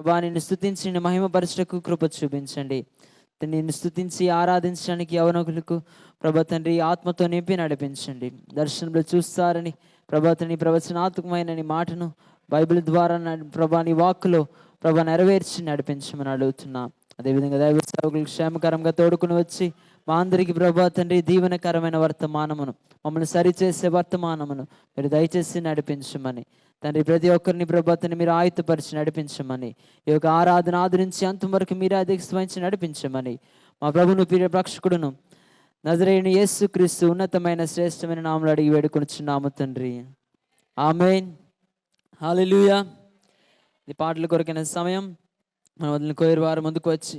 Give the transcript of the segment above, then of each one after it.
ప్రభా నిన్ను స్తుతించి నిన్ను మహిమపరచుటకు కృప చూపించండి. నిన్ను స్తుతించి ఆరాధించడానికి యవనకులకు ప్రభా తండ్రి ఆత్మతో నింపి నడిపించండి. దర్శనంలో చూస్తారని ప్రభా తండ్రి ప్రవచనాత్మకమైన నీ మాటను బైబిల్ ద్వారా ప్రభా నీ వాక్కులో ప్రభా నెరవేర్చి నడిపించమని అడుగుతున్నా. అదేవిధంగా దైవ సేవకులకు క్షేమకరంగా తోడుకుని వచ్చి మా అందరికీ ప్రభా తండ్రి దీవెనకరమైన వర్తమానమును, మమ్మల్ని సరిచేసే వర్తమానమును మీరు దయచేసి నడిపించమని తండ్రి, ప్రతి ఒక్కరిని ప్రభా తండ్రి మీరు ఆయుధపరిచి నడిపించమని, ఈ యొక్క ఆరాధన ఆదరించి అంతం వరకు మీరే అధ్యక్ష వహించి నడిపించమని మా ప్రభును ప్రియ రక్షకుడును నజరేయుని యేసుక్రీస్తు ఉన్నతమైన శ్రేష్టమైన నామములో అడిగి వేడుకొనుచున్నాము తండ్రి. ఆమేన్. హల్లెలూయా. ఈ పాటల కొరకైన సమయం. మనం వదిలిన కోయరు వారు ముందుకు వచ్చి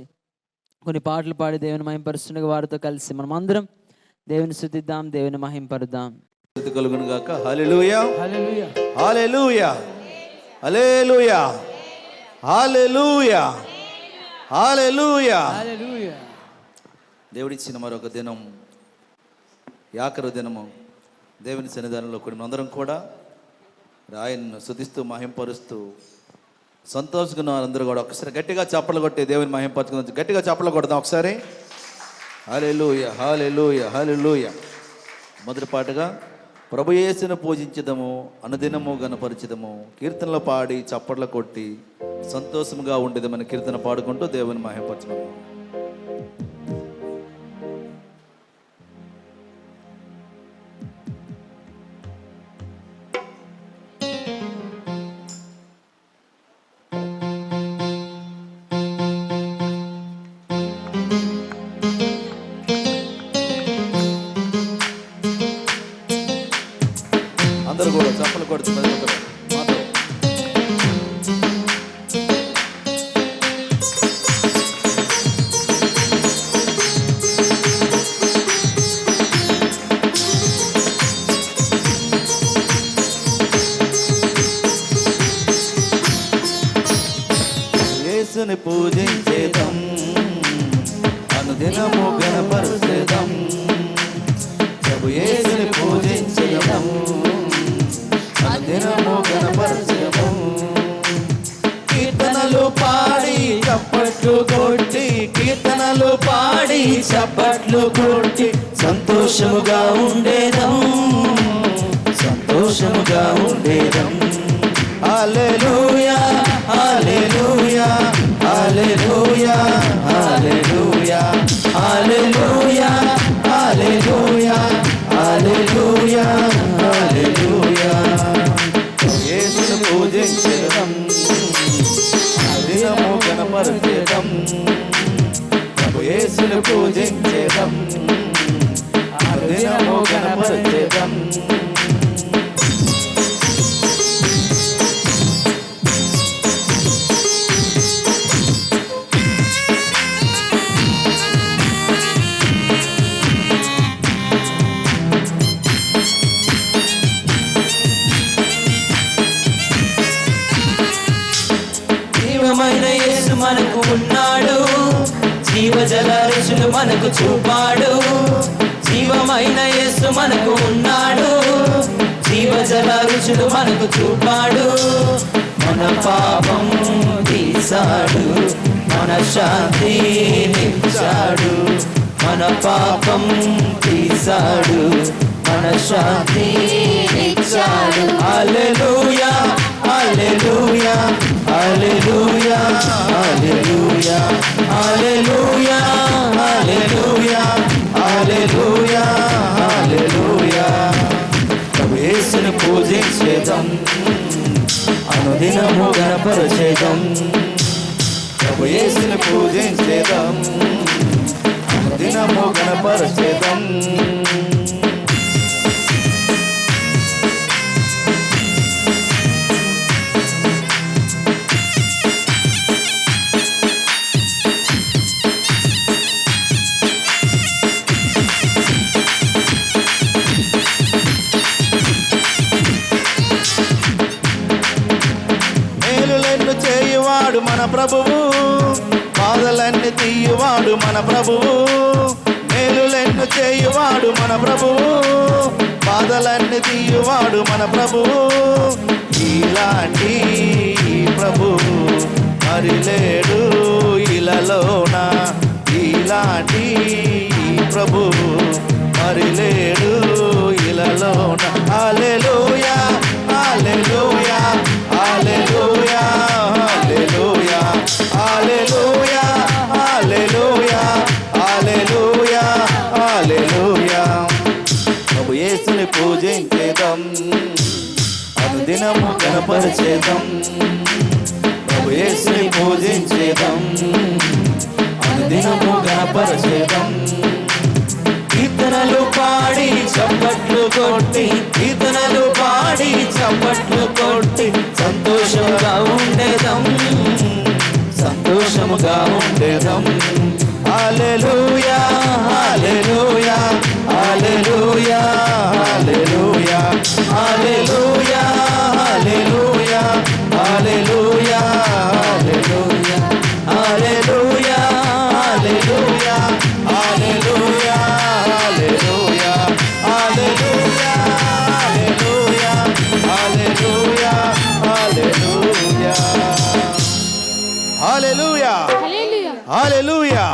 కొన్ని పాటలు పాడి దేవుని మహింపరుస్తుండగా వారితో కలిసి మనం అందరం దేవుని స్తుతిద్దాం, దేవుని మహింపరుద్దాం. స్తుతి కలుగును గాక. హల్లెలూయా, హల్లెలూయా, హల్లెలూయా, హల్లెలూయా, హల్లెలూయా, హల్లెలూయా. హల్లెలూయా. దేవుడిచ్చిన మరొక దినం, యాకరు దినము, దేవుని సన్నిధానంలో కూడిన అందరం కూడా ఆయన్ను స్తుతిస్తూ మహింపరుస్తూ సంతోషంగా అందరూ కూడా ఒకసారి గట్టిగా చప్పలు కొట్టి దేవుని మహింపరుచుకుని గట్టిగా చప్పలు కొడదాం ఒకసారి. హల్లెలూయా, హల్లెలూయా, హల్లెలూయా. మొదటి పాటగా ప్రభు యేసును పూజించదము, అనుదినము గణపరిచదము, కీర్తనలు పాడి చప్పట్లు కొట్టి సంతోషముగా ఉండేదమని కీర్తన పాడుకుంటూ దేవుని మహింపరచుదాము. అందరూ కూడా చప్పలు కొడుతున్నారు. యేసుని పూజించేదం, అనుదినము గణపరిచేదం. ప్రభు యేసుని పూజించేదం, అనుదినము గణపరిచేదం. కీర్తనలు పాడి చప్పట్లు కొట్టి, కీర్తనలు పాడి చప్పట్లు కొట్టి సంతోషముగా ఉండేదం, సంతోషముగా ఉండేదం. హల్లెలూయా, హల్లెలూయా, హల్లెలూయా, హల్లెలూయా, హల్లెలూయా, హల్లెలూయా, హల్లెలూయా, హల్లెలూయా. యేసును పూజించేదం, అనుదినము గణపరిచేదం. ప్రభు యేసును పూజించేదం, అనుదినము గణపరిచేదం. జీవమైన యేసు మనకు ఉన్నాడు, జీవజల రుచులు మనకు చూపాడు. జీవమైన యేసు మనకు ఉన్నాడు, జీవజల రుచులు మనకు చూపాడు. మన పాపం తీసాడు, మన శాంతినిచ్చాడు. మన పాపం తీసాడు, మన శాంతినిచ్చాడు. హల్లెలూయా, హల్లెలూయా, హల్లెలూయా, హల్లెలూయా, హల్లెలూయా, హల్లెలూయా, హల్లెలూయా, హల్లెలూయా. ప్రభు యేసును పూజించేదం, అనుదినము గణపరిచేదం. ప్రభు యేసును పూజించేదం, అనుదినము గణపరిచేదం. మేలులెన్ను చేయువాడు మన ప్రభువు, బాధలన్నీ తీయువాడు మన ప్రభువు. మేలులెన్ను చేయువాడు మన ప్రభువు, బాధలన్నీ తీయువాడు మన ప్రభువు. ఇలాంటి ప్రభువు మరి లేడు ఇలలోన ఇలాంటి ప్రభువు, మరి లేడు ఇలలోన. హల్లెలూయా హల్లెలూయా హల్లెలూయా హల్లెలూయా హల్లెలూయా హల్లెలూయా హల్లెలూయా హల్లెలూయా. ప్రభు యేసుని పూజించేదం, అనుదినము కనపరిచేదం. ప్రభు యేసుని పూజించేదం, అనుదినము కనపరిచేదం. కీర్తనలు పాడి చప్పట్లు కొట్టి, కీర్తనలు పాడి చప్పట్లు కొట్టి సంతోషముగా ఉండేదం, సంతోషముగా ఉండేదం. హల్లెలూయా హల్లెలూయా హల్లెలూయా హల్లెలూయా హల్లెలూయా హల్లెలూయా హల్లెలూయా హల్లెలూయా హల్లెలూయా హల్లెలూయా హల్లెలూయా హల్లెలూయా హల్లెలూయా హల్లెలూయా హల్లెలూయా హల్లెలూయా హల్లెలూయా హల్లెలూయా.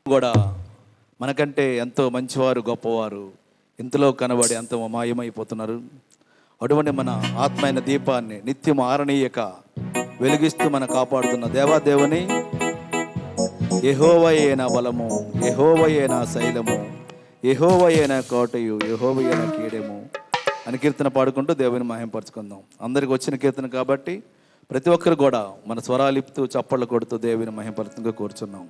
కూడా మనకంటే ఎంతో మంచివారు, గొప్పవారు ఇంతలో కనబడి ఎంతో మాయమైపోతున్నారు. అటువంటి మన ఆత్మైన దీపాన్ని నిత్యం ఆరణీయక వెలిగిస్తూ మన కాపాడుతున్న దేవాదేవుని, యెహోవాయే నా బలము, యెహోవాయే నా శైలము, యెహోవాయే నా కోటయు, యెహోవాయే నా కీడెము అని కీర్తన పాడుకుంటూ దేవుని మహిమపరచుకుందాం. అందరికి వచ్చిన కీర్తన కాబట్టి ప్రతి ఒక్కరు కూడా మన స్వరాలిపుతూ చప్పట్లు కొడుతూ దేవుని మహిమపరచుగా కూర్చున్నాం.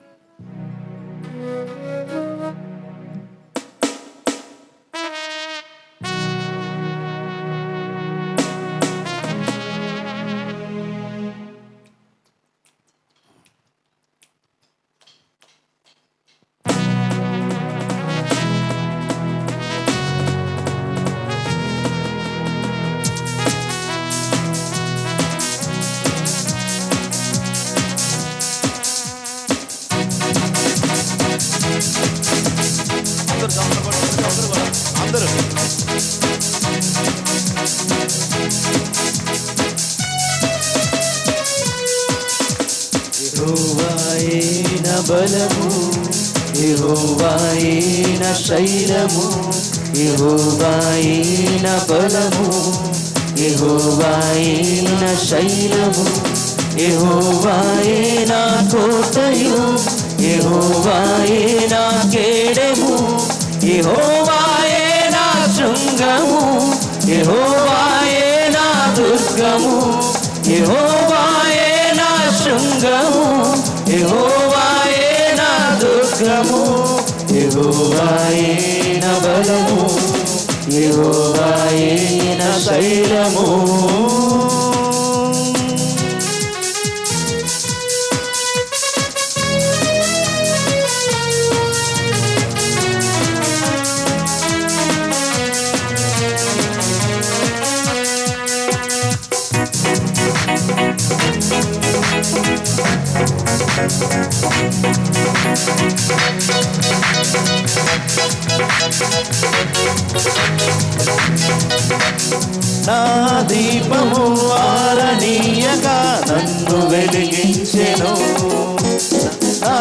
అందరూ యెహోవాయే నా బలము, యెహోవాయే నా శైలము, యెహోవాయే నా బలము, యెహోవాయే నా శైలము, యెహోవాయే నా కోటయు, యెహోవాయే నా కేడెము, యెహోవాయే నా శృంగము, యెహోవాయే నా దుర్గము, యెహోవాయే నా శృంగము, యెహోవాయే నా దుర్గము, యెహోవాయే నా బలము, యెహోవాయే నా శైలము. నా దీపము ఆరనీయగా నన్ను వెలిగించెను, నా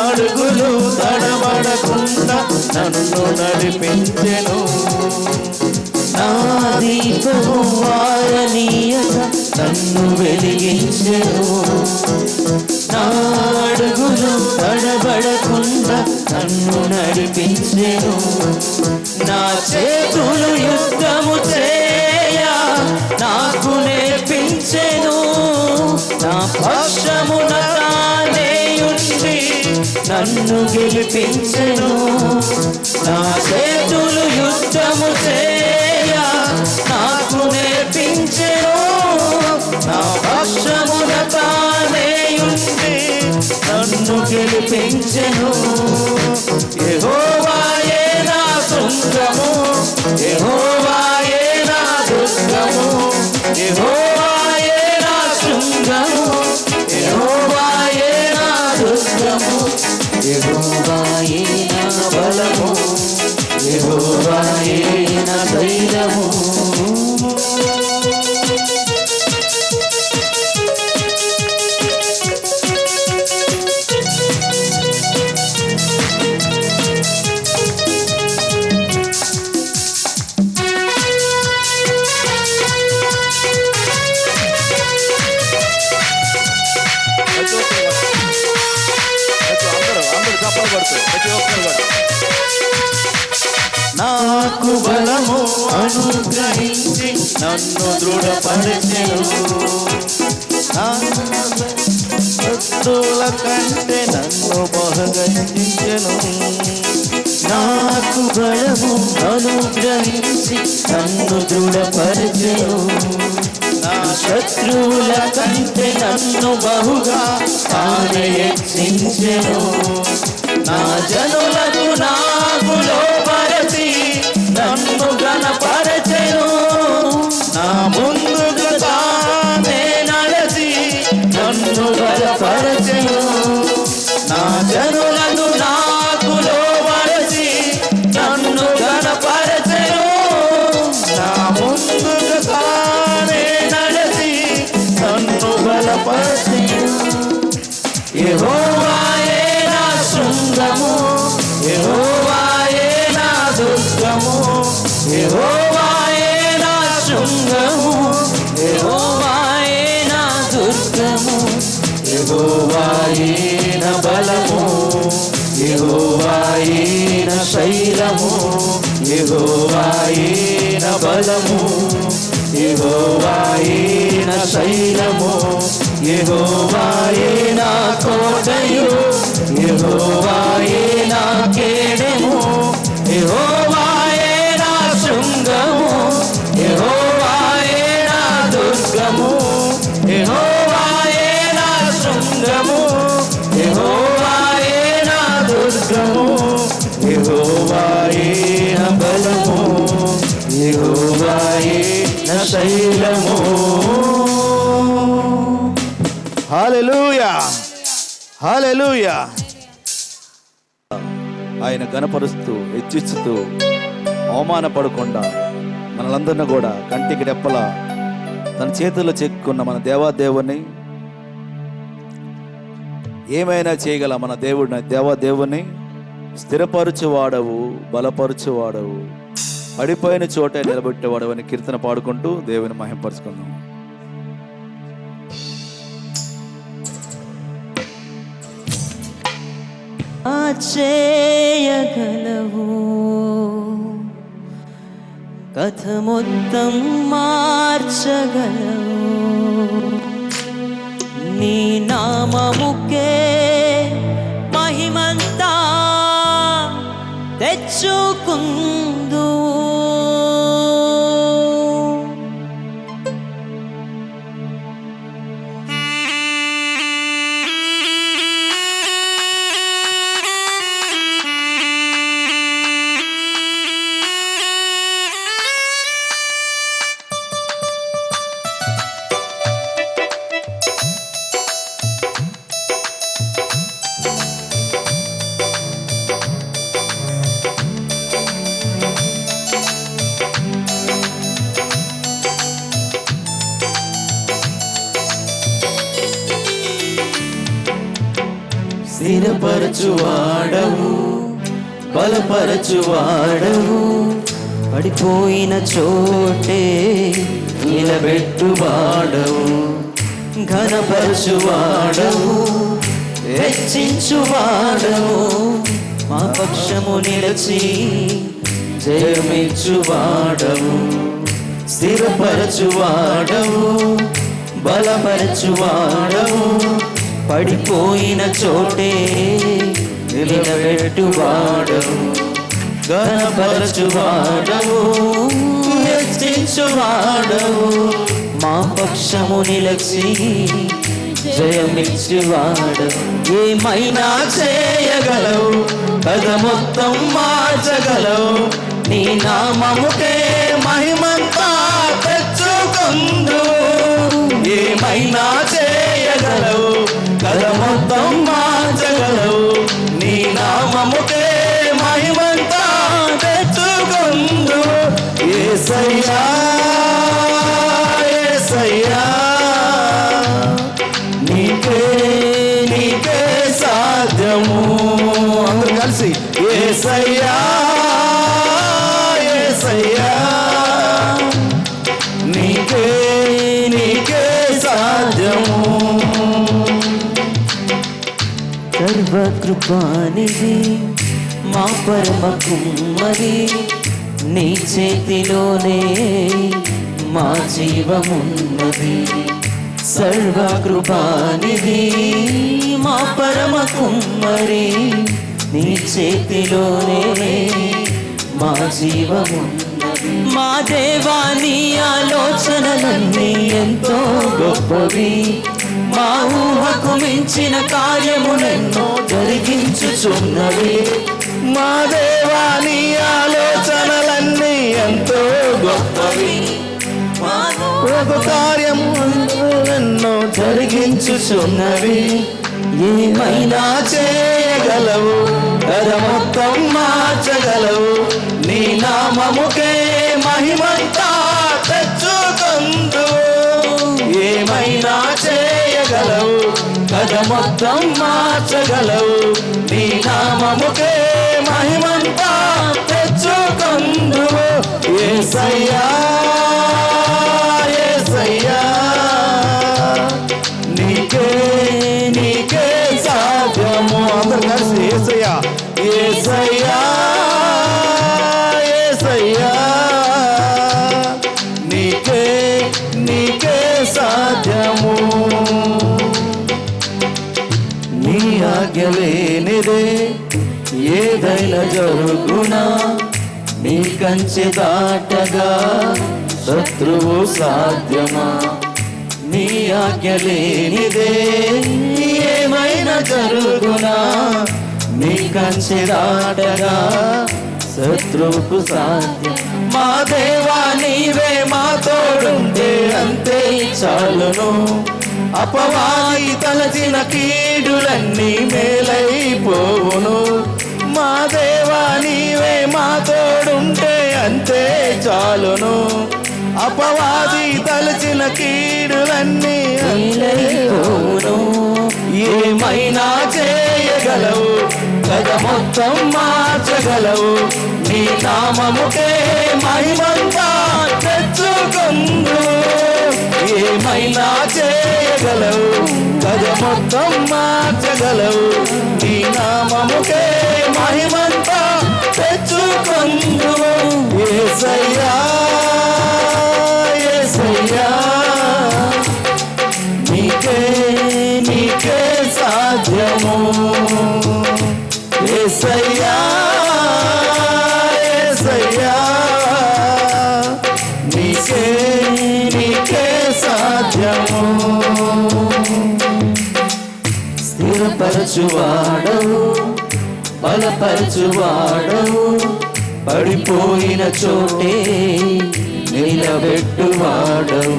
అడుగులు తడబడకుండా నన్ను నడిపించెను. నా దీపము ఆరనీయగా నన్ను వెలిగించెను, నా అడుగులు తడబడకుండా నన్ను నడిపించెను. నా చేతులు యుద్ధము చేయ నాకు నేర్పించెను, నా పక్షమున తానేయుండి నన్ను గెలిపించెను. నా చేతులు యుద్ధము చేయ నాకు నేర్పించెను, నా పక్షమున తానేయుండి నన్ను గెలిపించెను. యెహోవాయే నా శృంగము, యెహోవాయే నా దుర్గము, యెహోవాయే నా శృంగము, యెహోవాయే నా దుర్గము, యెహోవాయే నా బలము, యెహోవాయే నా శైలము. అనుగ్రహించి నన్ను దృఢపరచెను. నా శత్రువుల కంటే నన్ను బహుగర్జించెను. నాకు బలము అనుగ్రహించి నన్ను దృఢపరచెను. నా శత్రువుల కంటే నన్ను బహుగా తానే హెచ్చించెను. నా జనులకు నాకు లోపరచి నన్ను ఘనపరచెను. నా ముందుగా తానే నడచి నన్ను బలపరచెను. నా జనులను నాకు లోపరచి నన్ను ఘనపరచెను. నా ముందుగా తానే నడచి నన్ను బలపరచెను. యెహోవాయే నా శృంగము, యెహోవాయే నా దుర్గము, యెహోవాయే నా శృంగము, యెహోవాయే నా దుర్గము, యెహోవాయే నా బలము, యెహోవాయే నా శైలము, యెహోవాయే నా బలము, యెహోవాయే నా శైలము, యెహోవాయే నా కోటయు, యెహోవాయే నా కేడెము, యెహోవాయే నా శృంగము, యెహోవాయే నా దుర్గము, యెహోవాయే నా శృంగము, యెహోవాయే నా దుర్గము, యెహోవాయే నా బలము, యెహోవాయే నా శైలము. హల్లెలూయా, హల్లెలూయా. ఆయన గణపరుస్తూ హెచ్చిస్తూ అవమానపడకుండా మనలందరినీ కూడా కంటికి రెప్పలా తన చేతుల్లో చెక్కున్న మన దేవాదేవుని, ఏమైనా చేయగల మన దేవాదేవుని స్థిరపరచువాడవు, బలపరచువాడవు, పడిపోయిన చోటే నిలబెట్టేవాడవు అని కీర్తన పాడుకుంటూ దేవుని మహింపరుచుకుందాం. చేయగలవు కథ మొత్తం మార్చగలవు. నీ నామముకే మహిమంతా తెచ్చుకుందు. స్థిరపరచువాడవు, బలపరచువాడవు, పడిపోయిన చోటే నిలబెట్టువాడవు, ఘనపరచువాడవు, హెచ్చించువాడవు, మా పక్షము నిలిచి జయమిచ్చువాడవు, స్థిరపరచువాడవు, బలపరచువాడవు, పడిపోయిన చోటే నిలబెట్టువాడవు, ఘనపరచువాడవు, హెచ్చించువాడవు, మా పక్షము నిలిచి జయమిచ్చువాడవు. ఏమైనా చేయగలవు, కథ మొత్తం మార్చగలవు, నీ నామముకే మహిమంతా తెచ్చుకుందు. ఏమైనా చేయగలవు, కథ మొత్తం మార్చగలవు, నీ నామముకే మహిమంతా తెచ్చుకుందు. యేసయ్యా, యేసయ్యా, నీకే నీకే సాధ్యము. అందరూ కలిసి యేసయ్యా, యేసయ్యా, నీకే నీకే సాధ్యము. సర్వకృపానిధి మా పరమ కుమ్మరి, నీ చేతిలోనే మా జీవమున్నది. సర్వకృపానిధి మా పరమ కుమ్మరి, నీ చేతిలోనే మా జీవమున్నది. మా దేవా నీ ఆలోచనలన్నీ ఎంతో గొప్పవి, మా ఊహకు మించిన కార్యములెన్నో జరిగించుచున్నవి. మా దేవా నీ ఆలోచనలన్నీ ఎంతో గొప్పవి, ఒక కార్యము ఎన్నో జరిగించుచున్నవి. ఏమైనా చేయగలవు, కథ మొత్తం మార్చగలవు. నీ నామముకే మహిమంతా తెచ్చుకొందువు. ఏమైనా చేయగలవు, కథ మొత్తం మార్చగలవు. నీ నామముకే మహిమంతా తెచ్చుకొందువు. యేసయ్యా యేసయ్యా, నీకే నీకే సాధ్యము. అందరు కలిసి యేసయ్యా యేసయ్యా యేసయ్యా, నీకే నీకే సాధ్యము. నీ ఆజ్ఞ లేనిదే ఏదైనా జరుగునా, నీ కంచె దాటగా శత్రువు సాధ్యమా. నీ ఆజ్ఞ లేనిదే ఏమైనా జరుగునా, నీ కంచె దాటగా శత్రువుకు సాధ్యం. మా దేవా నీవే మా తోడుంటే అంతే చాలును. అపవాది తలచిన కీడులన్నీ మేలైపోవును. మా దేవా నీవే మా తోడుంటే అంతే చాలును. అపవాది తలచిన కీడులన్నీ మేలైపోవును. ఏమైనా చేయగలవు, కథ మొత్తం మార్చగలవు. నీ నామముకే మహిమంతా తెచ్చుకొందువు. ఏమైనా చేయగలవు, కథ మొత్తం మార్చగలవు. నీ నామముకే మహిమంతా తెచ్చుకొందువు. యేసయ్యా యేసయ్యా, నీకే నీకే సాధ్యము. యేసయ్యా యేసయ్యా, నీకే నీకే సాధ్యము. స్థిరపరచువాడవు, బలపరచువాడవు, పడిపోయిన చోటే నిలబెట్టువాడవు.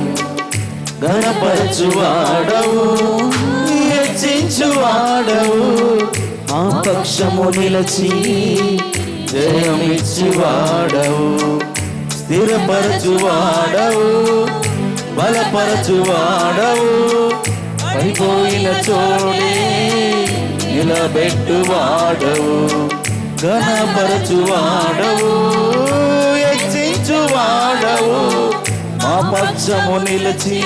గణపరచువాడవు, హెచ్చించువాడవు, మా పక్షము నిలచి జయమిచ్చువాడవు. స్థిరపరచువాడవు, బలపరచువాడవు, పడిపోయిన చోటే నిలబెట్టువాడవు. ఘనపరచువాడవు, హెచ్చించువాడవు, మా పక్షము నిలిచి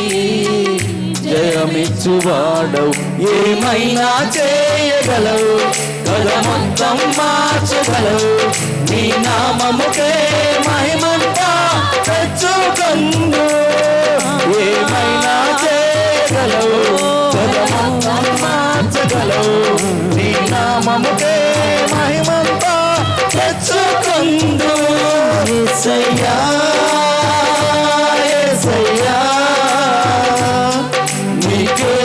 జయమిచ్చువాడవు. ఏమైనా చేయగలవు, కథ మొత్తం మార్చగలవు. నీ నామముకే మహిమంతా తెచ్చుకొందువు. ఏమైనా చేయగలవు, కథ మొత్తం మార్చగలవు. నీ నామముకే మహిమంతా తెచ్చుకొందువు. యేసయ్యా యేసయ్యా, నీకే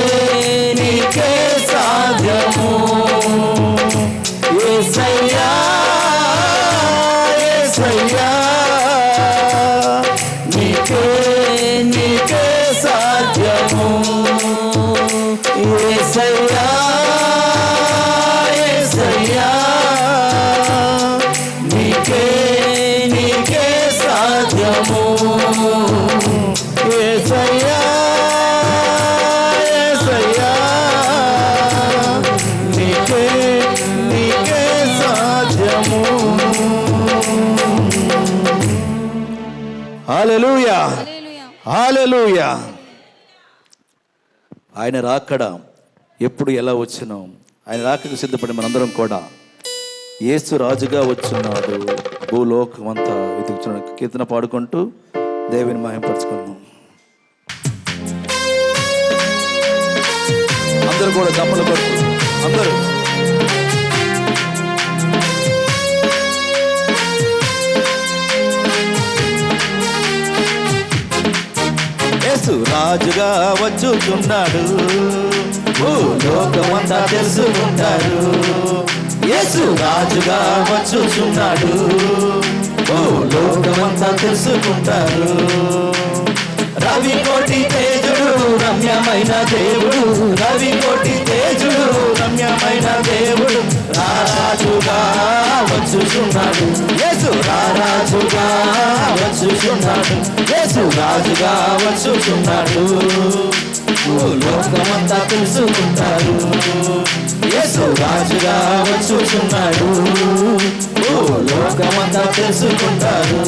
నీకే సాధ్యము. యేసయ్యా యేసయ్యా, నీకే నీకే సాధ్యము. యేసయ్యా యేసయ్యా, నీకే నీకే సాధ్యము. యేసయ్యా యేసయ్యా, నీకే నీకే సాధ్యము. హల్లెలూయా హల్లెలూయా. ఆయన రాకడ ఎప్పుడు ఎలా వచ్చినో, ఆయన రాకకు సిద్ధపడి మనందరం కూడా యేసు రాజుగా వచ్చున్నాడు, భూలోకమంతా వెతుకుచున్నాడు. కీర్తన పాడుకుంటూ దేవుని మహిమపరచుకున్నాం. అందరూ కూడా చప్పట్లు కొడుతూ అందరూ యేసు రాజుగా వచ్చుచున్నాడు, భూలోకమంతా తెలుసుకుంటారు. యేసు రాజుగా వచ్చుచున్నాడు, భూలోకమంతా తెలుసుకుంటారు. రవి కోటి తేజుడు రమ్యమైన దేవుడు, రవి కోటి తేజుడు రమ్యమైన దేవుడు, రారాజుగా వచ్చుచున్నాడు. యేసు రారాజుగా వచ్చుచున్నాడు, యేసు రాజుగా వచ్చుచున్నాడు. లోకమంతా తెలుసుకుంటారు. యేసు రాజుగా వచ్చుచున్నాడు, లోకమంతా తెలుసుకుంటారు.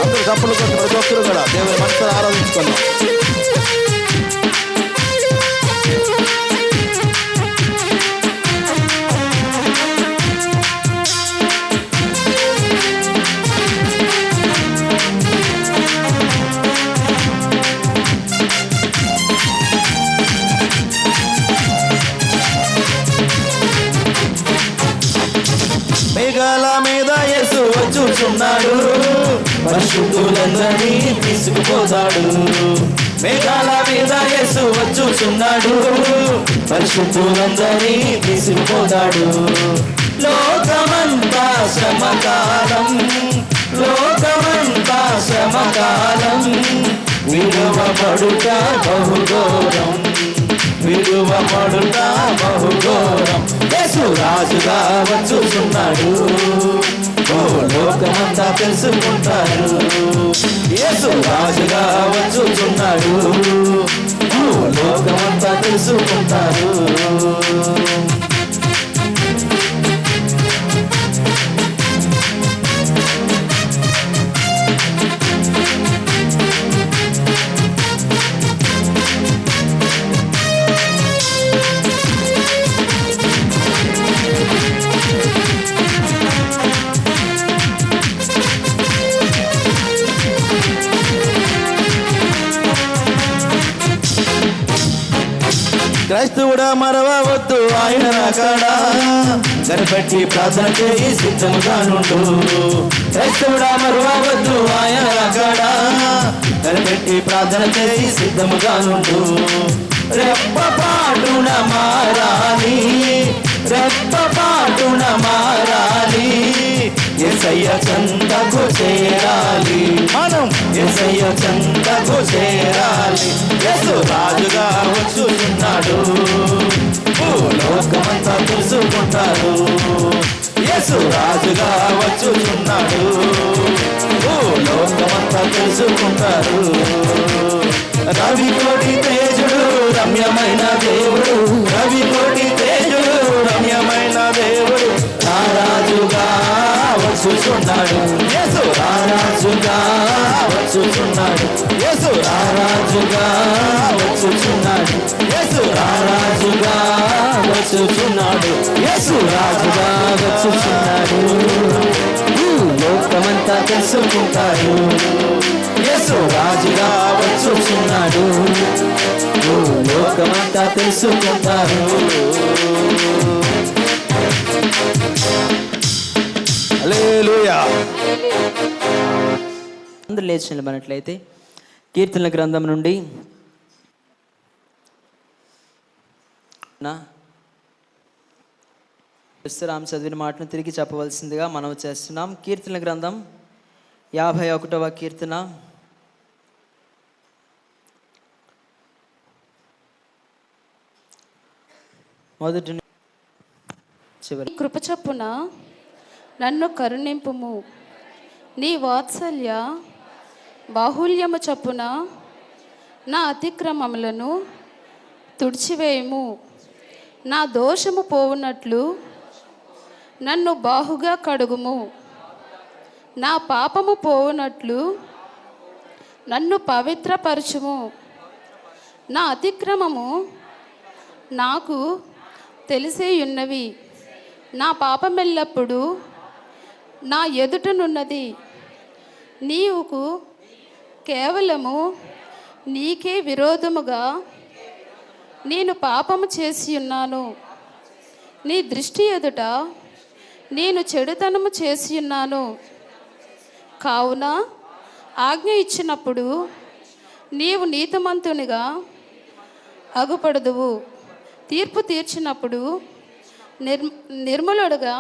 అందరూ తప్పులు కొట్టి ప్రతి ఒక్కరు కూడా దేవుని మనసులో ఆరాధించుకున్నాం. మేఘాల మీద యేసు వచ్చుచున్నాడు, పరిశుద్ధులందరినీ తీసుకుపోతాడు. మేఘాల మీద యేసు వచ్చుచున్నాడు, పరిశుద్ధులందరినీ తీసుకుపోతాడు. లోకమంతా శ్రమకాలం, లోకమంతా శ్రమకాలం, విడువబడుట బహుఘోరం, విడువబడుట బహుఘోరం. యేసు రాజుగా వచ్చుచున్నాడు, లోకమంతా తెలుసుకుంటారు. యేసు రాజుగా వచ్చుచున్నాడు, లోకమంతా తెలుసుకుంటారు. క్రైస్తవుడా మరవవద్దు ఆయన రాకడా, కనిపెట్టి ప్రార్థన చేయి సిద్ధముగా నుండు. క్రైస్తవుడా మరవవద్దు ఆయన రాకడా, కనిపెట్టి ప్రార్థన చేయి సిద్ధముగా నుండు. రెప్పపాటున మారాలి, రెప్పపాటున మారాలి, యేసయ్య చెంతకు చేరాలి, మనం యేసయ్య చెంతకు చేరాలి. యేసు రాజుగా వచ్చుచున్నాడు, లోకమంతా తెలుసుకుంటారు. యేసు రాజుగా వచ్చుచున్నాడు, లోకమంతా తెలుసుకుంటారు. రవి కోటి తేజుడు రమ్యమైన దేవుడు, రవి కోటి తేజుడు రమ్యమైన దేవుడు, రారాజుగా వచ్చుచున్నాడు. యేసు రారాజుగా వచ్చుచున్నాడు, యేసు రారాజుగా వచ్చుచున్నాడు, యేసు రారాజుగా వచ్చుచున్నాడు, యేసు రాజుగా వచ్చుచున్నాడు. లోకమంతా తెలుసుకుంటారు. యేసు రాజుగా వచ్చుచున్నాడు, లోకమంతా తెలుసుకుంటారు. హల్లెలూయా. అందరూ లేచి నిలబడినట్లయితే కీర్తనల గ్రంథం నుండి రామ్ చదివిన మాటను తిరిగి చెప్పవలసిందిగా మనం చేస్తున్నాం. కీర్తనల గ్రంథం 51వ కీర్తన మొదటి చివరి. కృప చొప్పున నన్ను కరుణింపుము, నీ వాత్సల్య బాహుల్యము చొప్పున నా అతిక్రమములను తుడిచివేయము. నా దోషము పోవునట్లు నన్ను బాహుగా కడుగుము, నా పాపము పోవునట్లు నన్ను పవిత్రపరచుము. నా అతిక్రమము నాకు తెలిసే ఉన్నవి. నా పాపమెల్లప్పుడు నా ఎదుటనున్నది. నీవుకు కేవలము నీకే విరోధముగా నేను పాపము చేసి ఉన్నాను. నీ దృష్టి ఎదుట నేను చెడుతనము చేసి ఉన్నాను. కావున ఆజ్ఞ ఇచ్చినప్పుడు నీవు నీతిమంతునిగా అగుపడదువు. తీర్పు తీర్చినప్పుడు నిర్మలుడుగా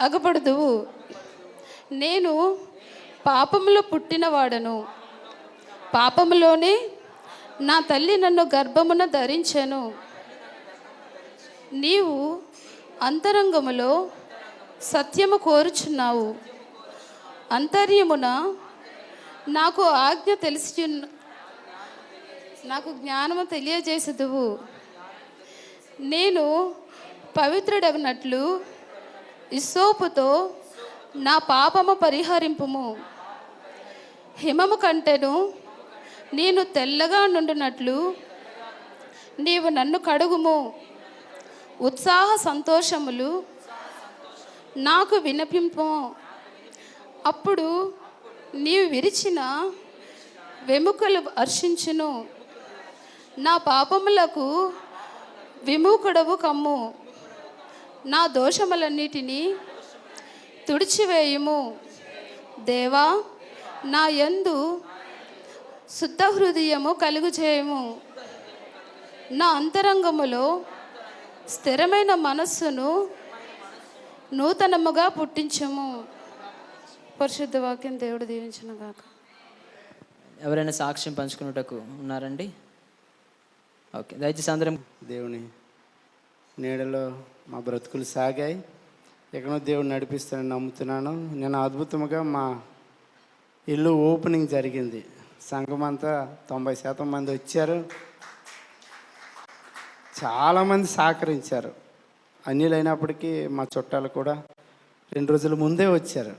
అగుపడదువు. నేను పాపములో పుట్టినవాడను, పాపములోనే నా తల్లి నన్ను గర్భమున ధరించెను. నీవు అంతరంగములో సత్యము కోరుచున్నావు, అంతర్యమున నాకు ఆజ్ఞ తెలిసి నాకు జ్ఞానము తెలియజేసేదువు. నేను పవిత్రుడగినట్లు ఇస్సోపుతో నా పాపము పరిహరింపుము. హిమము కంటెను నేను తెల్లగా నుండినట్లు నీవు నన్ను కడుగుము. ఉత్సాహ సంతోషములు నాకు వినపింపు. అప్పుడు నీవు విరిచిన వెముకలు హర్షించును. నా పాపములకు విముఖుడవు కమ్ము. నా దోషములన్నిటినీ తుడిచివేయుము. దేవా, నా యందు శుద్ధ హృదయము కలుగు చేయము. నా అంతరంగములో స్థిరమైన మనస్సును నూతనముగా పుట్టించము. పరిశుద్ధ వాక్యం దేవుడు దీవించును గాక. ఎవరైనా సాక్ష్యం పంచుకున్నటకు ఉన్నారండి? ఓకే, దయచేసి అందరం. దేవుని నీడలో మా బ్రతుకులు సాగాయి. ఎక్కడో దేవుడు నడిపిస్తానని నమ్ముతున్నాను. నేను అద్భుతంగా మా ఇల్లు ఓపెనింగ్ జరిగింది. సంఘం అంతా 90% మంది వచ్చారు. చాలామంది సహకరించారు. అన్యులైనప్పటికీ మా చుట్టాలు కూడా 2 రోజుల ముందే వచ్చారు.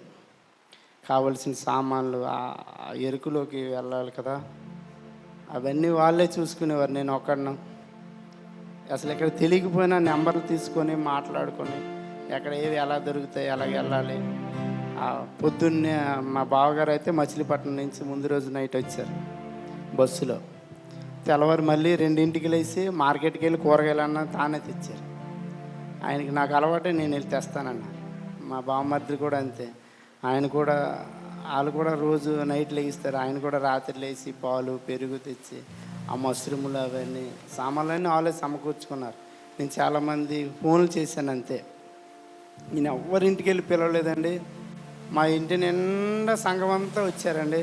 కావలసిన సామాన్లు ఆ ఎరుకులోకి వెళ్ళాలి కదా, అవన్నీ వాళ్ళే చూసుకునేవారు. నేను ఒక్కడను అసలు ఇక్కడ తెలియకపోయినా నెంబర్లు తీసుకొని మాట్లాడుకొని ఎక్కడ ఏవి ఎలా దొరుకుతాయి, ఎలాగ వెళ్ళాలి. పొద్దున్నే మా బావగారు అయితే మచిలీపట్నం నుంచి ముందు రోజు నైట్ వచ్చారు బస్సులో. తెల్లవారు మళ్ళీ 2ంటికి లేచి మార్కెట్కి వెళ్ళి కూరగాయలన్నా తానే తెచ్చారు. ఆయనకి నాకు అలవాటే, నేను వెళ్ళి తెస్తానన్నారు. మా బావమర్ది కూడా అంతే. ఆయన కూడా వాళ్ళు కూడా రోజు నైట్ లేగిస్తారు. ఆయన కూడా రాత్రి లేచి పాలు పెరుగు తెచ్చి ఆ మష్రూములు అవన్నీ సామాన్లన్నీ వాళ్ళే సమకూర్చుకున్నారు. నేను చాలామంది ఫోన్లు చేశాను అంతే. నేను ఎవరింటికి వెళ్ళి పిలవలేదండి. మా ఇంటి నిండా సంఘం అంతా వచ్చారండి.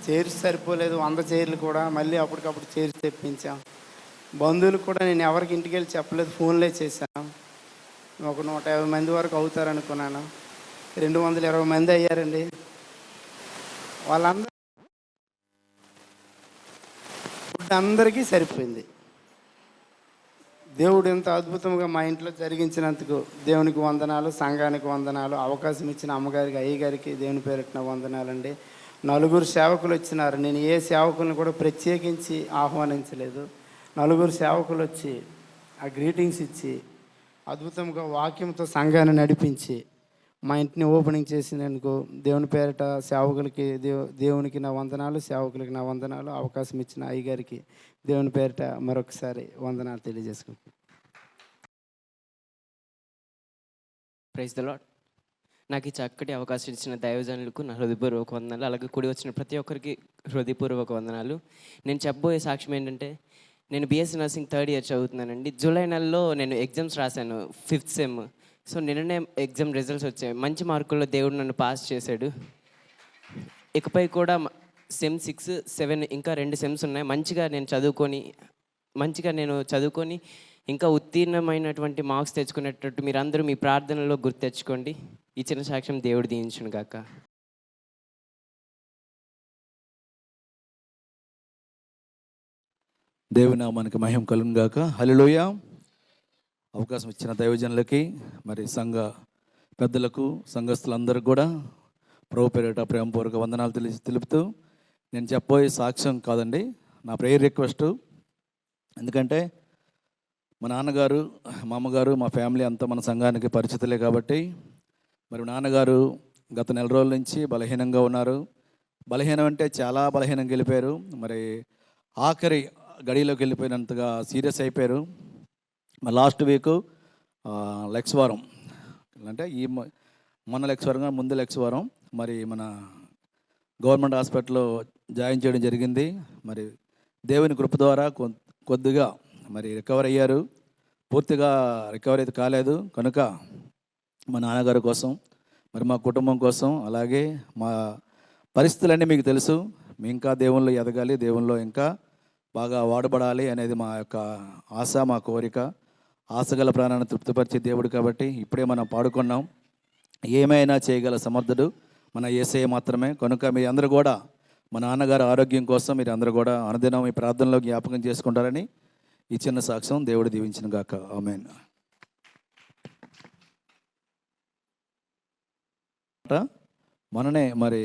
చైర్స్ సరిపోలేదు, 100 చైర్లు కూడా మళ్ళీ అప్పటికప్పుడు చైర్స్ తెప్పించాం. బంధువులు కూడా నేను ఎవరికి ఇంటికి వెళ్ళి చెప్పలేదు, ఫోన్లే చేశాను. ఒక 150 మంది వరకు అవుతారనుకున్నాను. 220 మంది అయ్యారండి. వాళ్ళందరూ ఫుడ్ అందరికీ సరిపోయింది. దేవుడు ఎంత అద్భుతంగా మా ఇంట్లో జరిగించినందుకు దేవునికి వందనాలు, సంఘానికి వందనాలు. అవకాశం ఇచ్చిన అమ్మగారికి, అయ్యగారికి దేవుని పేరిట వందనాలండి. 4 సేవకులు వచ్చినారు. నేను ఏ సేవకులను కూడా ప్రత్యేకించి ఆహ్వానించలేదు. 4 సేవకులు వచ్చి ఆ గ్రీటింగ్స్ ఇచ్చి అద్భుతంగా వాక్యంతో సంఘాన్ని నడిపించి మా ఇంటిని ఓపెనింగ్ చేసినందుకు దేవుని పేరిట సేవకులకి దేవునికి నా వందనాలు, సేవకులకి నా వందనాలు. అవకాశం ఇచ్చిన అయ్యగారికి దేవుని పేరిట మరొకసారి వందనాలు తెలియజేసుకుంటున్నాను. Praise the Lord. నాకు ఈ చక్కటి అవకాశం ఇచ్చిన దైవజనులకు నా హృదయపూర్వక వందనాలు. అలాగే కూడి వచ్చిన ప్రతి ఒక్కరికి హృదయపూర్వక వందనాలు. నేను చెప్పబోయే సాక్ష్యం ఏంటంటే, నేను బీఎస్సీ నర్సింగ్ 3rd ఇయర్ చదువుతున్నానండి. జూలై నెలలో నేను ఎగ్జామ్స్ రాశాను, 5th సెమ్. సో నిన్ననే ఎగ్జామ్ రిజల్ట్స్ వచ్చాయి. మంచి మార్కుల్లో దేవుడు నన్ను పాస్ చేశాడు. ఇకపై కూడా సెమ్ 6, 7 ఇంకా 2 సెమ్స్ ఉన్నాయి. మంచిగా నేను చదువుకొని ఇంకా ఉత్తీర్ణమైనటువంటి మార్క్స్ తెచ్చుకునేటట్టు మీరందరూ మీ ప్రార్థనలో గుర్తు తెచ్చుకోండి. ఇచ్చిన సాక్ష్యం దేవుడు దీవించును గాక. దేవుని నామానికి మహిమ కలుగును గాక. హల్లెలూయా. అవకాశం ఇచ్చిన దైవజనులకి, మరి సంఘ పెద్దలకు, సంఘస్థులందరికీ కూడా ప్రభు పేరిట ప్రేమపూర్వక వందనాలు తెలుపుతూ, నేను చెప్పబోయే సాక్ష్యం కాదండి, నా ప్రేయర్ రిక్వెస్ట్. ఎందుకంటే మా నాన్నగారు, మా అమ్మగారు, మా ఫ్యామిలీ అంతా మన సంఘానికి పరిచితులే కాబట్టి మరి నాన్నగారు గత నెల రోజుల నుంచి బలహీనంగా ఉన్నారు. బలహీనం అంటే చాలా బలహీనంగా వెళ్ళిపోయారు. మరి ఆఖరి గడిలోకి వెళ్ళిపోయినంతగా సీరియస్ అయిపోయారు. మరి లాస్ట్ వీక్ లెక్స్ వారం అంటే మొన్న లెక్స్ వారం ముందు లెక్స్ వారం మరి మన గవర్నమెంట్ హాస్పిటల్లో జాయిన్ చేయడం జరిగింది. మరి దేవుని కృప ద్వారా కొద్దిగా మరి రికవర్ అయ్యారు. పూర్తిగా రికవర్ అయితే కాలేదు. కనుక మా నాన్నగారి కోసం, మరి మా కుటుంబం కోసం, అలాగే మా పరిస్థితులన్నీ మీకు తెలుసు. మీ ఇంకా దేవుల్లో ఎదగాలి, దేవుల్లో ఇంకా బాగా వాడబడాలి అనేది మా యొక్క ఆశ, మా కోరిక. ఆశగల ప్రాణాన్ని తృప్తిపరిచే దేవుడు కాబట్టి ఇప్పుడే మనం పాడుకున్నాం, ఏమైనా చేయగల సమర్థుడు మన యేసయ్య మాత్రమే. కనుక మీ అందరూ కూడా మా నాన్నగారు ఆరోగ్యం కోసం మీరు అందరూ కూడా అనుదినం ఈ ప్రార్థనలో జ్ఞాపకం చేసుకుంటారని ఈ చిన్న సాక్ష్యం దేవుడు దీవించిన గాక. ఆమేన్. మొన్ననే మరి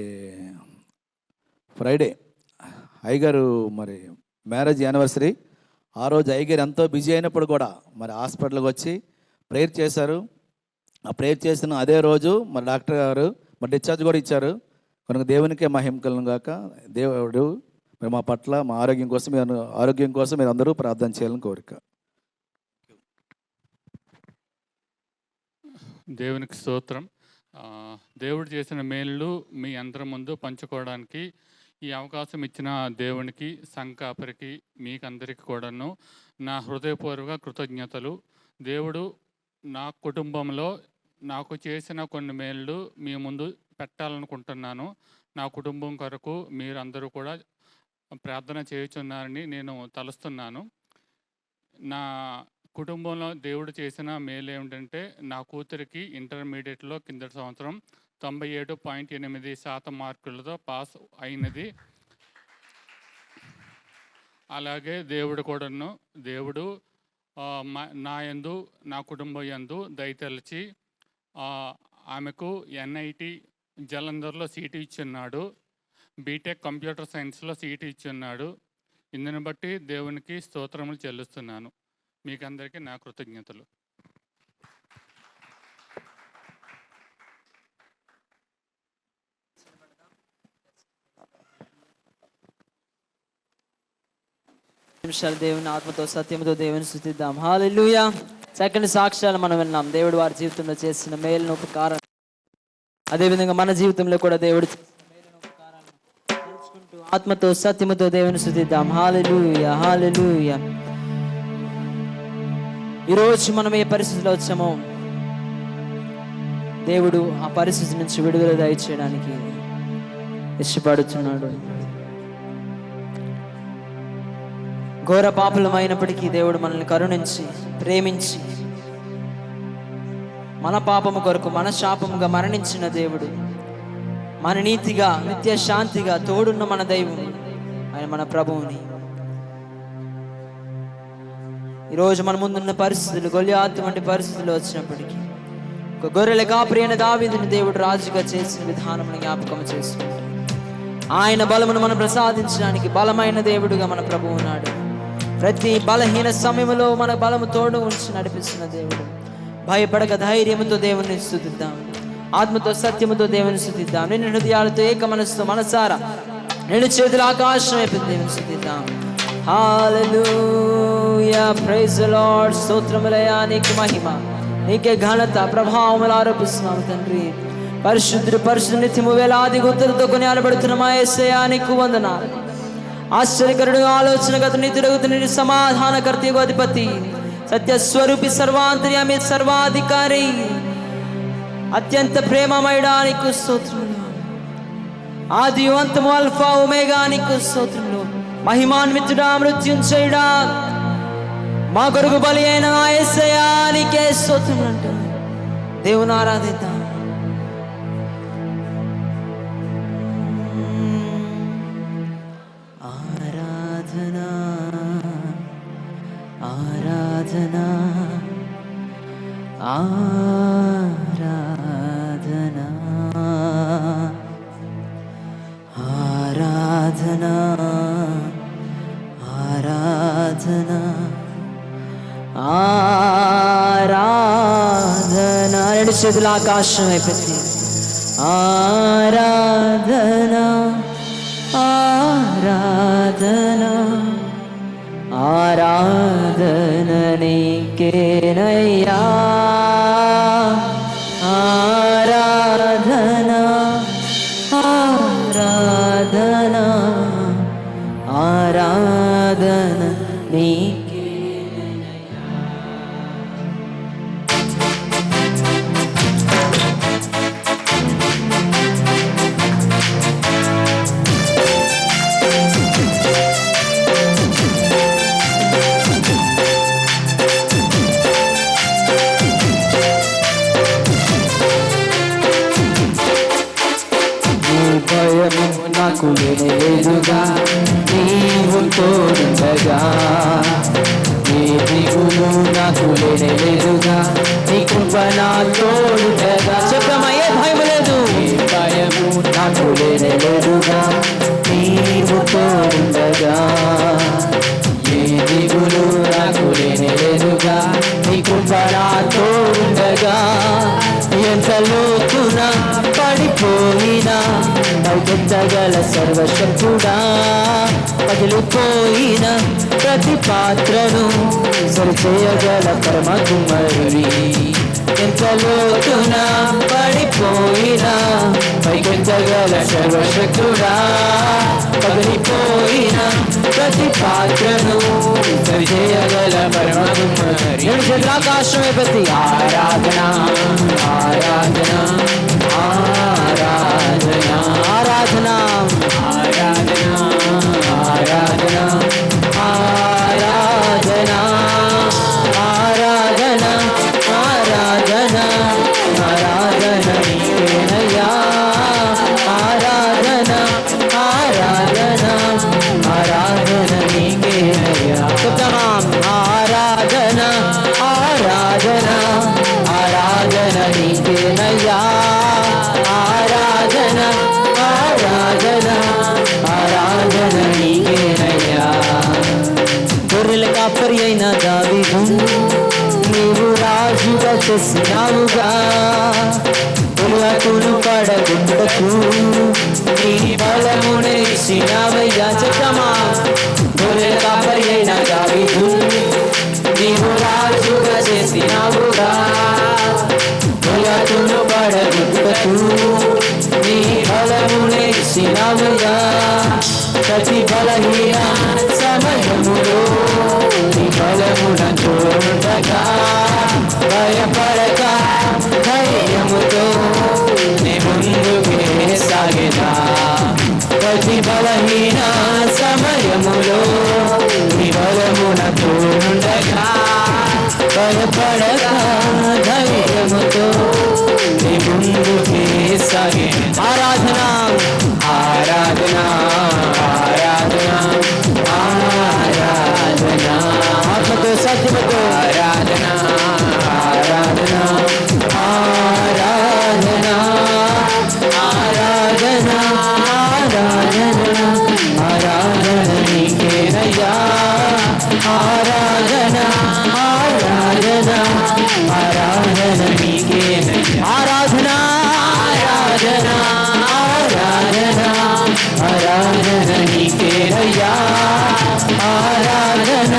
ఫ్రైడే అయ్యగారు మరి మ్యారేజ్ యానివర్సరీ. ఆ రోజు అయ్యగారు ఎంతో బిజీ అయినప్పుడు కూడా మరి హాస్పిటల్కి వచ్చి ప్రేయర్ చేశారు. ఆ ప్రేయర్ చేసిన అదే రోజు మరి డాక్టర్ గారు మరి డిశ్చార్జ్ కూడా ఇచ్చారు. కనుక దేవునికే మహిమ కలుగును గాక. దేవుడు మరి మా పట్ల మా ఆరోగ్యం కోసం మీరు అందరూ ప్రార్థన చేయాలని కోరిక. దేవునికి స్తోత్రం. దేవుడు చేసిన మేలు మీ అందరి ముందు పంచుకోవడానికి ఈ అవకాశం ఇచ్చిన దేవునికి, సంఘకాపరికి, మీకందరికి కూడాను నా హృదయపూర్వక కృతజ్ఞతలు. దేవుడు నా కుటుంబంలో నాకు చేసిన కొన్ని మేళ్ళు మీ ముందు పెట్టాలనుకుంటున్నాను. నా కుటుంబం కొరకు మీరందరూ కూడా ప్రార్థన చేయుచున్నారని నేను తలుస్తున్నాను. నా కుటుంబంలో దేవుడు చేసిన మేలు ఏమిటంటే, నా కూతురికి ఇంటర్మీడియట్లో కిందటి సంవత్సరం 97.8% మార్కులతో పాస్ అయినది. అలాగే దేవుడు నా యందు, నా కుటుంబం యందు దయతలచి ఆమెకు NIT జలంధర్లో సీటు ఇచ్చున్నాడు. బీటెక్ కంప్యూటర్ సైన్స్లో సీటు ఇచ్చున్నాడు. ఇందుని బట్టి దేవునికి స్తోత్రములు చెల్లిస్తున్నాను. మీకందరికీ నా కృతజ్ఞతలు. నిమిషాలు దేవుని ఆత్మతో సత్యంతో దేవుని స్తుతిద్దాం. హల్లెలూయా. చక్కని సాక్ష్యాలు మనం విన్నాం. దేవుడు వారి జీవితంలో చేసిన మేలును, ఉపకారం, అదేవిధంగా మన జీవితంలో కూడా దేవుడు ఆత్మతో సత్యముతో దేవుని స్తుతిద్దాం. హల్లెలూయా, హల్లెలూయా. ఈరోజు మనం ఏ పరిస్థితిలో వచ్చామో దేవుడు ఆ పరిస్థితి నుంచి విడుదల దయచేయడానికి ఇష్టపడుతున్నాడు. ఘోర పాపలమైనప్పటికీ దేవుడు మనల్ని కరుణించి ప్రేమించి మన పాపము కొరకు మన శాపముగా మరణించిన దేవుడు, మన నీతిగా నిత్య శాంతిగా తోడున్న మన దైవం ఆయన మన ప్రభువుని. ఈరోజు మన ముందున్న పరిస్థితులు గొల్యాతు వంటి పరిస్థితులు వచ్చినప్పటికీ ఒక గొర్రెల కాపరి అయిన దావీదుని దేవుడు రాజుగా చేసిన విధానం జ్ఞాపకం చేసుకుంటాం. ఆయన బలమును మనం ప్రసాదించడానికి బలమైన దేవుడుగా మన ప్రభువు ఉన్నాడు. ప్రతి బలహీన సమయంలో మన బలము తోడు ఉంచి నడిపిస్తున్న దేవుడు. భయపడక ధైర్యముతో దేవుని స్తుతిద్దాం, ఆత్మతో సత్యముతో దేవుని స్తుతిద్దాం. నిన్ను హృదయాలతో ఏక మనసుతో మనసారా నిన్ను చేతుల ఆకాశం వైపు దేవుని స్తుతిద్దాం. హల్లెలూయా, ప్రైజ్ ది లార్డ్. స్తోత్రములయ్యా, నీకు మహిమ, నీకే ఘనత ప్రభావములు ఆరోపిస్తున్నాము తండ్రి. పరిశుద్ధుడు పరిశుద్ధ నిత్యము వేలాది గుర్తులతో కొనియాడబడుతున్న మా యేసయ్యా నీకు వందనాలు. ఆశ్చర్యకరుడు, ఆలోచనగత, నీతుడగుతున్న సమాధానకర్తయగు అధిపతి, సత్యస్వరూపి, సర్వాంతర్యామి, సర్వాధికారి, అత్యంత ప్రేమమయుడా నీకు స్తోత్రములు. ఆది అంతము, అల్ఫా ఒమేగా నీకు స్తోత్రములు. మహిమాన్వితుడా, మృత్యుంజయుడా, మా కొరకు బలి అయిన యేసయ్యా నీకే స్తోత్రములు అంటూ దేవుని ఆరాధిద్దాం. ఆరాధనా ఆరాధనా ఆరాధనా ఆరాధనా ఆరాధనా ఆరాధన. రెండు చేతుల ఆకాశం అయిపోయింది. ఆరాధన ఆరాధన ఆరాధన నీకేనయ్యా. ఆరాధన ఆరాధన ఆరాధన నీకే. భయము నాకు లేదుగా, నీవు తోడుండగా. ఏ దిగులు నాకు లేదుగా, నీ కృప నా తోడుండగా. చెప్పమయ్యే భయం లేదు. ఏ భయము నాకు లేదుగా, నీవు తోడుండగా. ఏ దిగులు నాకు లేదుగా, నీ కృప నా తోడుండగా. ఎంత లోతున పడిపోయినా పైకెత్తగల సర్వశక్తుడా, పగిలిపోయిన ప్రతి పాత్రను సరిచేయగల పరమ కుమారుడి. ఎంత లోతున పడిపోయినా పైకెత్తగల సర్వశక్తుడా, పగిలిపోయిన ప్రతి పాత్రను సరిచేయగల పరమ కుమారుడి. ఆకాశమే ప్రతి ఆరాధన ఆరాధన ఆరాధన ఆరాధన ఆరాధన ఆరాధన ఆరాధన ఆరాధన ఆరాధన ఆరాధన నీకేనయ్యా. ఆరాధన ఆరాధన ఆరాధన నీకేనయ్యా. ఆరాధన ఆరాధన ఆరాధన నీకేనయ్యా. ఆరాధన ఆరాధన ఆరాధన నీకేనయ్యా. గొర్రెల కాపరి అయిన దావీదు నీవు రాజుగా చేసినావుగా. ఉలకను పడగొట్టుటకు నీ బలమునే ఇచ్చినావయ్యా. చెప్తామా. గొర్రెల కాపరి అయిన దావీదు నీవు రాజుగా చేసినావుగా. ఉలకను పడగొట్టుటకు నీ బలమునే ఇచ్చినావయ్యా. ప్రతి బలహీన సమయములో నీ బలమున తోడుండగా. భయపడక ధైర్యముతో నీ ముందుకే సాగేదా. ప్రతి బలహీన సమయములో నీ బలమున తోడుండగా. భయపడక ధైర్యముతో నీ ముందుకే సాగే. ఆరాధన ఆరాధన ఆరాధన ఆరాధన ఆత్మతో సత్యముతో ఆరాధన ఆరాధన ఆరాధన ఆరాధన ఆరాధన ఆరాధన నీకేనయ్యా. ఆరాధన ఆరాధన ఆరాధన నీకేనయ్యా. ఆరాధన ఆరాధన ఆరాధన ఆరాధన నీకేనయ్యా. ఆరాధన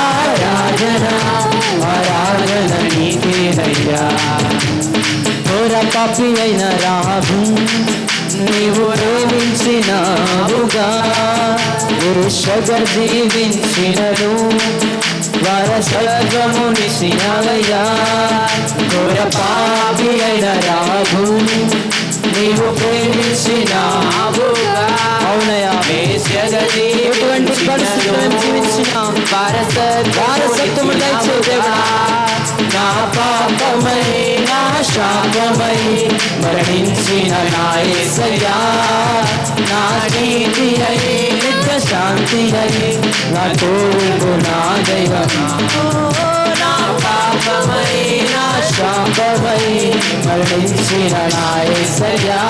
ఆరాధన ఆరాధన నీకేనయ్యా. ఘోర పాపి అయిన రాహు నీవు ప్రేమించినావుగా. పురుషగా జీవించినను వారసత్వమునిసినావయ్యా. ఘోర పాపి అయిన రాహు నీవు ప్రేమించినావుగా. అవునయ్యా. ఎటువంటి పరిస్థితులను జీవించిన వారసత్వము దయచేదేవా. నా పాపమై నా శాపమై మరణించిన నా యేసయ్యా. నా నీతి అయి నిత్య శాంతి అయి నా తోడు నా దైవమా. నా పాపమై నా శాపమై మరణించిన నా యేసయ్యా.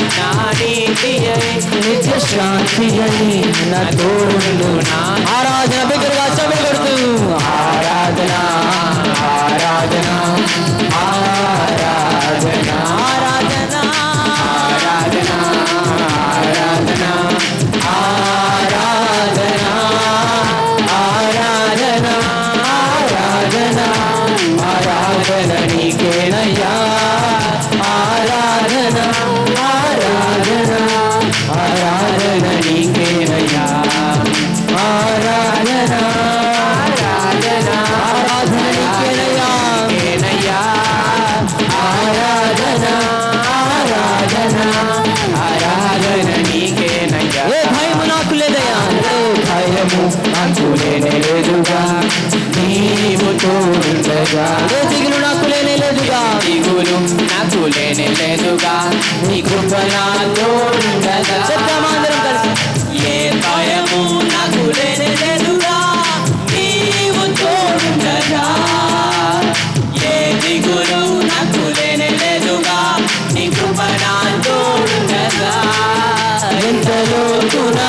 నా నీతి అయి నిత్య శాంతి అయి నా తోడు నా. ఆరాధన బిగ్గరగా చప్పట్లు కొడుతూ ఆరాధన ఆరాధన ఆరాధన ఆరాధన ఆరాధన ఆరాధన ఆరాధన ఆరాధన ఆరాధన నీకేనయ్యా ఆరాధన ఆరాధన ఆరాధన నీకేనయ్యా ఆరాధన ఆరాధన ఆరాధన నీకేనయ్యా నీకేనయ్యా ఆరాధన ఆరాధన ఆరాధన నీకేనయ్యా ఏ భయము నాకు లేదయ్యా ఏ భయము నాకు లేదుగా నీవు తోడుండగా ఏ దిగులు నాకు లేదుగా దిగులు నాకు లేదుగా నీ కృప నా తోడుండగా చెప్తామందరం కలిసి ఏ భయము నాకు లేదుగా నీవు తోడుండగా ఏ దిగులు నాకు లేదుగా నీ కృప నా తోడుండగా ఎంతలోతున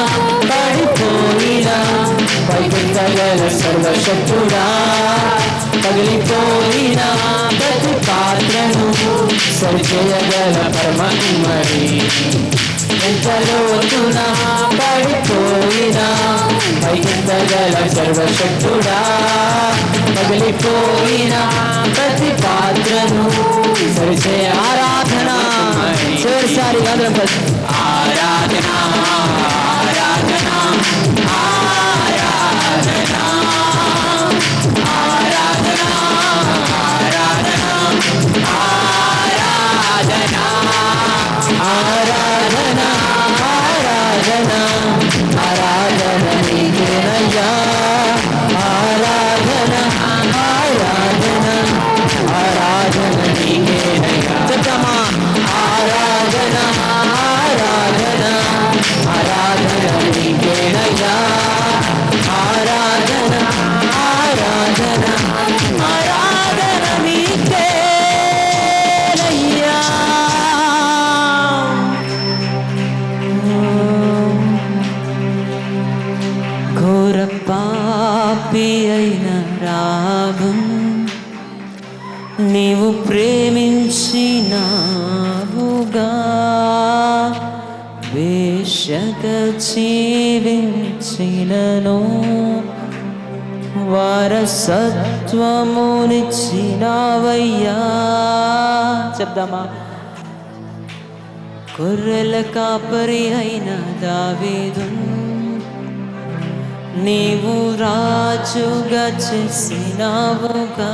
పడిపోయినా పైకెత్తగల సర్వశక్తుడా పగిలిపోయిన ప్రతి పాత్రను సరిచేయగల పరమకుమరి ఎంతలోతున పడిపోయిన పైకెత్తగల సర్వశక్తుడా పగిలిపోయిన ప్రతి పాత్రను సరిచేయ ఆరాధన చివరిసారి ఆరాధన ఆరాధన ఆరాధన ఆరాధన ఆరాధన ఆరాధన ఆరాధన ఆరాధన నీకేనయ్యా ఆరాధన ఆరాధన ఆరాధన నీకేనయ్యా చెప్తామా ఆరాధన ఆరాధన ఆరాధన నీకేనయ్యా ఆరాధన ఆరాధన ఆరాధన నీకేనయ్యా ఘోర పాపి అయిన రాగం నీవు ప్రేమించినావుగా వేషక జీవించినను వారసత్వమునిచ్చినావయ్యా చెప్దామా గొర్రెల కాపరి అయిన దావీదు నీవు రాజుగా చేసినావుగా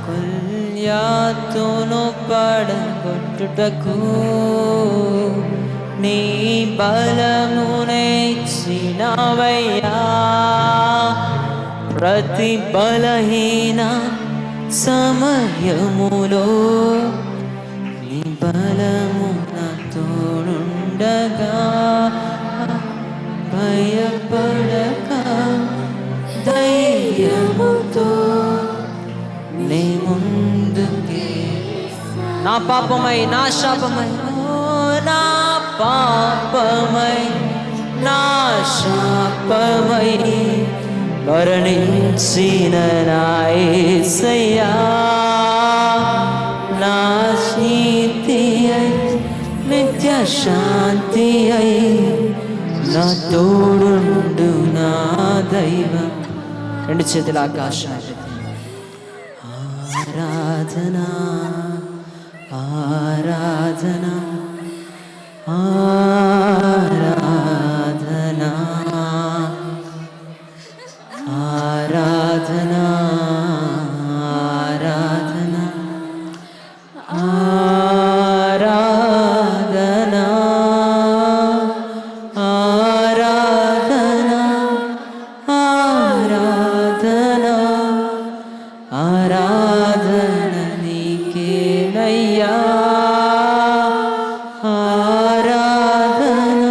కొల్యాతోను పడగొట్టుటకు నీ బలమునే ఇచ్చినావయ్యా ప్రతి బలహీన సమయములో నీ బలము నా తోడుండగా భయపడక ధైర్యముతో నీ ముందుకే నా పాపమై నా శాపమై నా పాపమై నా శాపమై మరణించిన నా యేసయ్యా నా నీతి అయి నిత్య శాంతి అయి నా తోడుండు నా దైవం రెండు చేతుల ఆకాశాన్ని ఆరాధన ఆరాధన ఆరాధన ఆరాధన ఆరాధన ఆరాధన ఆరాధన ఆరాధన ఆరాధన నీకేనయ్యా ఆరాధన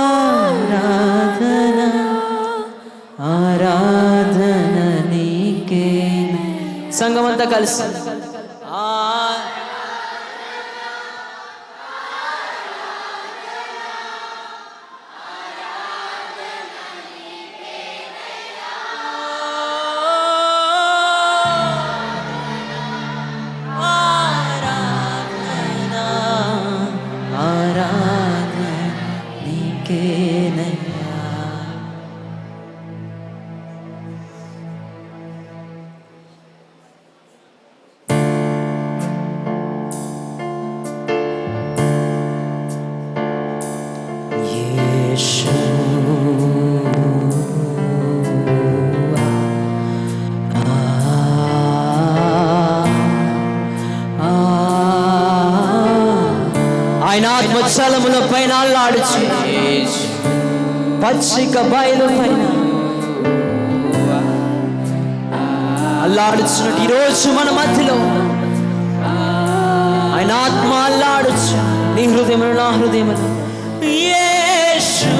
ఆరాధన ఆరాధన నీకే సంగమంతా కలిసి ఆయన ఆత్మచలముల పైన అల్లాడుచు పచ్చిక బయలు పైన అల్లాడుచున్నట్టు ఈరోజు మన మధ్యలో ఆయన ఆత్మ అల్లాడుచు నీ హృదయములు నా హృదయములు యేసు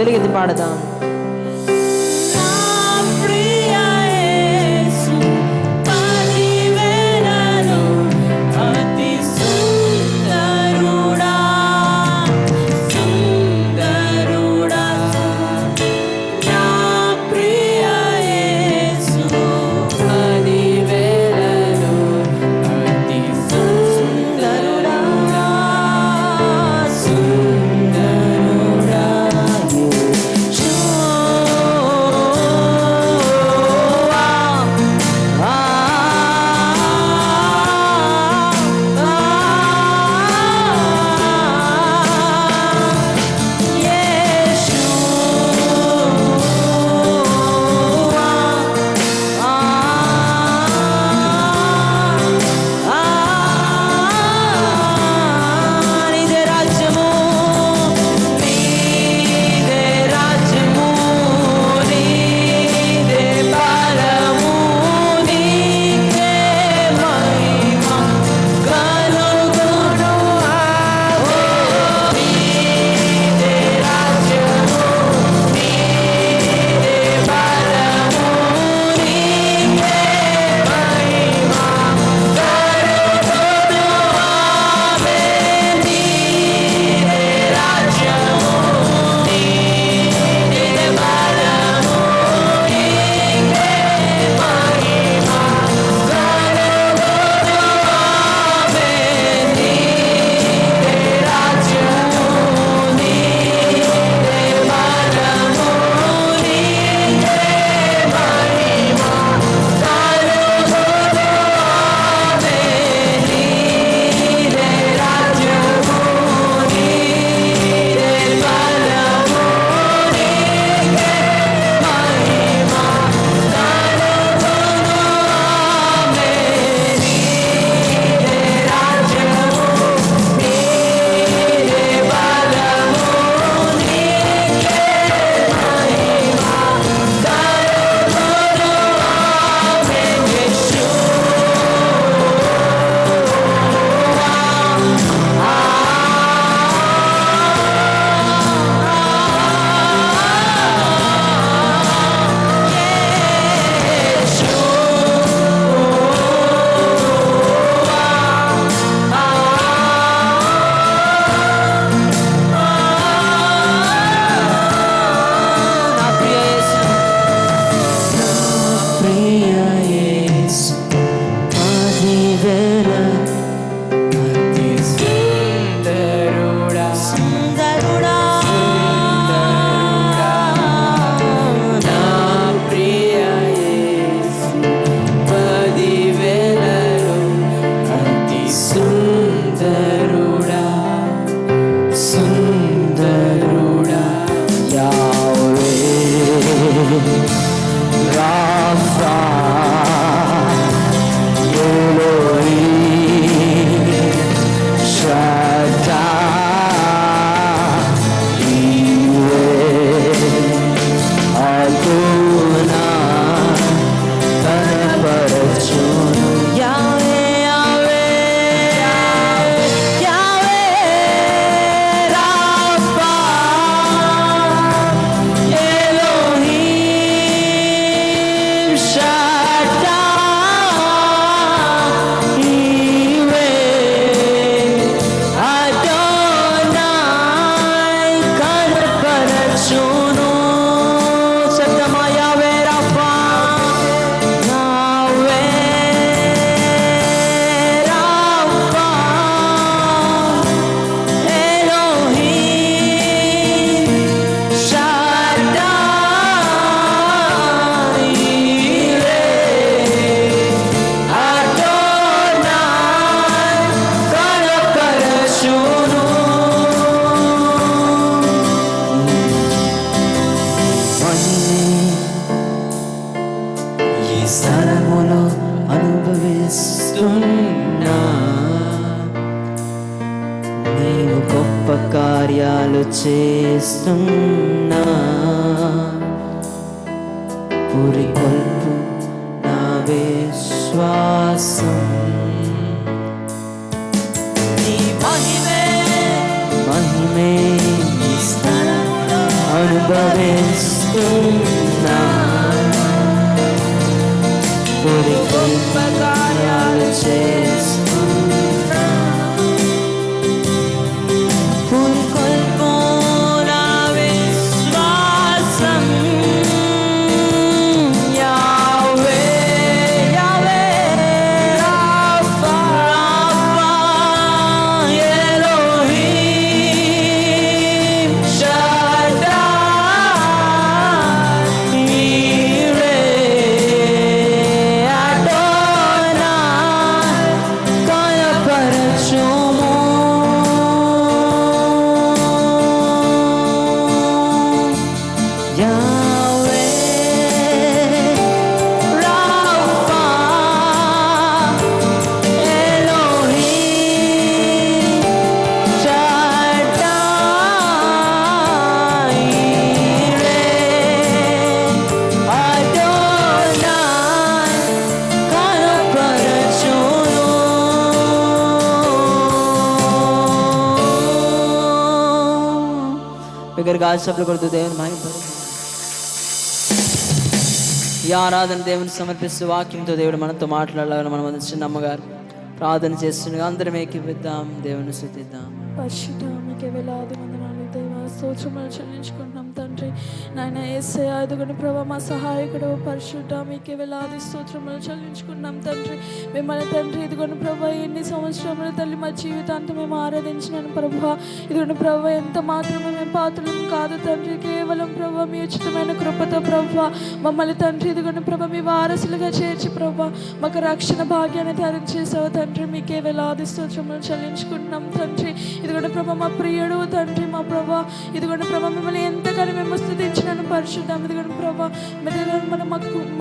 ఎలుగెత్తి పాడదాం. True. కార్యాలు చేస్తున్నా పురికొల్పు నా విశ్వాసం నీ మహిమే అనుభవిస్తున్నా పురికొల్ప కార్యాలు చేస్తున్నా పురికొల్పు నా విశ్వాసం యావే యావే రాఫా రాఫా ఎలోహీం షడ్డాయ్ ఈరే అడోనాయ్ కనపరచుము యావే రాఫా ఎలోహీం షడ్డాయ్ ఈరే అడోనాయ్ కనపరచును బిగ్గరగా శబ్ద కొడుతూ దేవుని మహిమపరుద్దాం. ఈ ఆరాధన దేవుని సమర్పిస్తూ వాక్యంతో దేవుడు మనతో మాట్లాడాలని మనం చిన్న అమ్మగారు ప్రార్థన చేస్తుండగా అందరం ఏకీపిద్దాం, దేవుని స్తుతిద్దాం. పరిశుద్ధ మీకే వేలాది వందనాలు దేవా, స్తోత్రములు చెల్లించుకుంటున్నాం తండ్రి. నాయన యేసయ్య ఎదుగుని ప్రభా మా సహాయకుడు పరిశుద్ధ మీకే వేలాది స్తోత్రములు చెల్లించుకున్నాం తండ్రి. మిమ్మల్ని తండ్రి ఇదిగోని ప్రభా ఎన్ని సంవత్సరములు తల్లి మా జీవితాంతం మేము ఆరాధించినాను ప్రభా. ఇదిగోని ప్రభా ఎంత మాత్రమే మేము పాత్రలం కాదు తండ్రి, కేవలం ప్రభా మీ ఉచితమైన కృపతో ప్రభా మమ్మల్ని తండ్రి ఇదిగోని ప్రభా మీ వారసులుగా చేర్చి ప్రభా మాకు రక్షణ భాగ్యాన్ని త్యాగం చేసావు తండ్రి. మీకే వేలాది స్తోత్రములు చెల్లించుకుంటున్నాం తండ్రి. ఇదిగోని ప్రభా మా ప్రియుడు తండ్రి మా ప్రభా ఇదిగోని ప్రభా మిమ్మల్ని ఎంతగానో మేము స్తుతించినాను పరిశుద్ధ. ఇదిగోని ప్రభా మనం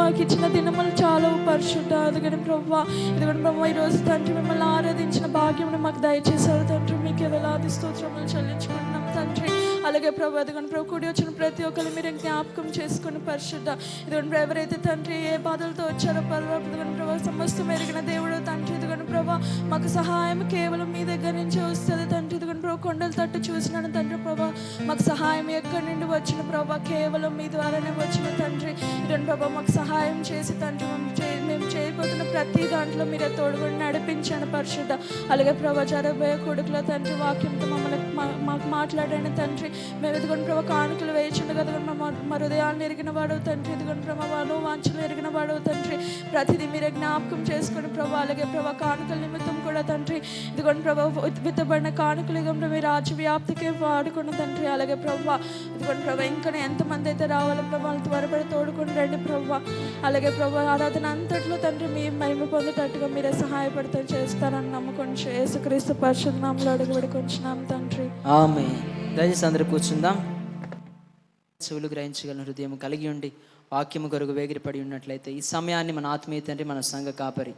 మాకు ఇచ్చిన దినములు చాలా పరిశుద్ధ. అందుకని ప్రభా ఇదిగోని ప్రభా ఈరోజు తండ్రి మిమ్మల్ని ఆరాధించిన భాగ్యం మాకు దయచేశారు తండ్రి. మీకే వేలాది స్తోత్రములు చెల్లించుకుంటున్నాం తండ్రి. అలాగే ప్రభు ఇదిగోని ప్రభు కూడి వచ్చిన ప్రతి ఒక్కరు మీరు జ్ఞాపకం చేసుకుని పరిశుద్ధ. ఇదిగోని ప్రభు ఎవరైతే తండ్రి ఏ బాధలతో వచ్చారో ప్రభు ఇదిగోని ప్రభు సమస్తం ఎరిగిన దేవుడు తండ్రి. ఇదిగోని ప్రభు మాకు సహాయం కేవలం మీ దగ్గర నుంచి వస్తుంది తండ్రి. ఇదిగోని ప్రభు కొండల తట్టు చూసినాను తండ్రి ప్రభా మాకు సహాయం ఎక్కడి నుండి వచ్చిన ప్రభా కేవలం మీ ద్వారానే వచ్చిన తండ్రి. ఇదిగోని ప్రభా మాకు సహాయం చేసి తండ్రి మేము చేయబోతున్న ప్రతి దాంట్లో మీరే తోడుకొని నడిపించాను పరిశుద్ధ. అలాగే ప్రభా జరగబోయే కొడుకుల తండ్రి వాక్యంతో మమ్మల్ని మాకు మాట్లాడాను తండ్రి. మేము ఇదిగోని ప్రభా కానుకలు వేయించుండగా మా హృదయాన్ని ఎరిగిన వాడు తండ్రి. ఇదిగోని ప్రభా వాంఛలు ఎరిగిన వాడు తండ్రి. ప్రతిదీ మీరే జ్ఞాపకం చేసుకుని ప్రభా అలాగే ప్రభా కానుకల నిమిత్తం కూడా తండ్రి ఇదిగోని ప్రభా విత్తబడిన కానుకలు ఇదిగోని మీ రాజ్య వ్యాప్తికే వాడుకున్న తండ్రి. అలాగే ప్రభా ఇదిగోని ప్రభా ఇంకా ఎంతమంది అయితే రావాలో ప్రభా త్వరపడి తోడుకొని రండి ప్రభా. అలాగే ప్రభా ఆరాధన అంతట్లో తండ్రి మీ మహిమ పొందేటట్టుగా మీరే సహాయపడతాం చేస్తారని నమ్ముకొని యేసుక్రీస్తు పరిశుద్ధ నామములో అడిగి వేడుకొంచున్నాం తండ్రి. ఆమేన్. దయచేసి అందరూ కూర్చుందాం. చెవులు గ్రహించగల హృదయం కలిగి ఉండి వాక్యము కొరకు వేగిరపడి ఉన్నట్లయితే ఈ సమయాన్ని మన ఆత్మీయ తండ్రి మన సంఘ కాపరి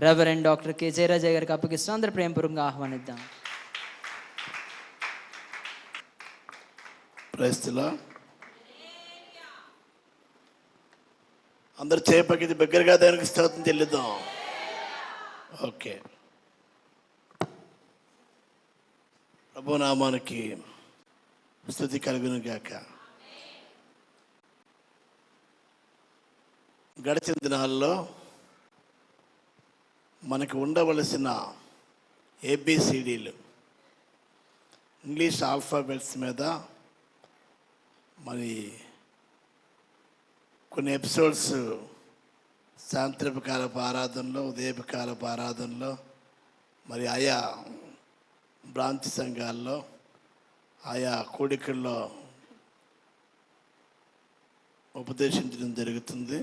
రెవరెండ్ డాక్టర్ కె జయరాజయ్య గారికి అప్పగిస్తూ అందరూ ప్రేమపూర్వకంగా ఆహ్వానిద్దాం. ప్రైస్తులా అందరు చేపకి బిగ్గరగా దానికి స్తోత్రం చెల్లిద్దాం. ఓకే, ప్రభునామానికి స్తుతి కలుగును గాక. గడిచిన దినాల్లో మనకు ఉండవలసిన ABCDలు ఇంగ్లీష్ ఆల్ఫాబెట్స్ మీద మరి కొన్ని ఎపిసోడ్స్ సాయంత్రపకాలపు ఆరాధనలో ఉదయపకాలపు ఆరాధనలో మరి ఆయా బ్రాంచ్ సంఘాల్లో ఆయా కూడికల్లో ఉపదేశించడం జరుగుతుంది.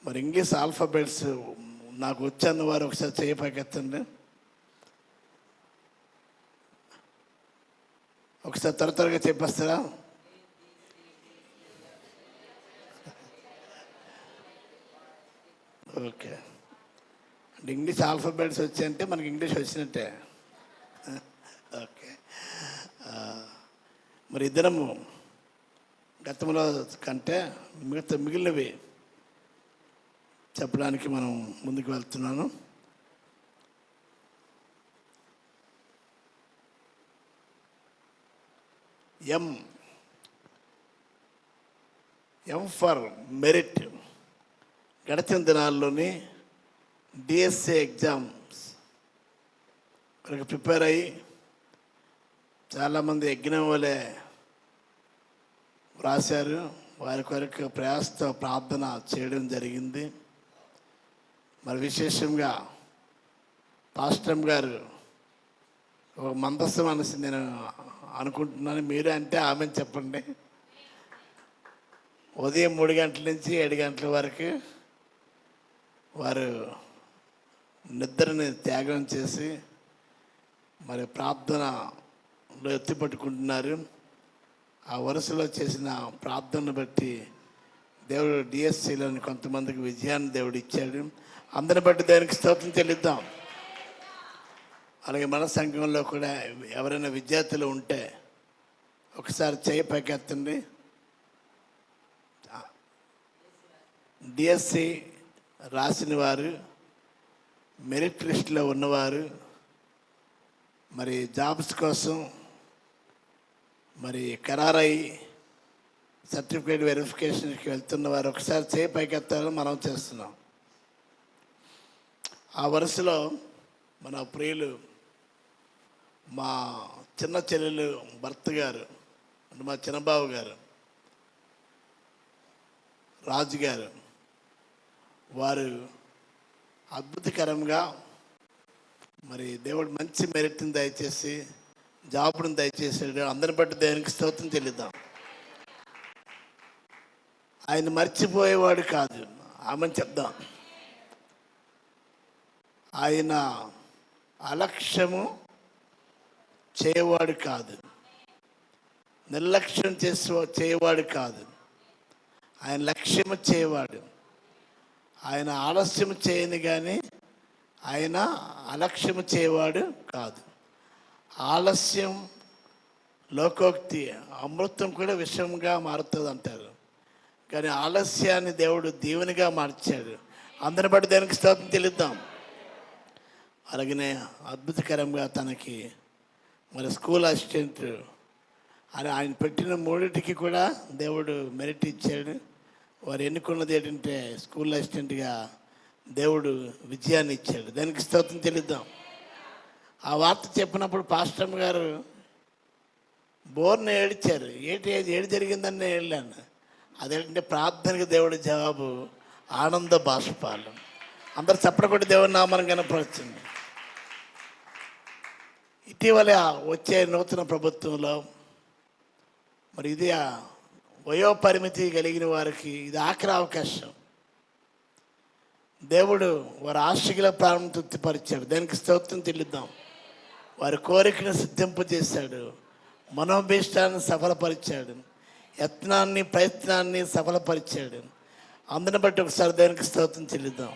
మరి ఇంగ్లీష్ ఆల్ఫాబెట్స్ నాకు వచ్చన్న వారు ఒకసారి చేయపకెత్తండి. ఒకసారి త్వరగా చెప్పేస్తారా? ఓకే, అంటే ఇంగ్లీష్ ఆల్ఫాబెట్స్ వచ్చాయంటే మనకి ఇంగ్లీష్ వచ్చినట్టే. ఓకే, మరి ఈ దినము గతంలో కంటే మిగిలినవి చెప్పడానికి మనం ముందుకు వెళ్తున్నాను. ఎం ఫర్ మెరిట్. గడిచిన దినాల్లోని డిఎస్సి ఎగ్జామ్స్ కొరకు ప్రిపేర్ అయ్యి చాలామంది యజ్ఞం వలె వ్రాశారు. వారి కొరకు ప్రయాసతో ప్రార్థన చేయడం జరిగింది. మరి విశేషంగా పాస్టర్ గారు ఒక మందస్సం అనేసి నేను అనుకుంటున్నాను. మీరే అంటే ఆమెను చెప్పండి. ఉదయం 3 గంటల నుంచి 7 గంటల వరకు వారు నిద్రని త్యాగం చేసి మరి ప్రార్థనలో ఎత్తిపట్టుకుంటున్నారు. ఆ వరుసలో చేసిన ప్రార్థనను బట్టి దేవుడు డిఎస్సిలోని కొంతమందికి విజయాన్ని దేవుడు ఇచ్చాడు. అందరిని బట్టి దానికి స్తోత్రం చెల్లిద్దాం. అలాగే మన సంఘంలో కూడా ఎవరైనా విద్యార్థులు ఉంటే ఒకసారి చేయి పైకెత్తండి. డిఎస్సి రాసిన వారు, మెరిట్ లిస్టులో ఉన్నవారు, మరి జాబ్స్ కోసం మరి ఖరారై సర్టిఫికేట్ వెరిఫికేషన్కి వెళ్తున్న వారు ఒకసారి చేయి పైకెత్తాలని మనం చేస్తున్నాం. ఆ వరుసలో మన ప్రియులు మా చిన్న చెల్లెలు భర్త గారు, అంటే మా చిన్నబాబు గారు రాజు గారు, వారు అద్భుతకరంగా మరి దేవుడు మంచి మెరిట్ని దయచేసి జాబుని దయచేసాడు. అందరిని బట్టి దేవునికి స్తోత్రం చెల్లిద్దాం. ఆయన మర్చిపోయేవాడు కాదు, ఆమెను చెప్దాం. ఆయన అలక్ష్యము చేయవాడు కాదు, నిర్లక్ష్యం చేయవాడు కాదు. ఆయన లక్ష్యము చేయవాడు. ఆయన ఆలస్యము చేయని కానీ ఆయన అలక్ష్యము చేయవాడు కాదు. ఆలస్యం లోకోక్తి, అమృతం కూడా విషయంగా మారుతుంది అంటారు. కానీ ఆలస్యాన్ని దేవుడు దీవెనగా మార్చాడు. అందరిని బట్టి దానికి స్తోత్రం చెల్లిద్దాం. అలాగనే అద్భుతకరంగా తనకి మరి స్కూల్ అసిస్టెంట్ అని ఆయన పెట్టిన 3టికి కూడా దేవుడు మెరిట్ ఇచ్చాడు. వారు ఎన్నుకున్నది ఏంటంటే స్కూల్ అసిస్టెంట్గా దేవుడు విజయాన్ని ఇచ్చాడు. దానికి స్తోత్రం చెల్లిద్దాం. ఆ వార్త చెప్పినప్పుడు పాస్టర్ గారు బోర్ని ఏడ్చారు. ఏడు జరిగిందని నేను వెళ్ళాను. అదేంటంటే ప్రార్థనకి దేవుడి జవాబు ఆనంద బాష్పాలు. అందరు చప్పడకొట్టి దేవుని నామాన్ని కనపరుస్తుంది. ఇటీవల వచ్చే నూతన ప్రభుత్వంలో మరి ఇది వయోపరిమితి కలిగిన వారికి ఇది ఆఖరి అవకాశం. దేవుడు వారి ఆశల ప్రారంభం తృప్తిపరిచాడు. దానికి స్తోత్రం చెల్లిద్దాం. వారి కోరికను సిద్ధింపజేశాడు. మనోభీష్టాన్ని సఫలపరిచాడు. యత్నాన్ని ప్రయత్నాన్ని సఫలపరిచాడు. అందరిని బట్టి ఒకసారి దానికి స్తోత్రం చెల్లిద్దాం.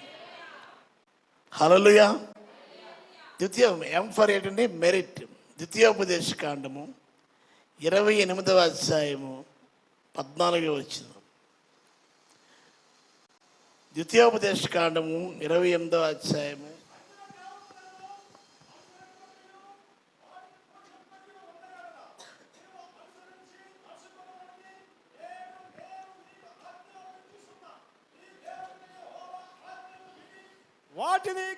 హల్లెలూయా. ద్వితీయం ఎం ఫర్ ఏంటంటే మెరిట్. ద్వితీయోపదేశ కాండము 28వ అధ్యాయము 14వ వచనం. ద్వితీయోపదేశ కాండము 28వ అధ్యాయము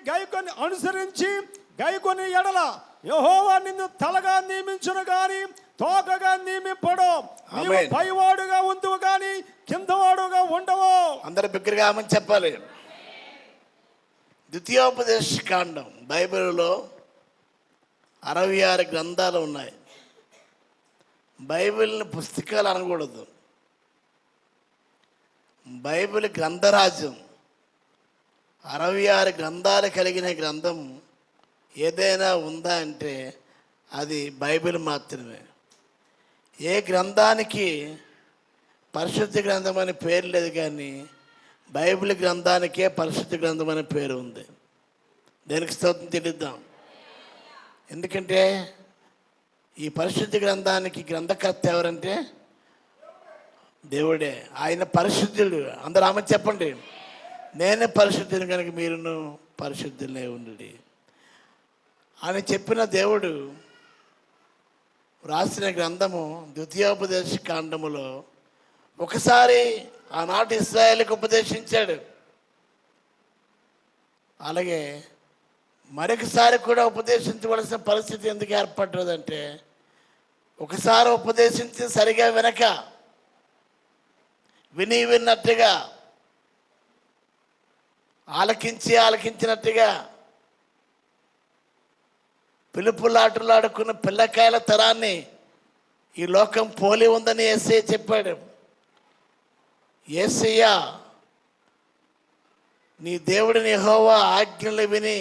'గైకొని అనుసరించి గైకొని ఎడల యెహోవా నిన్ను తలగా నియమించును గాని తోకగా నియమింపడు. నీవు పైవాడుగా ఉందువు గాని కిందవాడుగా ఉండవు. అందరు బిగ్గరగా ఆమె చెప్పాలి. ద్వితీయోపదేశ కాండం బైబిల్లో 66 గ్రంథాలు ఉన్నాయి. బైబిల్ని పుస్తకాలు అనకూడదు. బైబిల్ గ్రంథరాజ్యం. 66 గ్రంథాలు కలిగిన గ్రంథం ఏదైనా ఉందా అంటే అది బైబిల్ మాత్రమే. ఏ గ్రంథానికి పరిశుద్ధ గ్రంథం అనే పేరు లేదు, కానీ బైబిల్ గ్రంథానికే పరిశుద్ధ గ్రంథం అనే పేరు ఉంది. దేనికి స్తోత్రం చెల్లిద్దాం. ఎందుకంటే ఈ పరిశుద్ధ గ్రంథానికి గ్రంథకర్త ఎవరంటే దేవుడే. ఆయన పరిశుద్ధుడు. అందరూ ఆమె చెప్పండి. నేనే పరిశుద్ధుని కనుక మీరును పరిశుద్ధులే ఉండు అని చెప్పిన దేవుడు రాసిన గ్రంథము ద్వితీయోపదేశ కాండములో ఒకసారి ఆనాటి ఇశ్రాయేలుకు ఉపదేశించాడు. అలాగే మరొకసారి కూడా ఉపదేశించవలసిన పరిస్థితి ఎందుకు ఏర్పడ్డదంటే, ఒకసారి ఉపదేశించి సరిగా విన్నట్టుగా ఆలకించినట్టుగా పిలుపులాటలాడుకున్న పిల్లకాయల తరాన్ని ఈ లోకం పోలి ఉందని యేసయ్య చెప్పాడు. యేసయ్య నీ దేవుడిని యెహోవా ఆజ్ఞలు విని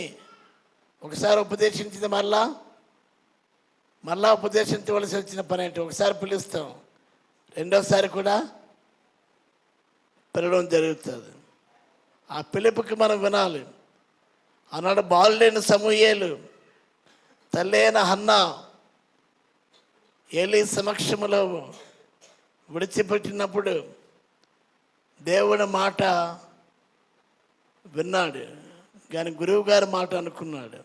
ఒకసారి ఉపదేశించింది, మళ్ళా ఉపదేశించవలసి వచ్చిన పని ఏంటి? ఒకసారి పిలుస్తాం, రెండోసారి కూడా పిలవడం జరుగుతుంది. ఆ పిలుపుకి మనం వినాలి. ఆనాడు బాలుడైన సమూయేలు, తల్లి అయిన హన్నా ఏలీ సమక్షములో విడిచిపెట్టినప్పుడు దేవుడి మాట విన్నాడు, కానీ గురువు గారి మాట అనుకున్నాడు.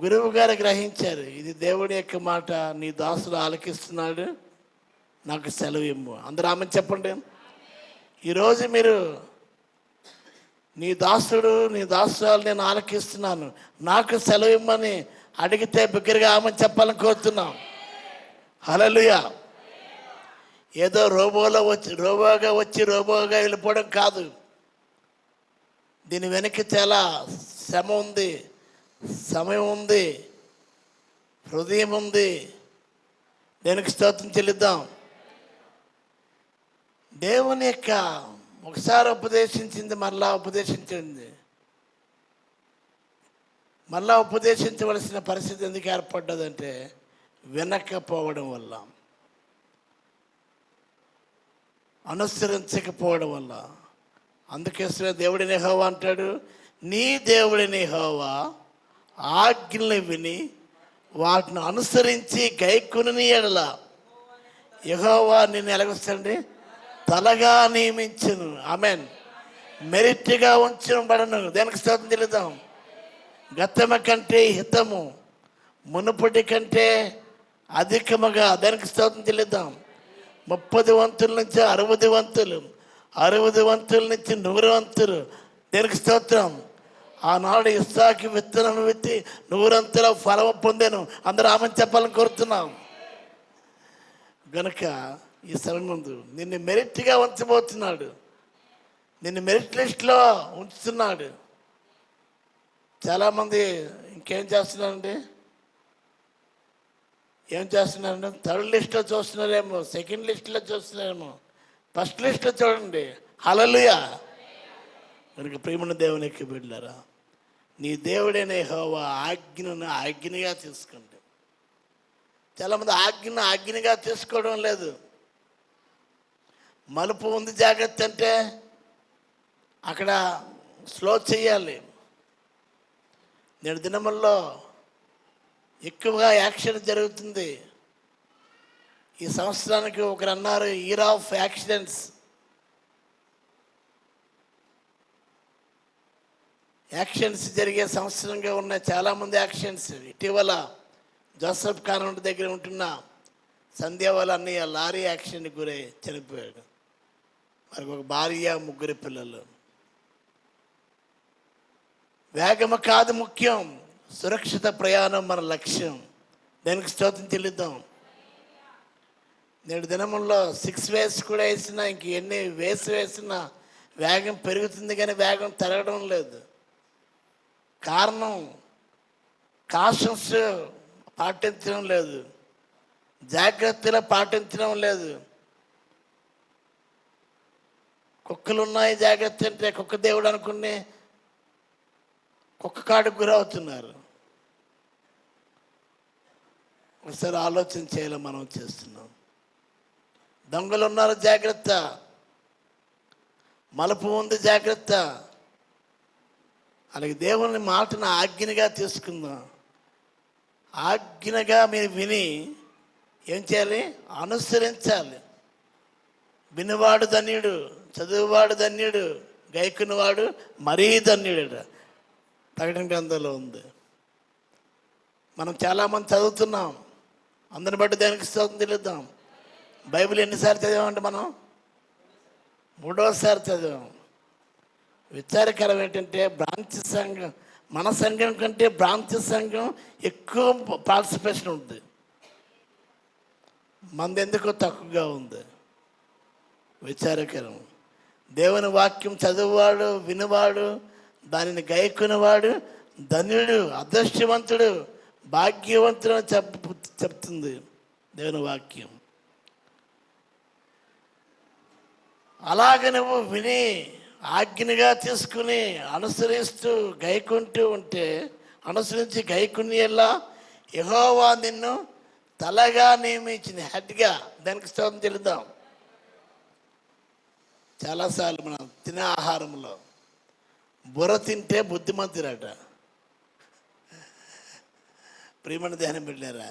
గురువు గారు గ్రహించారు, ఇది దేవుడి యొక్క మాట, నీ దాసుడు ఆలకిస్తున్నాడు, నాకు సెలవు ఇమ్ము. అందరూ ఆమె చెప్పండి. ఈరోజు మీరు నీ దాసురాలు నేను ఆలకిస్తున్నాను, నాకు సెలవు ఇమ్మని అడిగితే బిగ్గరగా ఆమె చెప్పాలని కోరుతున్నాం. హల్లెలూయా. ఏదో రోబోగా వచ్చి వెళ్ళిపోవడం కాదు. దీని వెనక్కి చాలా శ్రమ ఉంది, సమయం ఉంది, హృదయం ఉంది. దేనికి స్తోత్రం చెల్లిద్దాం. దేవుని యొక్క ఒకసారి ఉపదేశించింది, మళ్ళా ఉపదేశించవలసిన పరిస్థితి ఎందుకు ఏర్పడ్డదంటే వినకపోవడం వల్ల, అనుసరించకపోవడం వల్ల. అందుకే దేవుడిని యెహోవా అంటాడు, నీ దేవుడిని యెహోవా ఆజ్ఞలు విని వాటిని అనుసరించి గైకొనిన యెడల యెహోవా నిన్ను ఎలాగొస్తాడండి? తలగా నియమించును. ఆమెన్. మెరిట్గా ఉంచబడను. దేనికి స్తోత్రం చెల్లిద్దాం. గతము కంటే హితము, మునుపటి కంటే అధికముగా. దానికి స్తోత్రం చెల్లిద్దాం. 30 వంతుల నుంచి 60 వంతులు, 60 వంతుల నుంచి 100 వంతులు. దేనికి స్తోత్రం. ఆనాడు ఇస్సాకు విత్తనం విత్తి 100 వంతుల ఫలము పొందాను. అందరూ ఆమెను చెప్పాలని కోరుతున్నాం. గనుక ఈ స్థలం ముందు నిన్ను మెరిట్గా ఉంచబోతున్నాడు, నిన్ను మెరిట్ లిస్ట్లో ఉంచుతున్నాడు. చాలామంది ఇంకేం చేస్తున్నారండి? థర్డ్ లిస్ట్లో చూస్తున్నారేమో, సెకండ్ లిస్ట్లో చూస్తున్నారేమో, ఫస్ట్ లిస్ట్లో చూడండి. హల్లెలూయా. కనుక ప్రియమైన దేవునికి బిడ్డలారా, నీ దేవుడైన యెహోవా ఆజ్ఞను ఆజ్ఞగా తీసుకోండి. చాలామంది ఆజ్ఞగా తీసుకోవడం లేదు. మలుపు ఉంది జాగ్రత్త అంటే అక్కడ స్లో చేయాలి. నేడు దినముల్లో ఎక్కువగా యాక్సిడెంట్ జరుగుతుంది. ఈ సంవత్సరానికి ఒకరు అన్నారు, ఇయర్ ఆఫ్ యాక్సిడెంట్స్. యాక్సిడెంట్స్ జరిగే సంవత్సరంగా ఉన్న చాలామంది యాక్సిడెంట్స్. ఇటీవల జోసఫ్ కాన్వెంట్ దగ్గర ఉంటున్న సంధ్య వాళ్ళ అన్నయ్య లారీ యాక్సిడెంట్కి గురై చనిపోయాడు. వారికి ఒక భార్య, 3 పిల్లలు. వేగము కాదు ముఖ్యం, సురక్షిత ప్రయాణం మన లక్ష్యం. దానికి స్తోత్రం చెల్లిద్దాం. నేడు దినముల్లో 6 వేస్ కూడా వేసినా, ఇంక ఎన్ని వేసినా వేగం పెరుగుతుంది కానీ వేగం తరగడం లేదు. కారణం కాషన్స్ పాటించడం లేదు, జాగ్రత్తలు పాటించడం లేదు. కుక్కలు ఉన్నాయి జాగ్రత్త అంటే కుక్క దేవుడు అనుకుని కుక్క కాడుకు గురవుతున్నారు. ఒకసారి ఆలోచన చేయాలి. మనం చేస్తున్నాం. దొంగలు ఉన్నారు జాగ్రత్త, మలుపు ఉంది జాగ్రత్త. అలాగే దేవుని మాటను ఆజ్ఞగా తీసుకుందాం. ఆజ్ఞగా మీరు విని ఏం చేయాలి? అనుసరించాలి. వినివాడు ధన్యుడు, చదువువాడు ధన్యుడు, గైకునివాడు మరీ ధన్యుడు. ప్రకటన గ్రంథంలో ఉంది. మనం చాలామంది చదువుతున్నాం, అందరిని బట్టి దానికి స్తోత్రం తెలుద్దాం. బైబిల్ ఎన్నిసార్లు చదివామంటే మనం 3వసారి చదివాం. విచారకరం ఏంటంటే బ్రాంచ్ సంఘం, మన సంఘం కంటే బ్రాంచ్ సంఘం ఎక్కువ పార్టిసిపేషన్ ఉంది, మనది ఎందుకో తక్కువగా ఉంది. విచారకరం. దేవుని వాక్యం చదువువాడు, వినువాడు, దానిని గైకునివాడు ధన్యుడు, అదృష్టవంతుడు, భాగ్యవంతుడు అని చెప్తుంది దేవుని వాక్యం. అలాగ నువ్వు విని ఆజ్ఞగా తీసుకుని అనుసరిస్తూ గైకుంటూ ఉంటే, అనుసరించి గైకుని ఎలా యెహోవా నిన్ను తలగా నియమించింది, హెడ్గా. దానికి స్తోత్రం చెల్లిద్దాం. చాలాసార్లు మనం తినే ఆహారంలో బుర్ర తింటే బుద్ధిమంతురాట. ప్రియమైన ధ్యానం పెట్టారా?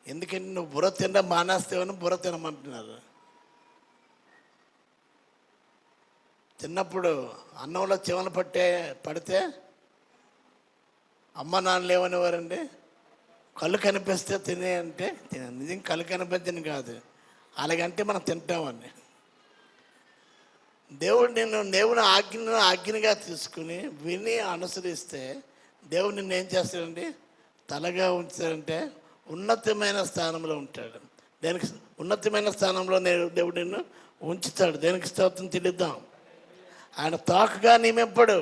ఎందుకంటే నువ్వు బుర్ర తినడం మానేస్తావని బుర్ర తినమంటున్నారు. చిన్నప్పుడు అన్నంలో చెమలు పడితే అమ్మ నాన్నలు ఏమనేవారండి? కళ్ళు కనిపిస్తే తినే అంటే నిజం కళ్ళు కనిపించని కాదు, అలాగంటే మనం తింటామని. దేవుని ఆజ్ఞగా తీసుకుని విని అనుసరిస్తే దేవుడు నిన్ను ఏం చేస్తాడండి? తలగా ఉంచాడంటే ఉన్నతమైన స్థానంలో ఉంటాడు. దేనికి? ఉన్నతమైన స్థానంలో దేవుడు నిన్ను ఉంచుతాడు. దేనికి స్తోత్రం చెల్లిద్దాం. ఆయన తోకగా నియమింపడు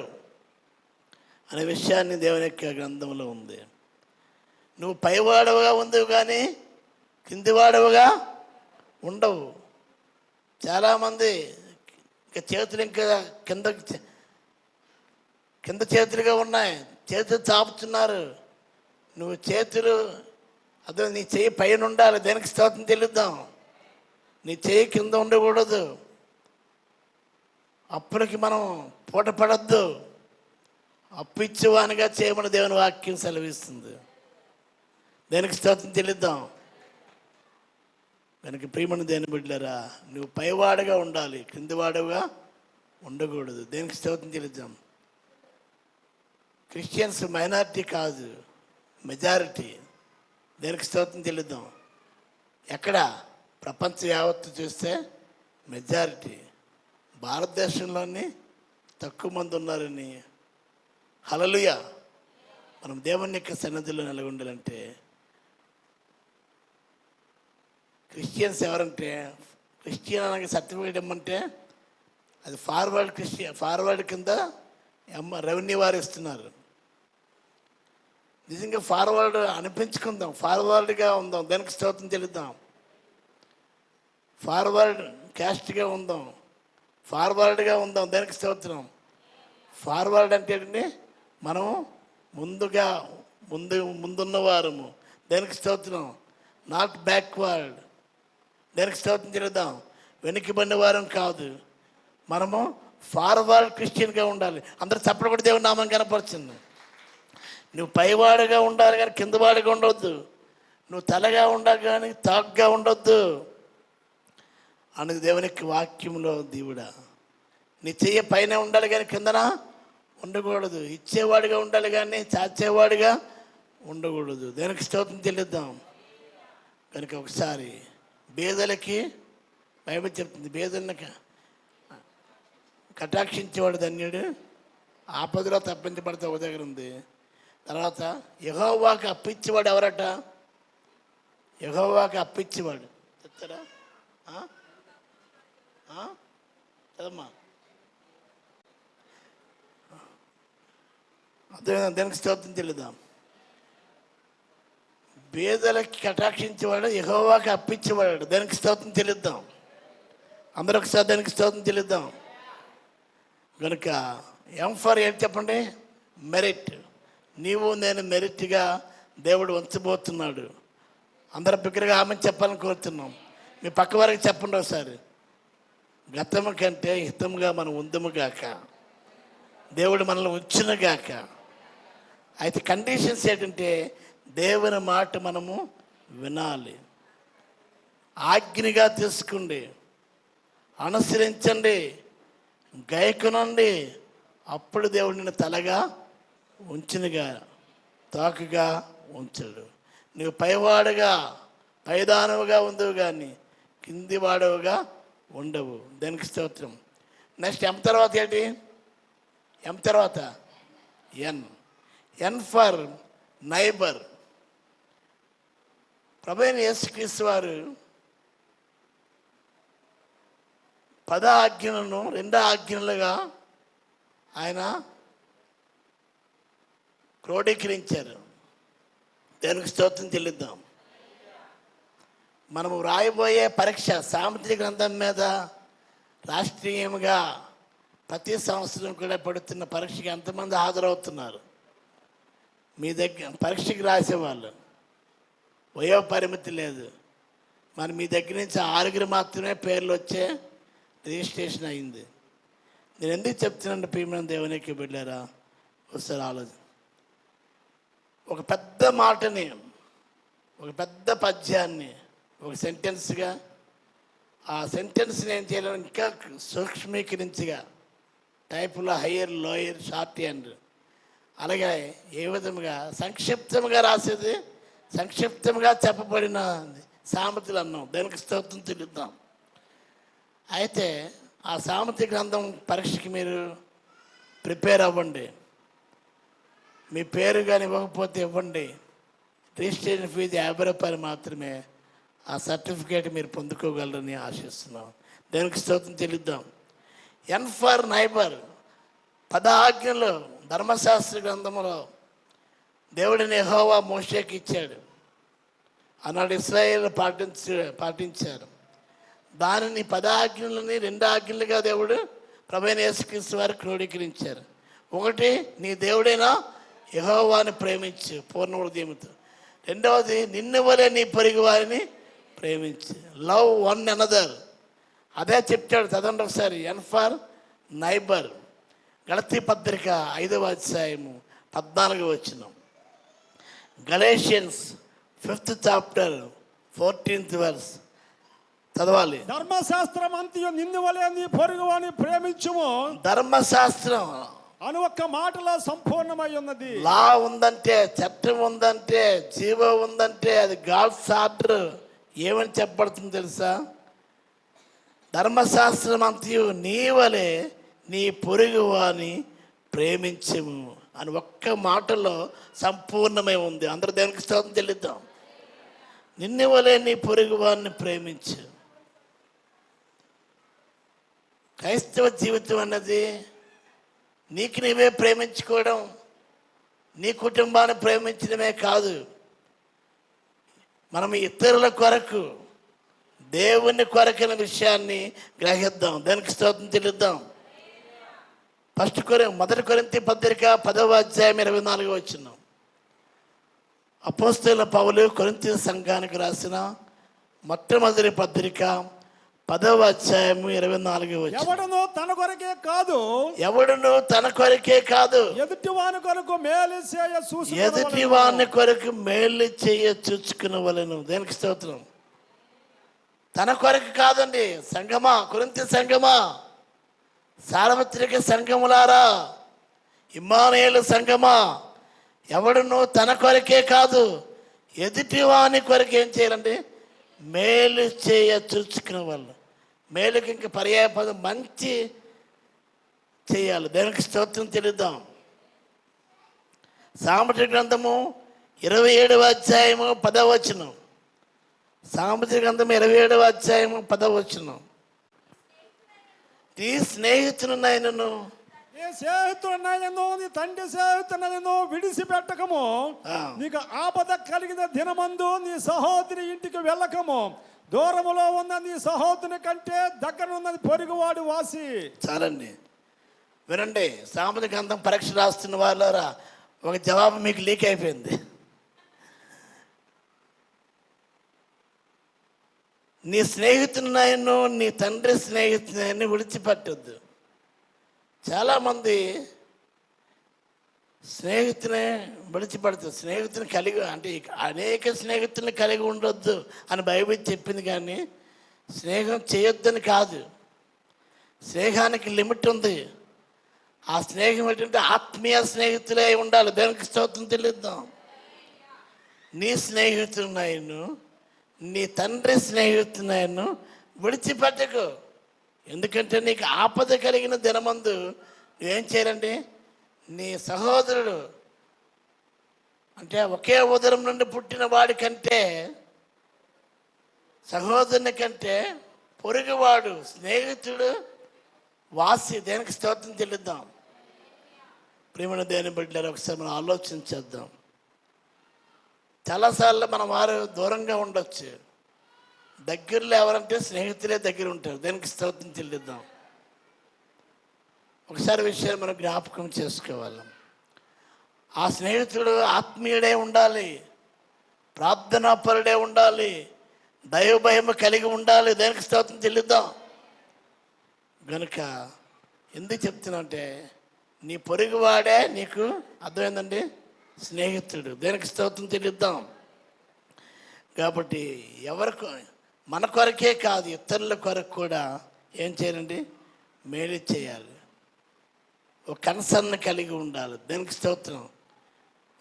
అనే విషయాన్ని దేవుని యొక్క గ్రంథంలో ఉంది. నువ్వు పైవాడవుగా ఉండవు కానీ కిందివాడవుగా ఉండవు. చాలామంది చేతులు ఇంకా కింద చేతులుగా ఉన్నాయి, చేతులు చాపుతున్నారు. నువ్వు చేతులు అదే నీ చెయ్యి పైన ఉండాలి. దేనికి స్తోత్రం చెల్లిద్దాం. నీ చెయ్యి కింద ఉండకూడదు. అప్పులకి మనం పూట పడద్దు, అప్పు ఇచ్చేవానిగా చేయమని దేవుని వాక్యం సెలవిస్తుంది. దేనికి స్తోత్రం చెల్లిద్దాం. కనుక ప్రియమని దేని బిడ్డలారా, నువ్వు పైవాడుగా ఉండాలి, కిందివాడుగా ఉండకూడదు. దేనికి స్తోత్రం చెల్లిద్దాం. క్రిస్టియన్స్ మైనారిటీ కాదు, మెజారిటీ. దేనికి స్తోత్రం చెల్లిద్దాం. ఎక్కడ? ప్రపంచం యావత్తు చూస్తే మెజారిటీ. భారతదేశంలోని తక్కువ మంది ఉన్నారని. హల్లెలూయా. మనం దేవుని యొక్క సన్నిధిలో నెలకొండాలంటే క్రిస్టియన్స్ ఎవరంటే, క్రిస్టియన్ అనగా సర్టిఫికేట్ ఇమ్మంటే అది ఫార్వర్డ్ కింద రెవెన్యూ వారు ఇస్తున్నారు. నిజంగా ఫార్వర్డ్ అనిపించుకుందాం, ఫార్వర్డ్గా ఉందాం. దానికి స్తోత్రం చెల్లిద్దాం. ఫార్వర్డ్ క్యాస్ట్గా ఉందాం, ఫార్వర్డ్గా ఉందాం. దానికి స్తోత్రం. ఫార్వర్డ్ అంటే ఏంటండి? మనం ముందున్నవారము. దానికి స్తోత్రం. Not backward. దానికి స్తోత్రం చెల్లిద్దాం. వెనక్కిబడిన వారం కాదు, మనము ఫార్వర్డ్ క్రిస్టియన్గా ఉండాలి. అందరూ చప్పట్లు కూడా దేవుని నామం కనపరుచుంది. నువ్వు పైవాడుగా ఉండాలి కానీ కిందవాడుగా ఉండవద్దు. నువ్వు తలగా ఉండాలి కానీ తాగ్గా ఉండొద్దు అనేది దేవుని యొక్క వాక్యంలో. దేవుడా, నీ చెయ్య పైన ఉండాలి కానీ కిందన ఉండకూడదు. ఇచ్చేవాడిగా ఉండాలి కానీ చాచేవాడిగా ఉండకూడదు. దేనికి స్తోత్రం చెల్లిద్దాం. కనుక ఒకసారి బేదలకి బైబిల్ చెప్తుంది, బేదలను కటాక్షించేవాడు ధన్యుడు, ఆపదలో తప్పించబడితే ఒక దగ్గర ఉంది. తర్వాత యెహోవాకి అప్పిచ్చేవాడు ఎవరట? యెహోవాకి అప్పిచ్చేవాడు. చెప్తారా? చదమ్మా. అదే దానికి స్తోత్రం చెల్లిద్దాం. పేదలకి కటాక్షించేవాడు, యెహోవాకి అప్పిచ్చేవాడు. దానికి స్తోత్రం చెల్లిద్దాం. అందరూ ఒకసారి దానికి స్తోత్రం చెల్లిద్దాం. కనుక ఎంఫర్ ఏంటి చెప్పండి? మెరిట్. నీవు నేను మెరిట్గా దేవుడు ఉంచబోతున్నాడు. అందరూ బిగ్గరగా ఆమె చెప్పాలని కోరుతున్నాం. మీ పక్క వారికి చెప్పండి ఒకసారి. గతము కంటే హితముగా మనం ఉందముగాక, దేవుడు మనల్ని ఉంచునుగాక. అయితే కండిషన్స్ ఏంటంటే దేవుని మాట మనము వినాలి. ఆజ్ఞగా తీసుకోండి, అనుసరించండి, గైకొనండి. అప్పుడు దేవుడు నిన్ను తలగా ఉంచునుగా, తాకుగా ఉంచడు. నువ్వు పైవాడుగా పైదానవుగా ఉండవు కానీ కింది వాడవుగా ఉండవు. దానికి స్తోత్రం. నెక్స్ట్ ఎం తర్వాత ఏంటి? ఎం తర్వాత ఎన్. ఎన్ ఫర్ నైబర్. ప్రభువైన యేసుక్రీస్తు వారు 10 ఆజ్ఞలను 2 ఆజ్ఞలుగా ఆయన క్రోడీకరించారు. దానికి స్తోత్రం చెల్లిద్దాం. మనము రాయబోయే పరీక్ష సామెతల గ్రంథం మీద రాష్ట్రీయంగా ప్రతి సంవత్సరం కూడా పడుతున్న పరీక్షకి ఎంతమంది హాజరవుతున్నారు? మీ దగ్గర పరీక్షకి రాసేవాళ్ళు వయో పరిమితి లేదు. మరి మీ దగ్గర నుంచి 6 మాత్రమే పేర్లు వచ్చే రిజిస్ట్రేషన్ అయింది. నేను ఎందుకు చెప్తున్నాను ప్రియమైన దేవునికి బిడ్డారా? ఒకసారి ఆలోచన. ఒక పెద్ద మాటని, ఒక పెద్ద పద్యాన్ని ఒక సెంటెన్స్గా, ఆ సెంటెన్స్ని ఏం చేయలేము ఇంకా సూక్ష్మీకరించిగా టైపులో హయ్యర్, లోయర్, షార్ట్ హ్యాండ్ అలాగే ఏ విధముగా సంక్షిప్తంగా రాసేది, సంక్షిప్తంగా చెప్పబడిన సామెతలు అన్నాం. దానికి స్తోత్రం చెల్లిద్దాం. అయితే ఆ సామెత గ్రంథం పరీక్షకి మీరు ప్రిపేర్ అవ్వండి. మీ పేరు కానీ ఇవ్వకపోతే ఇవ్వండి. రిజిస్ట్రేషన్ ఫీజు 50 రూపాయలు మాత్రమే. ఆ సర్టిఫికేట్ మీరు పొందుకోగలరని ఆశిస్తున్నాం. దానికి స్తోత్రం చెల్లిద్దాం. ఎన్ ఫర్ నైబర్. 10 ఆజ్ఞలు ధర్మశాస్త్ర గ్రంథంలో దేవుడిని యెహోవా మోషేకి ఇచ్చాడు. ఆనాడు ఇశ్రాయేలు పాటించారు. దానిని 10 ఆజ్ఞలని 2 ఆజ్ఞలుగా దేవుడు ప్రభువైన యేసుక్రీస్తు వారు క్రోడీకరించారు. ఒకటి, నీ దేవుడైన యెహోవాని ప్రేమించు పూర్ణ హృదయంతో. రెండవది, నిన్ను వలె నీ పొరుగు వారిని ప్రేమించు. Love one another. అదే చెప్తాడు. చదవండి ఒకసారి. N for neighbour. గలతీ పత్రిక 5వ అధ్యాయము 14వ వచనం. Galatians 5th chapter 14th verse చదవాలి. ధర్మశాస్త్రం అంతయు నిన్ను వలె నీ పొరుగువాని ప్రేమించుము. ధర్మశాస్త్రం అని ఒక్క మాటలో సంపూర్ణమై ఉన్నది. లా ఉందంటే, చట్టం ఉందంటే, జీవం ఉందంటే అది గాడ్స్ ఆర్డర్. ఏమని చెప్పబడుతుంది తెలుసా? ధర్మశాస్త్రం అంతయు నీ వలె నీ పొరుగువాని ప్రేమించము అని ఒక్క మాటలో సంపూర్ణమై ఉంది. అందరూ దానికి స్తోత్రం చెల్లిద్దాం. నిన్ను వలె నీ పొరుగువాన్ని ప్రేమించు. క్రైస్తవ జీవితం అన్నది నీకు నీవే ప్రేమించుకోవడం, నీ కుటుంబాన్ని ప్రేమించడమే కాదు. మనం ఇతరుల కొరకు, దేవుని కొరకైన విషయాన్ని గ్రహిద్దాం. దానికి స్తోత్రం చెల్లిద్దాం. 1 కొరింథీ పత్రిక 10వ అధ్యాయం 24వ వచనం. అపోస్తలుడైన పౌలు కొరింథీ సంఘానికి రాసిన మొట్టమొదటి పత్రిక 10వ అధ్యాయము 24వ వచనం. ఎవడును తన కొరకే కాదు, ఎవడును తన కొరకే కాదు, ఎదుటివాని కొరకు మేలు చేయ చూసు, ఎదుటివాని కొరకు మేలు చేయ చూచుకునవలెను. దేనికి స్తోత్రం. తన కొరకు కాదండి. సంఘమా, కొరింథీ సంఘమా, సార్వత్రిక సంఘములారా, ఇమ్మానుయేలు సంఘమా, ఎవడును తన కొరకే కాదు, ఎదుటివాని కొరకు ఏం చేయాలండి? మేలు చేయ చూచుకునే వాళ్ళు. మేలుకి ఇంక పర్యాయ పదం మంచి చేయాలి. దానికి స్తోత్రం చెల్లిద్దాం. సామెతల గ్రంథము 27వ అధ్యాయము 10వ వచనం. సామెతల గ్రంథము 27వ అధ్యాయము 10వ వచనం. నీ స్నేహితునైనను, నీ స్నేహితుడైనను, నీ తండ్రి స్నేహితుడైనను విడిచిపెట్టకము. నీకు ఆపద కలిగిన దినమందు నీ సహోదరి ఇంటికి వెళ్ళకము. దూరములో ఉన్న నీ సహోదరుని కంటే దగ్గర ఉన్నది పొరుగువాడు వాసి. చాలండి, వినండి. సామెతల గ్రంథం పరీక్ష రాస్తున్న వాళ్ళారా, ఒక జవాబు మీకు లీక్ అయిపోయింది. నీ స్నేహితునైను, నీ తండ్రి స్నేహితునైనా విడిచిపెట్టద్దు. చాలామంది స్నేహితునే విడిచిపెడతారు. స్నేహితుని కలిగి అంటే అనేక స్నేహితుల్ని కలిగి ఉండొద్దు అని బైబిల్ చెప్పింది, కానీ స్నేహం చేయొద్దని కాదు. స్నేహానికి లిమిట్ ఉంది. ఆ స్నేహం ఏంటంటే ఆత్మీయ స్నేహితులే ఉండాలి. దానికి స్తోత్రం తెలియద్దాం. నీ స్నేహితున్నాయను, నీ తండ్రి స్నేహితున్నాయను విడిచిపెట్టకు. ఎందుకంటే నీకు ఆపద కలిగిన దినమందు నువ్వేం చేయాలండి, నీ సహోదరుడు అంటే ఒకే ఉదరం నుండి పుట్టిన వాడి కంటే, సహోదరుని కంటే పొరుగువాడు, స్నేహితుడు వాసి. దేనికి స్తోత్రం చెల్లిద్దాం. ప్రియమైన దేవుని బిడ్డలారా, ఒకసారి మనం ఆలోచించేద్దాం. చాలాసార్లు మన వారు దూరంగా ఉండొచ్చు. దగ్గరలో ఎవరంటే స్నేహితులే దగ్గర ఉంటారు. దేనికి స్తోత్రం చెల్లిద్దాం. ఒకసారి విషయాన్ని మనం జ్ఞాపకం చేసుకోవాలి. ఆ స్నేహితుడు ఆత్మీయుడే ఉండాలి, ప్రార్థనాపరుడే ఉండాలి, దైవభయం కలిగి ఉండాలి. దేనికి స్తోత్రం చెల్లిద్దాం. గనుక ఎందుకు చెప్తున్నా నీ పొరుగువాడే నీకు అర్థమైందండి స్నేహితుడు. దేనికి స్తోత్రం చెల్లిద్దాం. కాబట్టి ఎవరికి, మన కొరకే కాదు ఇతరుల కొరకు కూడా ఏం చేయాలండి, మేలు చేయాలి. ఒక కన్సర్న్ కలిగి ఉండాలి. దేనికి స్తోత్రం.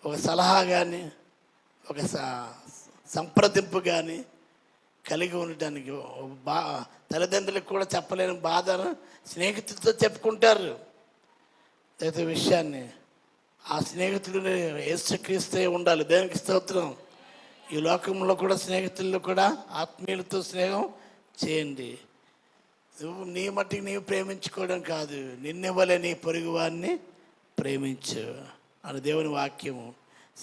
ఒక సలహా కానీ, ఒక సంప్రదింపు కానీ కలిగి ఉండటానికి. తల్లిదండ్రులకు కూడా చెప్పలేని బాధను స్నేహితులతో చెప్పుకుంటారు. అయితే విషయాన్ని ఆ స్నేహితుడిని యేసుక్రీస్తే ఉండాలి. దేనికి స్తోత్రం. ఈ లోకంలో కూడా స్నేహితుల్లో కూడా ఆత్మీయులతో స్నేహం చేయండి. నువ్వు నీ మట్టికి నీవు ప్రేమించుకోవడం కాదు, నిన్నెవలే నీ పొరుగు వారిని ప్రేమించు అని దేవుని వాక్యము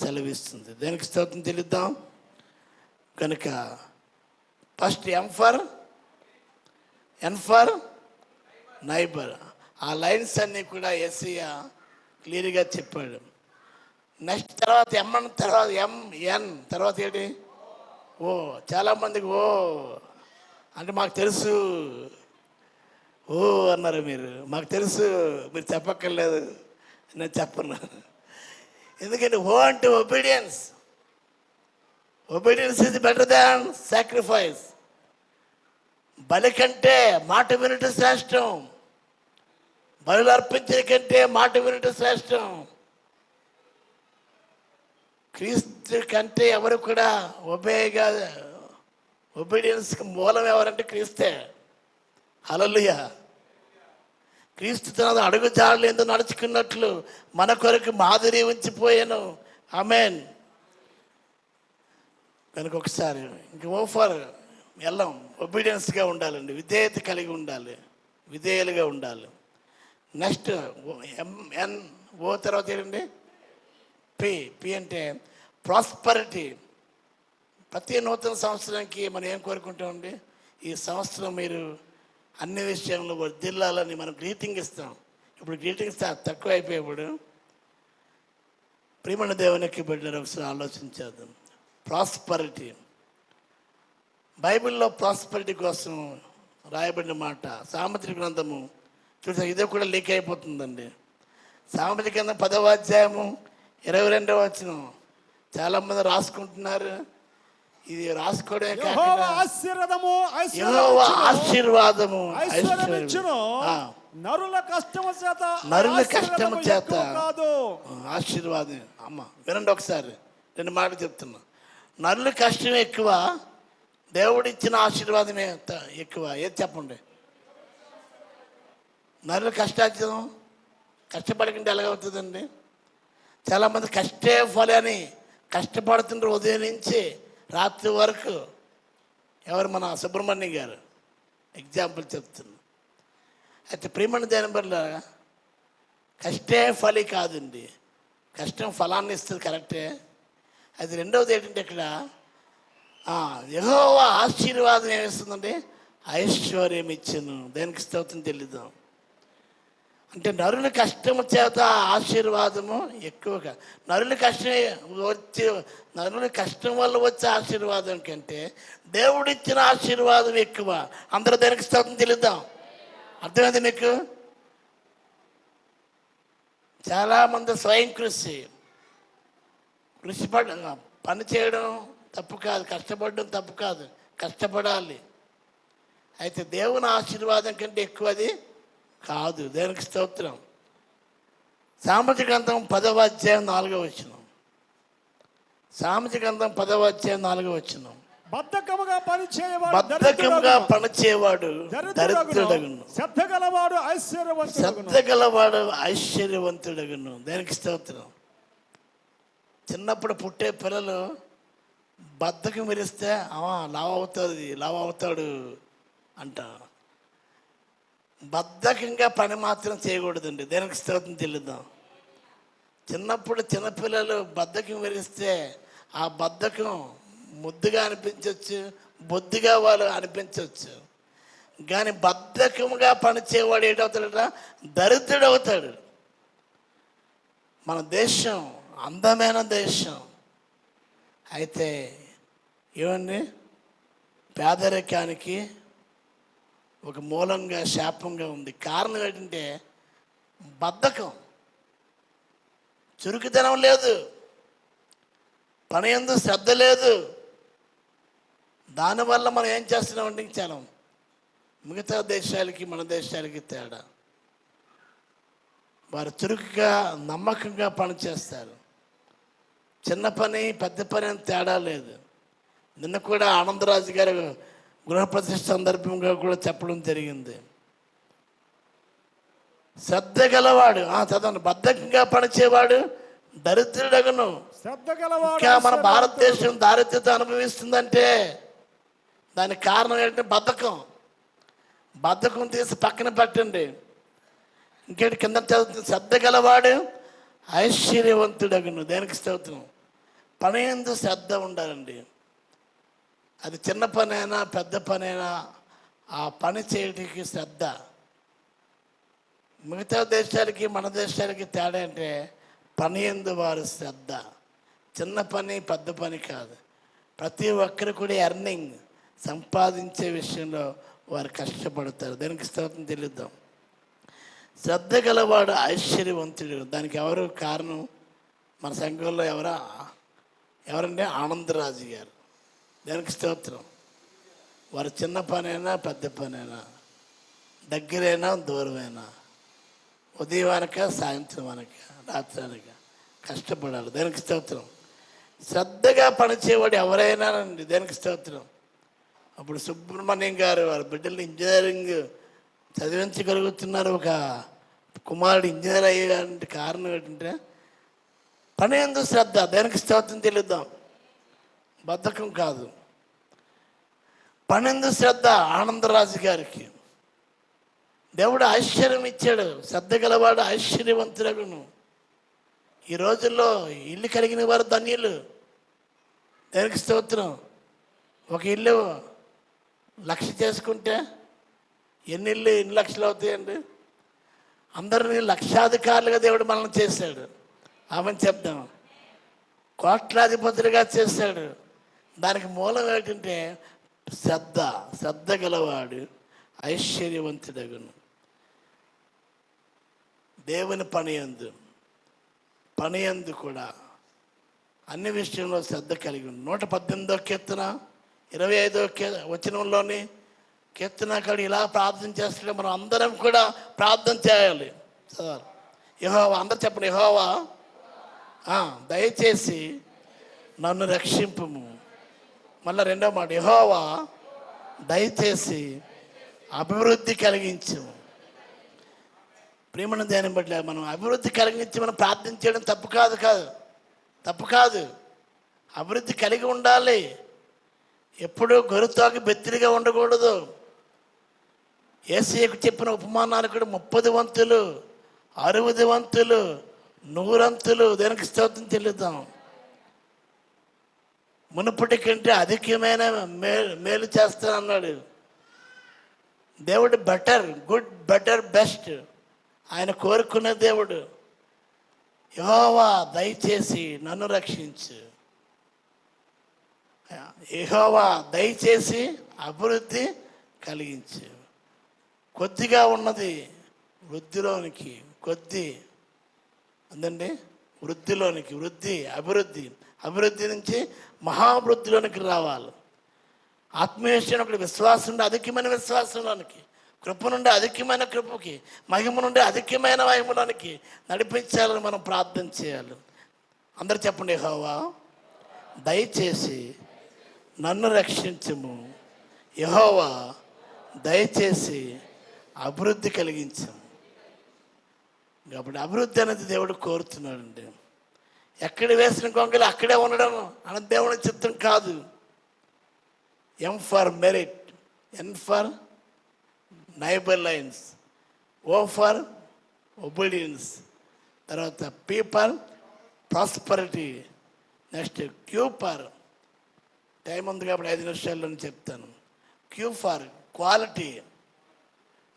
సెలవిస్తుంది. దేనికి స్తోత్రం చెల్లిద్దాం. కనుక ఫస్ట్ ఎన్ ఫర్ నైబర్. ఆ లైన్స్ అన్నీ కూడా యేసయ్య క్లియర్గా చెప్పాడు. నెక్స్ట్ తర్వాత ఎంఎన్ తర్వాత ఎంఎన్ తర్వాత ఏంటి, ఓ. చాలామందికి ఓ అంటే మాకు తెలుసు, ఓ అన్నారు మీరు, మాకు తెలుసు, మీరు చెప్పక్కర్లేదు, నేను చెప్పను. ఎందుకంటే ఓ అంటే obedience. Obedience is better than sacrifice. బలి కంటే మాట వినుట శ్రేష్టం. బలులు అర్పించే కంటే మాట వినుట శ్రేష్టం. క్రీస్తు కంటే ఎవరు కూడా ఒబీడియన్స్కి మూలం ఎవరంటే క్రీస్తే. హల్లెలూయా. క్రీస్తు తన అడుగు జాడలు ఎందుకు నడుచుకున్నట్లు మన కొరకు మాదిరి ఉంచిపోయాను. ఆమేన్. కనుక ఒకసారి ఇంక ఓఫర్ వెళ్ళాం. ఒబీడియన్స్గా ఉండాలండి, విధేయత కలిగి ఉండాలి, విధేయులుగా ఉండాలి. నెక్స్ట్ ఎంఎన్ ఓ తర్వాత ఏంటండి పి. పి అంటే ప్రాస్పరిటీ. ప్రతి నూతన సంవత్సరానికి మనం ఏం కోరుకుంటామండి, ఈ సంవత్సరం మీరు అన్ని విషయంలో వర్ధిల్లాలని మనం గ్రీటింగ్ ఇస్తాం. ఇప్పుడు గ్రీటింగ్స్ తక్కువ అయిపోయేప్పుడు ప్రియమైన దేవునికి బిడ్డలు ఒకసారి ఆలోచించేద్దాం. ప్రాస్పరిటీ, బైబిల్లో ప్రాస్పరిటీ కోసం రాయబడిన మాట. సామెతల గ్రంథము చూసా, ఇదే కూడా లీక్ అయిపోతుందండి. సామెతల గ్రంథం 10వ అధ్యాయము 22వ వచనం. చాలామంది రాసుకుంటున్నారు. ఇది రాసుకోవడమే కాకుండా ఆశీర్వాదము ఆశీర్వాదము నరుల కష్టము చేత, నరుల కష్టము చేత కాదు ఆశీర్వాదం. అమ్మ వినండి ఒకసారి, 2 మాటలు చెప్తున్నా. నరుల కష్టమే ఎక్కువ, దేవుడిచ్చిన ఆశీర్వాదమే ఎక్కువ. ఏది చెప్పండి. నరుల కష్టార్జితం కష్టపడకుండా ఎలాగవుతుందండి. చాలామంది కష్టే ఫలని కష్టపడుతుంటారు ఉదయం నుంచి రాత్రి వరకు. ఎవరు, మన సుబ్రహ్మణ్యం గారు ఎగ్జాంపుల్ చెప్తున్నా. అయితే ప్రియమైన దేని వల్ల కష్టే ఫలి కాదండి, కష్టం ఫలాన్ని ఇస్తుంది, కరెక్టే. అది రెండవది ఏంటంటే ఇక్కడ యెహోవా ఆశీర్వాదం ఏమిస్తుందండి, ఐశ్వర్యం ఇచ్చును. దేనికి స్తోత్రం చెల్లిద్దాం. అంటే నరుల కష్టము చేత ఆశీర్వాదము ఎక్కువగా. నరుల కష్టం వల్ల వచ్చే ఆశీర్వాదం కంటే దేవుడిచ్చిన ఆశీర్వాదం ఎక్కువ. అందరూ దానికి స్తోత్రం చెల్లిద్దాం. అర్థమైంది మీకు? చాలామంది స్వయం కృషి పని చేయడం తప్పు కాదు, కష్టపడడం తప్పు కాదు, కష్టపడాలి. అయితే దేవుని ఆశీర్వాదం కంటే ఎక్కువ అది కాదు. దేవునికి స్తోత్రం. సామెత గ్రంథం 10వ అధ్యాయం 4వ వచనం. సామెత గ్రంథం 10వ అధ్యాయం 4వ వచనం. బద్ధకముగా పనిచేయవాడు దరిద్రుడగును, శ్రద్ధ గలవాడు ఐశ్వర్యవంతుడగును. దేనికి స్తోత్రం. చిన్నప్పుడు పుట్టే పిల్లలు బద్ధకం విరిస్తే లావు అవుతాడు అంట. బద్ధకంగా పని మాత్రం చేయకూడదండి. దేనికి స్తోత్రం తెలుద్దాం. చిన్నప్పుడు చిన్నపిల్లలు బద్ధకం విరిస్తే ఆ బద్ధకం ముద్దుగా అనిపించవచ్చు, బొద్దుగా వాళ్ళు అనిపించవచ్చు. కానీ బద్ధకముగా పనిచేవాడు ఏంటవుతాడట? దరిద్రుడు అవుతాడు. మన దేశం అందమైన దేశం, అయితే ఏమండి పేదరికానికి ఒక మూలంగా శాపంగా ఉంది. కారణం ఏంటంటే బద్ధకం, చురుకుదనం లేదు, పని యందు శ్రద్ధ లేదు. దానివల్ల మనం ఏం చేస్తున్నామంటే చాలా మిగతా దేశాలకి మన దేశాలకి తేడా. వారు చురుకుగా నమ్మకంగా పనిచేస్తారు. చిన్న పని పెద్ద పని అని తేడా లేదు. నిన్న కూడా ఆనందరాజు గారు గృహప్రతిష్ఠ సందర్భంగా కూడా చెప్పడం జరిగింది. శ్రద్ధ గలవాడు చదవండి, బద్ధకంగా పనిచేవాడు దరిద్రుడగును. ఇంకా మన భారతదేశం దారిద్ర్యత అనుభవిస్తుందంటే దానికి కారణం ఏంటంటే బద్ధకం తీసి పక్కన పెట్టండి. ఇంకేంటి కింద చదువుతుంది, శ్రద్ధ గలవాడు ఐశ్వర్యవంతుడగును. దేనికి స్తోత్రం. పని యందు శ్రద్ధ ఉండాలండి. అది చిన్న పనైనా పెద్ద పనైనా ఆ పని చేయడానికి శ్రద్ధ. మిగతా దేశాలకి మన దేశాలకి తేడా అంటే పని యందు వారు శ్రద్ధ. చిన్న పని పెద్ద పని కాదు. ప్రతి ఒక్కరు కూడా ఎర్నింగ్ సంపాదించే విషయంలో వారు కష్టపడతారు. దానికి స్తోత్రం తెలుద్దాం. శ్రద్ధ గలవాడు ఐశ్వర్యవంతుడు. దానికి ఎవరు కారణం? మన సంఘంలో ఎవరంటే ఆనందరాజు గారు. దానికి స్తోత్రం. వారు చిన్న పనైనా పెద్ద పనైనా, దగ్గరైనా దూరమైనా, ఉదయం అనక సాయంత్రం అనక రాత్రి అనక కష్టపడాలి. దానికి స్తోత్రం. శ్రద్ధగా పనిచేవాడు ఎవరైనానండి. దానికి స్తోత్రం. అప్పుడు సుబ్రహ్మణ్యం గారు వారి బిడ్డలు ఇంజనీరింగ్ చదివించగలుగుతున్నారు. ఒక కుమారుడు ఇంజనీర్ అయ్యేదానికి కారణం ఏంటంటే పని యందు శ్రద్ధ. దానికి స్తోత్రం తెలుద్దాం. బద్ధకం కాదు, పని యందు శ్రద్ధ. ఆనందరాజు గారికి దేవుడు ఐశ్వర్యం ఇచ్చాడు. శ్రద్ధ గలవాడు ఐశ్వర్యవంతుడగును. ఈ రోజుల్లో ఇల్లు కలిగిన వారు ధన్యులు. దానికి స్తోత్రం. ఒక ఇల్లు 1,00,000 చేసుకుంటే ఎన్ని లక్షలు అవుతాయండి? అందరినీ లక్షాధికారులుగా దేవుడు మనల్ని చేశాడు. ఆమెను చెప్దాం. కోట్లాధిపతులుగా చేశాడు. దానికి మూలం ఏంటంటే శ్రద్ధ గలవాడు ఐశ్వర్యవంతుడగును. దేవుని పని యందు కూడా అన్ని విషయంలో శ్రద్ధ కలిగి ఉంది. 118వ కీర్తన 25వ వచనంలోని కీర్తనకారుడు ఇలా ప్రార్థన చేస్తుంటే మనం అందరం కూడా ప్రార్థన చేయాలి. యెహోవా, అందరు చెప్పండి, యెహోవా దయచేసి నన్ను రక్షింపుము. మళ్ళీ రెండో మాట, యెహోవా దయచేసి అభివృద్ధి కలిగించు. ప్రేమను ధ్యానం బట్టి మనం అభివృద్ధి కలిగించి మనం ప్రార్థన చేయడం తప్పు కాదు. అభివృద్ధి కలిగి ఉండాలి. ఎప్పుడూ గొర్రెతోక బెత్తిరిగా ఉండకూడదు. యేసయ్యకు చెప్పిన ఉపమానాలు కూడా 30 వంతులు, 60 వంతులు, 100 వంతులు. దానికి స్తోత్రం చెల్లిద్దాం. మునుపటి కంటే అధికమైన మేలు చేస్తానన్నాడు దేవుడు. గుడ్, బెటర్, బెస్ట్ ఆయన కోరుకున్న దేవుడు. యెహోవా దయచేసి నన్ను రక్షించు. యెహోవా దయచేసి అభివృద్ధి కలిగించు. కొద్దిగా ఉన్నది వృద్ధిలోనికి అందండి వృద్ధిలోనికి, అభివృద్ధి నుంచి మహావృద్ధిలోనికి రావాలి. ఆత్మీయ విషయం ఒకటి, విశ్వాసం నుండి అధికమైన విశ్వాసంలోనికి, కృప నుండి అధికమైన కృపకి, మహిమ నుండి అధికమైన మహిమలోనికి నడిపించాలని మనం ప్రార్థన చేయాలి. అందరు చెప్పండి, యెహోవా దయచేసి నన్ను రక్షించుము, యెహోవా దయచేసి అభివృద్ధి కలిగించము. కాబట్టి అభివృద్ధి అనేది దేవుడు కోరుతున్నాడండి. ఎక్కడ వేసిన గొంగలు అక్కడే ఉండడం అన్న దేవుని చిత్తం కాదు. M for merit, N for neighbour lines, O for obedience, తర్వాత P for prosperity, next Q for, time ఉంది కాబట్టి 5 నిమిషాల్లో చెప్తాను. Q for quality.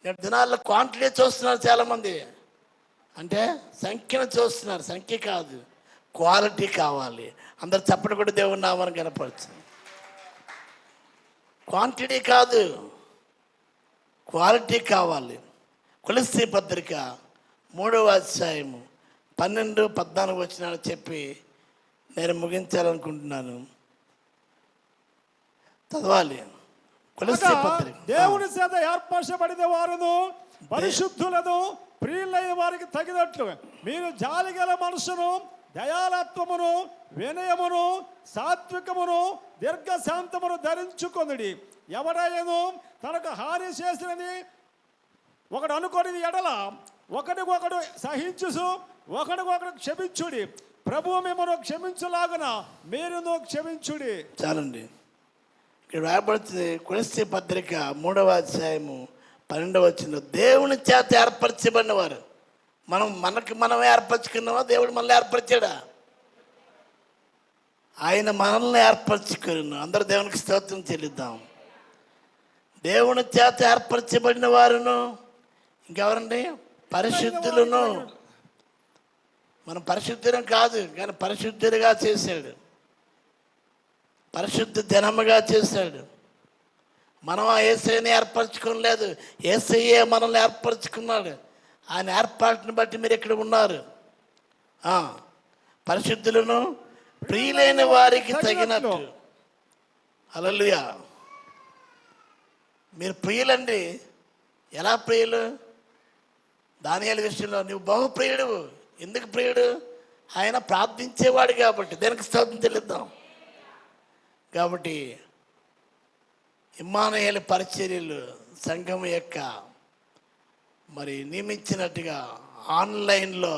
నేటి దినాల్లో క్వాంటిటీ చూస్తున్నారు చాలామంది, అంటే సంఖ్యను చూస్తున్నారు, సంఖ్య కాదు క్వాలిటీ కావాలి. అందరు చప్పటి కూడా దేవుని నామాన్ని కనపడుతుంది. క్వాంటిటీ కాదు, క్వాలిటీ కావాలి. కొలస్సీ పత్రిక 3వ అధ్యాయము 12-14 వచనాలు చెప్పి నేను ముగించాలనుకుంటున్నాను. చదవాలి. కొలస్సీ పత్రిక. దేవుని చేత ఏర్పరచబడిన వారును పరిశుద్ధులను ప్రియులైన వారికి తగినట్లు మీరు జాలిగల మనసును, దయాలత్వమును, వినయమును, సాత్వికమును, దీర్ఘశాంతమును ధరించుకొనుడి. ఎవడైనా తనకు హాని చేసినది ఒకడు అనుకొనిది ఎడల ఒకడికొకడు సహించుసు ఒకడికొకడు క్షమించుడి. ప్రభువు మిమ్మల్ని క్షమించులాగున మీరును క్షమించుడి. చాలండి. ఇక్కడ రాయబడుతుంది కొలస్సీ పత్రిక 3వ అధ్యాయము 12వ వచనం. దేవుని చేత ఏర్పరచబడిన వారు. మనం ఏర్పరచుకున్నామా? దేవుడు మనల్ని ఏర్పరిచాడా? ఆయన మనల్ని ఏర్పరచుకున్నాను. అందరూ దేవునికి స్తోత్రం చెల్లిద్దాం. దేవుని చేత ఏర్పరచబడిన వారును, ఇంకెవరండి? పరిశుద్ధులను. మనం పరిశుద్ధులం కాదు, కానీ పరిశుద్ధులుగా చేశాడు, పరిశుద్ధ జనముగా చేశాడు. మనం ఆ యేసయ్యని ఏర్పరచుకోలేదు, యేసయ్యే మనల్ని ఏర్పరచుకున్నాడు. ఆయన ఏర్పాటుని బట్టి మీరు ఇక్కడ ఉన్నారు. పరిశుద్ధులను ప్రియులైన వారికి తగినట్టు. హల్లెలూయా. మీరు ప్రియులండి. ఎలా ప్రియులు? దానియేలు విషయంలో నువ్వు బహు ప్రియుడు. ఎందుకు ప్రియుడు? ఆయన ప్రార్థించేవాడు కాబట్టి. దేనికి స్తోత్రం చెల్లిద్దాం. కాబట్టి ఇమ్మానుయేలు పరిచర్యలు సంఘం యొక్క మరి నియమించినట్టుగా ఆన్లైన్లో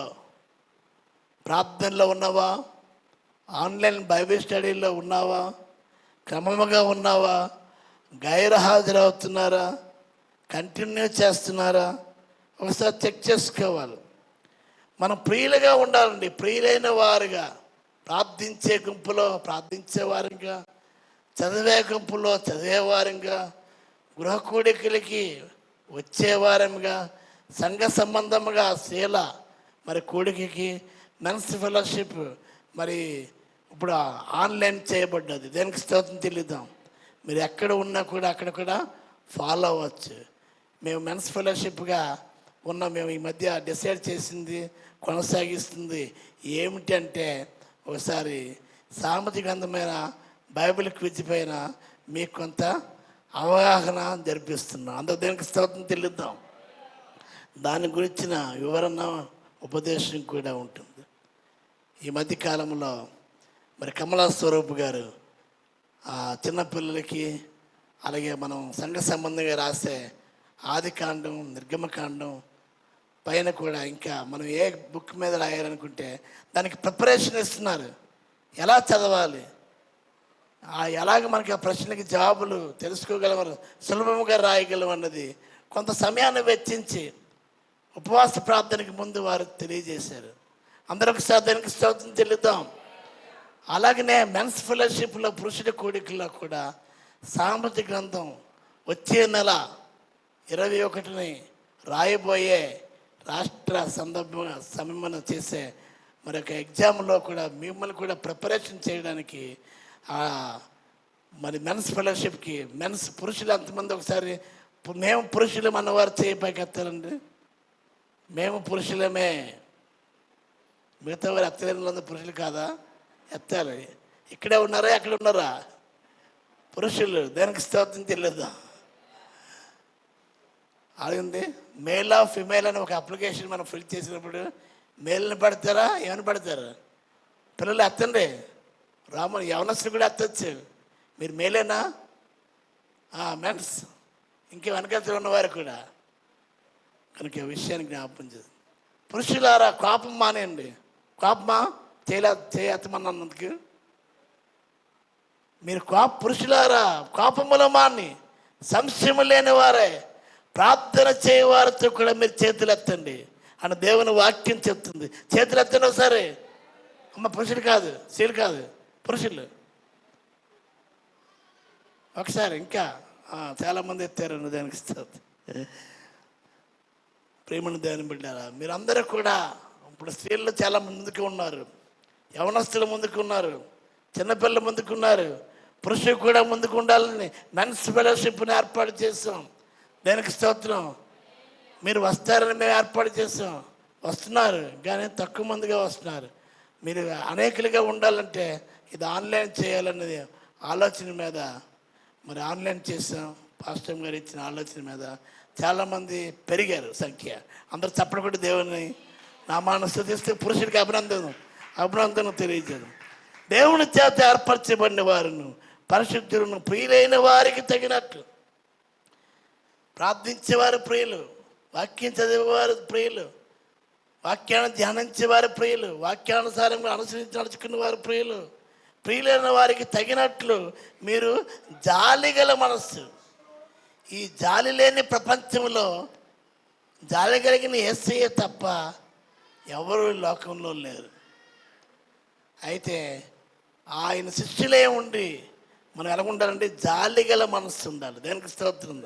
ప్రార్థనలో ఉన్నావా? ఆన్లైన్ బైబిల్ స్టడీలో ఉన్నావా? క్రమముగా ఉన్నావా? గైర్హాజరవుతున్నారా? కంటిన్యూ చేస్తున్నారా? ఒకసారి చెక్ చేసుకోవాలి. మనం ప్రియులుగా ఉండాలండి. ప్రియులైన వారుగా, ప్రార్థించే గుంపులో ప్రార్థించేవారుగా, చదివే గుంపులో చదివేవారంగా, గృహ కూడికలకి వచ్చేవారంగా, సంఘ సంబంధముగా శీల మరి కూడికకి మెన్స్ ఫెలోషిప్ మరి ఇప్పుడు ఆన్లైన్ చేయబడ్డది. దేనికి స్తోత్రం చెల్లిద్దాం. మీరు ఎక్కడ ఉన్నా కూడా అక్కడ కూడా ఫాలో అవ్వచ్చు. మేము మెన్స్ ఫెలోషిప్గా ఉన్న మేము ఈ మధ్య డిసైడ్ చేసింది, కొనసాగిస్తుంది ఏమిటంటే, ఒకసారి సామెత గ్రంథమైన బైబిల్ క్విజ్ పైన మీకు కొంత అవగాహన జరిపిస్తున్నాం. అందరూ దేనికి స్తోత్రం చెల్లిద్దాం. దాని గురించిన వివరణ, ఉపదేశం కూడా ఉంటుంది. ఈ మధ్యకాలంలో మరి కమలా స్వరూప్ గారు చిన్నపిల్లలకి, అలాగే మనం సంఘ సంబంధంగా రాసే ఆదికాండం, నిర్గమకాండం పైన కూడా ఇంకా మనం ఏ బుక్ మీద రాయాలనుకుంటే దానికి ప్రిపరేషన్ ఇస్తున్నారు. ఎలా చదవాలి, ఎలాగ మనకి ఆ ప్రశ్నలకి జవాబులు తెలుసుకోగలమని, సులభముగా రాయగలం అన్నది కొంత సమయాన్ని వెచ్చించి ఉపవాస ప్రార్థనకి ముందు వారు తెలియజేశారు. అందరూ ఒకసారి దానికి స్తోత్రం చెల్లిద్దాం. అలాగనే మెన్స్ ఫెలోషిప్లో పురుషుల కూడికల్లో కూడా సామెత గ్రంథం వచ్చే నెల 21ని రాయబోయే రాష్ట్ర సమన్వయం చేసే మరి ఒక ఎగ్జామ్లో కూడా మిమ్మల్ని కూడా ప్రిపరేషన్ చేయడానికి మరి మెన్స్ ఫెలోషిప్కి మెన్స్ పురుషులు ఎంతమంది ఒకసారి మేము పురుషులం అన్నవారు చేయి పైకెత్తారండి. మేము పురుషులమే. మిగతా వారు ఎత్తలేని వాళ్ళందరూ పురుషులు కాదా? ఎత్తాలి. ఇక్కడే ఉన్నారా, ఎక్కడ ఉన్నారా? పురుషులు. దేనికి స్తోత్రం చెల్లిద్దాం. అడిగింది మేల్ ఆఫ్ ఫిమేల్ అని ఒక అప్లికేషన్ మనం ఫిల్ చేసినప్పుడు మేల్ని పడతారా, ఏమైనా పడతారా? పిల్లలు ఎత్తండి. రాముడు యవనస్తులు కూడా ఎత్తచ్చు. మీరు మేలేనా? మెన్స్ ఇంకే వెనకాల ఉన్నవారు కూడా. కనుక విషయానికి జ్ఞాపకం చేద్దాం. పురుషులారా కోపం మానేయండి. కోపమా చేయమన్నందుకు మీరు పురుషులారా కోపముల మాని సంశయము లేని వారే ప్రార్థన చేయవారితో కూడా మీరు చేతులు ఎత్తండి అని దేవుని వాక్యం చెప్తుంది. చేతులు ఎత్తండి ఒకసారి. అమ్మ పురుషులు కాదు, స్త్రీలు కాదు, పురుషులు. ఒకసారి ఇంకా చాలామంది ఎత్తారు. దానికి ఇస్తుంది. ప్రేమను దేవుని బిడ్డారా, మీరందరూ కూడా ఇప్పుడు స్త్రీలు చాలా ముందుకు ఉన్నారు, యవనస్తులు ముందుకు ఉన్నారు, చిన్నపిల్లలు ముందుకున్నారు. పురుషులు కూడా ముందుకు ఉండాలని మెన్స్ ఫెలోషిప్ని ఏర్పాటు చేసాం. దేనికి స్తోత్రం. మీరు వస్తారని మేము ఏర్పాటు చేసాం. వస్తున్నారు కానీ తక్కువ మందిగా వస్తున్నారు. మీరు అనేకులుగా ఉండాలంటే ఇది ఆన్లైన్ చేయాలన్నది ఆలోచన మీద మరి ఆన్లైన్ చేసాం. పాస్టర్ గారు ఇచ్చిన ఆలోచన మీద చాలామంది పెరిగారు సంఖ్య. అందరూ చప్పటి కొట్టి దేవుని నామాన్ని స్తుతిస్తే పురుషుడికి అభినందన తెలియజేయడం. దేవుని చేత ఏర్పరచబడిన వారును పరిశుద్ధులను ప్రియులైన వారికి తగినట్లు ప్రార్థించేవారు ప్రియులు, వాక్యం చదివేవారు ప్రియులు, వాక్యాన్ని ధ్యానించేవారు ప్రియులు, వాక్యానుసారంగా అనుసరించి నడుచుకున్న వారు ప్రియులు, ప్రియులైన వారికి తగినట్లు మీరు జాలి గల మనస్సు. ఈ జాలి లేని ప్రపంచంలో జాలి కలిగిన యేసయ్య తప్ప ఎవరు లోకంలో లేరు. అయితే ఆయన శిష్యులే ఉండి మనం ఎలా ఉండాలంటే జాలి గల మనస్సు ఉండాలి. దేనికి స్తోత్రం.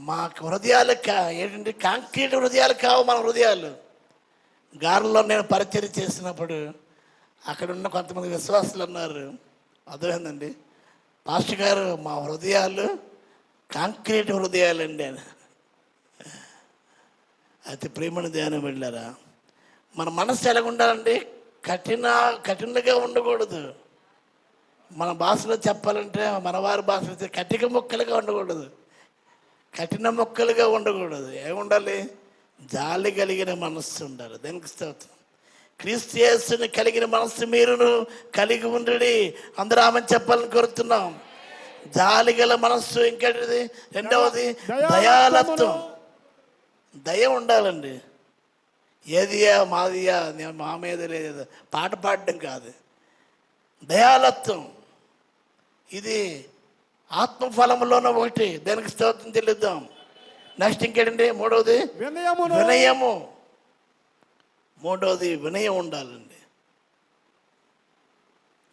మా హృదయాలు ఏంటంటే కాంక్రీట్ హృదయాలు కావు మన హృదయాలు. గారులో నేను పరిచర్య చేసినప్పుడు అక్కడ ఉన్న కొంతమంది విశ్వాసులు అన్నారు, అర్థమైందండి పాస్టర్ గారు మా హృదయాలు కాంక్రీట్ హృదయాలండి అని. అయితే ప్రేమను ధ్యానం వెళ్ళారా, మన మనసు ఎలా ఉండాలండి? కఠినంగా ఉండకూడదు. మన భాషలో చెప్పాలంటే మన వారి భాషలో కటిక మొక్కలుగా ఉండకూడదు, కఠిన మొక్కలుగా ఉండకూడదు. ఏముండాలి? జాలి కలిగిన మనస్సు ఉండాలి. దేనికి స్తోత్రం. క్రీస్తు యేసుని కలిగిన మనస్సు మీరును కలిగి ఉండి అందరూ ఆమెను చెప్పాలని కోరుతున్నాం. జాలి గల మనస్సు. ఇంకేంటిది? రెండవది దయాలత్వం. దయ ఉండాలండి. ఏదియా మాదియా మా మీద లేదు పాట పాడడం కాదు, దయాలత్వం. ఇది ఆత్మఫలములోనూ ఒకటి. దానికి స్తోత్రం చెల్లిద్దాం. నెక్స్ట్ ఇంకేంటండి? మూడవది వినయము. మూడవది వినయం ఉండాలండి.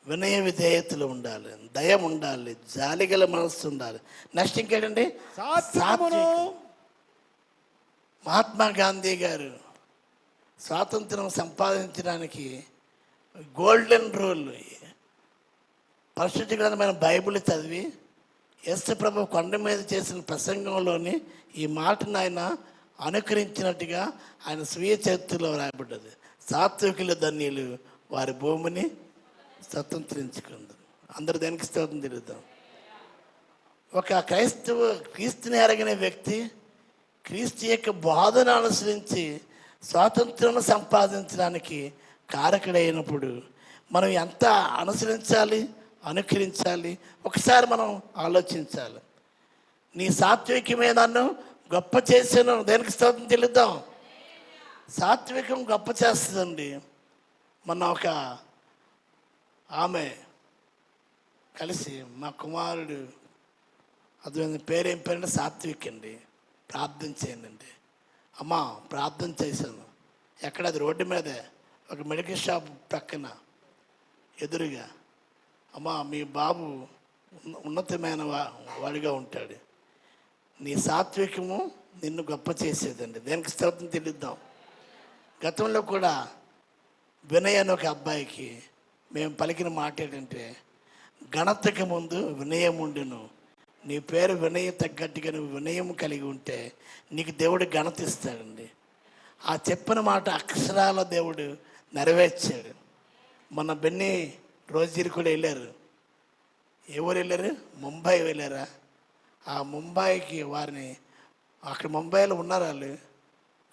వినయ విధేయతలు ఉండాలి, దయ ఉండాలి, జాలిగల మనస్సు ఉండాలి. నెక్స్ట్ ఇంకేంటండి? మహాత్మా గాంధీ గారు స్వాతంత్రం సంపాదించడానికి గోల్డెన్ రూల్ పరిశుద్ధ గ్రంథమైన బైబిల్ చదివి యేసు ప్రభు కొండ మీద చేసిన ప్రసంగంలోని ఈ మాటను ఆయన అనుకరించినట్టుగా ఆయన స్వీయ చరిత్రలో రాయబడ్డది. సాత్వికుల ధన్యులు వారి భూమిని స్వతంత్రించుకుంది. అందరూ దానికి స్తోత్రం తెలుద్దాం. ఒక క్రీస్తుని ఎరగిన వ్యక్తి క్రీస్తు యొక్క బోధన అనుసరించి స్వాతంత్రం సంపాదించడానికి కారకుడైనప్పుడు మనం ఎంత అనుసరించాలి, అనుకరించాలి ఒకసారి మనం ఆలోచించాలి. నీ సాత్వికమే నన్ను గొప్ప చేసాను. దేనికి స్తోత్రం చెల్లిద్దాం. సాత్వికం గొప్ప చేస్తుందండి. మొన్న ఒక ఆమె కలిసి మా కుమారుడు అదే పేరేం పేరంటే సాత్విక్ అండి, ప్రార్థన చేయండి. అమ్మా ప్రార్థన చేశాను. ఎక్కడ? అది రోడ్డు మీదే ఒక మెడికల్ షాప్ పక్కన ఎదురుగా. అమ్మా మీ బాబు ఉన్నతమైన వాడిగా ఉంటాడు, నీ సాత్వికము నిన్ను గొప్ప చేసేదండి. దేనికి స్తోత్రం చెల్లిద్దాం. గతంలో కూడా వినయ్ అని ఒక అబ్బాయికి మేము పలికిన మాట ఏంటంటే, ఘనతకు ముందు వినయం ఉండును. నీ పేరు వినయ తగ్గట్టుగా నువ్వు వినయం కలిగి ఉంటే నీకు దేవుడు ఘనత ఇస్తాడండి. ఆ చెప్పిన మాట అక్షరాల దేవుడు నెరవేర్చాడు. మొన్న బెన్నీ రోజీరు కూడా వెళ్ళారు. ఎవరు వెళ్ళారు? ముంబై వెళ్ళారా? ఆ ముంబైకి వారిని అక్కడ ముంబైలో ఉన్నారు వాళ్ళు.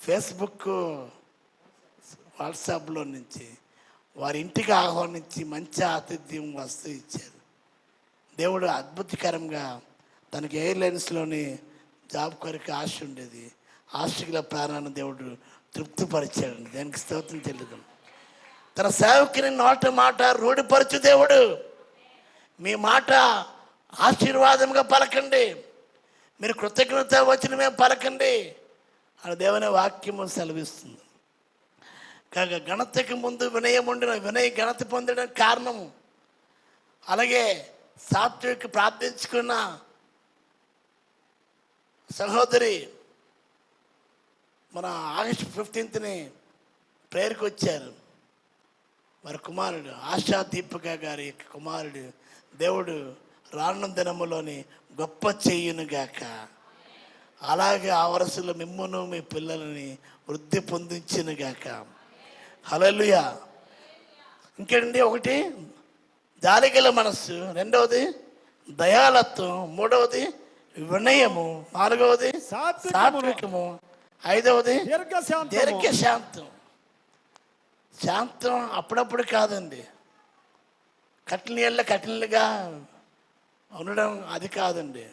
ఫేస్బుక్ వాట్సాప్లో నుంచి వారి ఇంటికి ఆహ్వానించి మంచి ఆతిథ్యం వస్తూ ఇచ్చారు. దేవుడు అద్భుతకరంగా తనకి ఎయిర్లైన్స్లోని జాబ్ కొరకు ఆశ ఉండేది. ఆశకుల ప్రాణాన్ని దేవుడు తృప్తిపరిచాడు. దానికి స్తోత్రం చెల్లిద్దాం. తన సేవకుని నోట మాట రూఢిపరచు దేవుడు. మీ మాట ఆశీర్వాదంగా పలకండి, మీరు కృతజ్ఞత వచనమే పలకండి అని దేవుని వాక్యము సెలవిస్తుంది. కాగా ఘనతకు ముందు వినయం ఉండిన వినయ ఘనత పొందడానికి కారణము. అలాగే సాత్విక ప్రార్థించుకున్న సహోదరి మన ఆగస్టు 15ని ప్రేయర్కి వచ్చారు. వారి కుమారుడు ఆశా దీపిక గారి కుమారుడు దేవుడు రానున్న దినములోని గొప్ప చెయ్యునుగాక. అలాగే ఆ వరసలో మిమ్మును మీ పిల్లలని వృద్ధి పొందించునుగాక. హల్లెలూయా. ఇంకేంటి? ఒకటి జాలిగల మనస్సు, రెండవది దయాలత్వం, మూడవది వినయము, నాలుగవది సాత్వికము, ఐదవది దీర్ఘశాంతం. శాంతం అప్పుడప్పుడు కాదండి, కఠినలుగా ఉండడం అది కాదండి.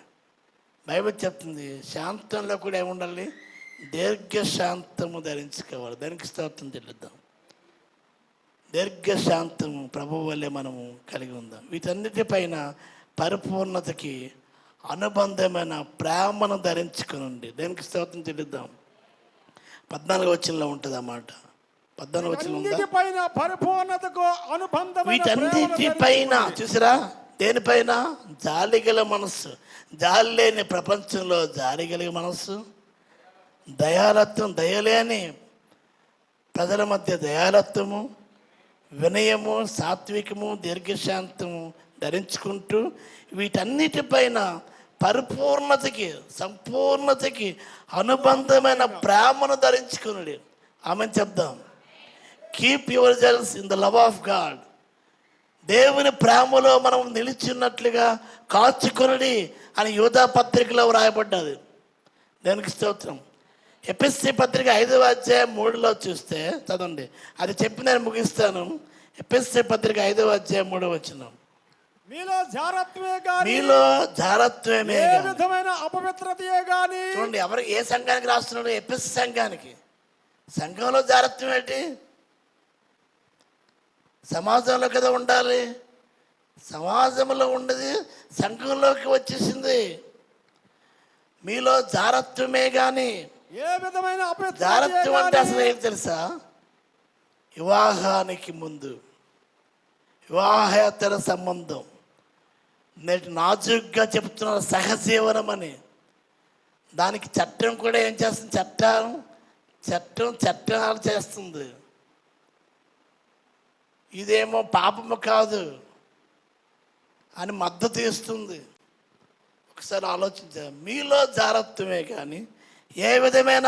బైబిల్ చెప్తుంది శాంతంలో కూడా ఏముండాలి? దీర్ఘశాంతము ధరించుకోవాలి. దానికి స్తోత్రం చెల్లిద్దాం. దీర్ఘశాంతము ప్రభువు వల్లే మనము కలిగి ఉందాం. వీటన్నిటిపైన పరిపూర్ణతకి అనుబంధమైన ప్రేమను ధరించుకుని దానికి స్తోత్రం చెల్లిద్దాం. 14వ వచనంలో ఉంటుంది అన్నమాట. 14వ వచనం వీటన్నిటిపైన చూసారా? దేనిపైన? జాలిగల మనస్సు. జాలి లేని ప్రపంచంలో జాలిగల మనస్సు, దయాలత్వం, దయలేని ప్రజల మధ్య దయాలత్వము, వినయము, సాత్వికము, దీర్ఘశాంతము ధరించుకుంటూ వీటన్నిటిపైన పరిపూర్ణతకి సంపూర్ణతకి అనుబంధమైన ప్రేమను ధరించుకున్నాడు. ఆమెను చెప్దాం. Keep your cells in the love of God. దేవుని ప్రేమలో మనం నిలిచిన్నట్లుగా కాచుకొనుడి అని యూదా పత్రికలో వ్రాయబడ్డది. దానికి స్తోత్రం. ఎఫెసీ పత్రిక 5వ అధ్యాయం 3లో చూస్తే చదవండి. అది చెప్పి నేను ముగిస్తాను. ఎఫెసీ పత్రిక 5వ అధ్యాయం 3వ వచనం. మీలో జారత్వమే విధమైన అపవిత్రతయే గాని. చూడండి, ఎవరు ఏ సంఘానికి రాస్తున్నాడు? ఎఫెసీ సంఘానికి. సంఘంలో జారత్వం ఏంటి? సమాజంలో కదా ఉండాలి. సమాజంలో ఉండేది సంఘంలోకి వచ్చేసింది. మీలో జారత్వమే గాని. ఏ విధమైన జారత్వం అంటే అసలు ఏం తెలుసా? వివాహానికి ముందు వివాహేతర సంబంధం. నేటి నాజుగ్గా చెప్తున్నారు సహజీవనం అని. దానికి చట్టం కూడా ఏం చేస్తుంది? చట్టాలు చేస్తుంది. ఇదేమో పాపము కాదు అని మద్దతు ఇస్తుంది. ఒకసారి ఆలోచించారు. మీలో జారత్వమే కానీ, ఏ విధమైన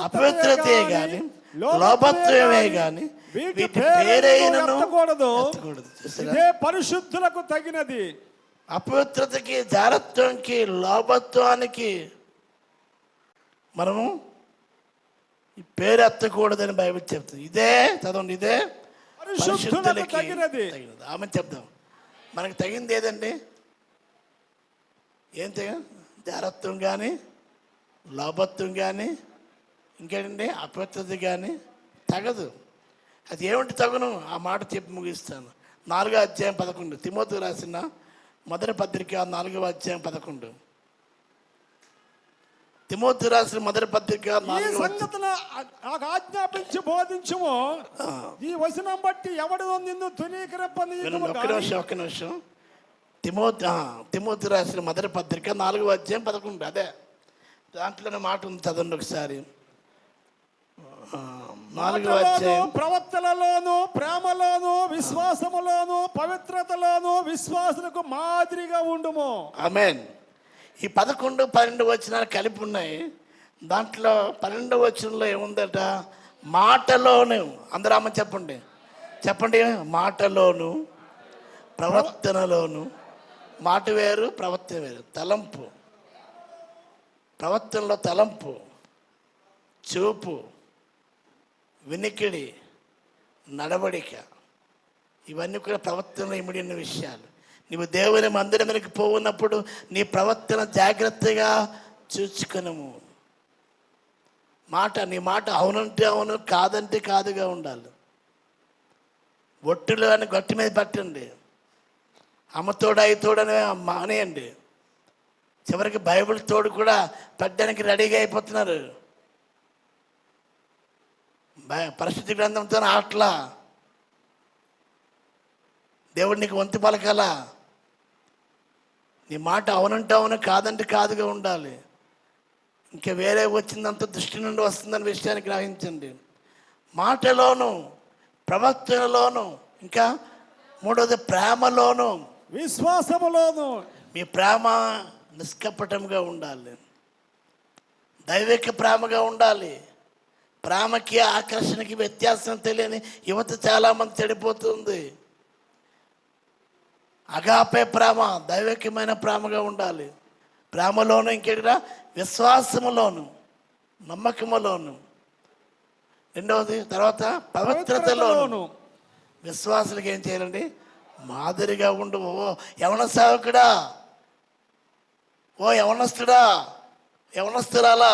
అపవిత్రతే కానీ, లోభత్వమే కానీ వీటి పేరైనను ఎత్తకూడదు. పరిశుద్ధులకు తగినది. అపవిత్రతకి, జారత్వంకి, లోభత్వానికి మనము ఈ పేరు ఎత్తకూడదని బైబిల్ చెప్తుంది. ఇదే చదవండి, ఇదే పరిశుద్ధులకి తగినది. ఆమె చెప్దాం. మనకు తగింది ఏదండి? ఏం తగిన? జారత్వం కానీ, లోభత్వం కానీ, ఇంకేంటండి అపవిత్రత కానీ తగదు. అది ఏమిటి తగును? ఆ మాట చెప్పి ముగిస్తాను. 4వ అధ్యాయం 11 తిమోతికి రాసిన మొదటి పత్రిక 4వ అధ్యాయం 11. తిమోతికి రాసిన మొదటి పత్రిక 4వ ఆజ్ఞాపించి బోధించుము. ఈ వచనం బట్టి ఎవడు నిన్ను ఒక్క నిమిషం. తిమోతికి రాసిన మొదటి పత్రిక 4వ అధ్యాయం 11. అదే దాంట్లోనే మాట ఉంది, చదవండి ఒకసారి. 4వ అధ్యాయం. ప్రవక్తలలోను, ప్రేమలోను, విశ్వాసములోను, పవిత్రతలోను విశ్వాసులకు మాదిరిగా ఉండుము. ఆమేన్. ఈ 11, 12 వచనాలు కలిపి ఉన్నాయి. దాంట్లో 12వ వచనంలో ఏముందట? మాటలోను, అందరూ అమ్మ చెప్పండి, చెప్పండి, మాటలోను ప్రవర్తనలోను. మాట వేరు, ప్రవర్తన వేరు. తలంపు, ప్రవర్తనలో తలంపు, చూపు, వినికిడి, నడవడిక, ఇవన్నీ కూడా ప్రవర్తనలో ఇమిడిన విషయాలు. నీవు దేవుని మందిరానికి పోవున్నప్పుడు నీ ప్రవర్తన జాగ్రత్తగా చూసుకునము. నీ మాట అవునంటే అవును, కాదంటే కాదుగా ఉండాలి. ఒట్టులు అని గట్టి మీద పట్టండి, అమ్మతోడు అయితోడని మానేయండి. చివరికి బైబిల్ తోడు కూడా పెట్టడానికి రెడీగా అయిపోతున్నారు. పరిశుద్ధ గ్రంథంతో ఆటలా, దేవుడు నీకు వంతు పలకాల. నీ మాట అవునంటే అవును, కాదంటే కాదుగా ఉండాలి. ఇంకా వేరే వచ్చిందంత దృష్టి నుండి వస్తుందన్న విషయాన్ని గ్రహించండి. మాటలోను, ప్రవర్తనలోను, ఇంకా మూడవది ప్రేమలోను, విశ్వాసములోను. మీ ప్రేమ నిష్కపటంగా ఉండాలి, దైవిక ప్రేమగా ఉండాలి. ప్రేమకి ఆకర్షణకి వ్యత్యాసం తెలియని యువత చాలామంది చెడిపోతుంది. అగాపే ప్రేమ దైవికమైన ప్రేమగా ఉండాలి. ప్రేమలోను, ఇంకేటిరా విశ్వాసములోను, నమ్మకములోను. రెండవది తర్వాత పవిత్రతలోను. విశ్వాసులకు ఏం చేయాలండి? మాదిరిగా ఉండు. ఓ యవన సేవకుడా, ఓ యవనస్తుడా, యవనస్తురాలా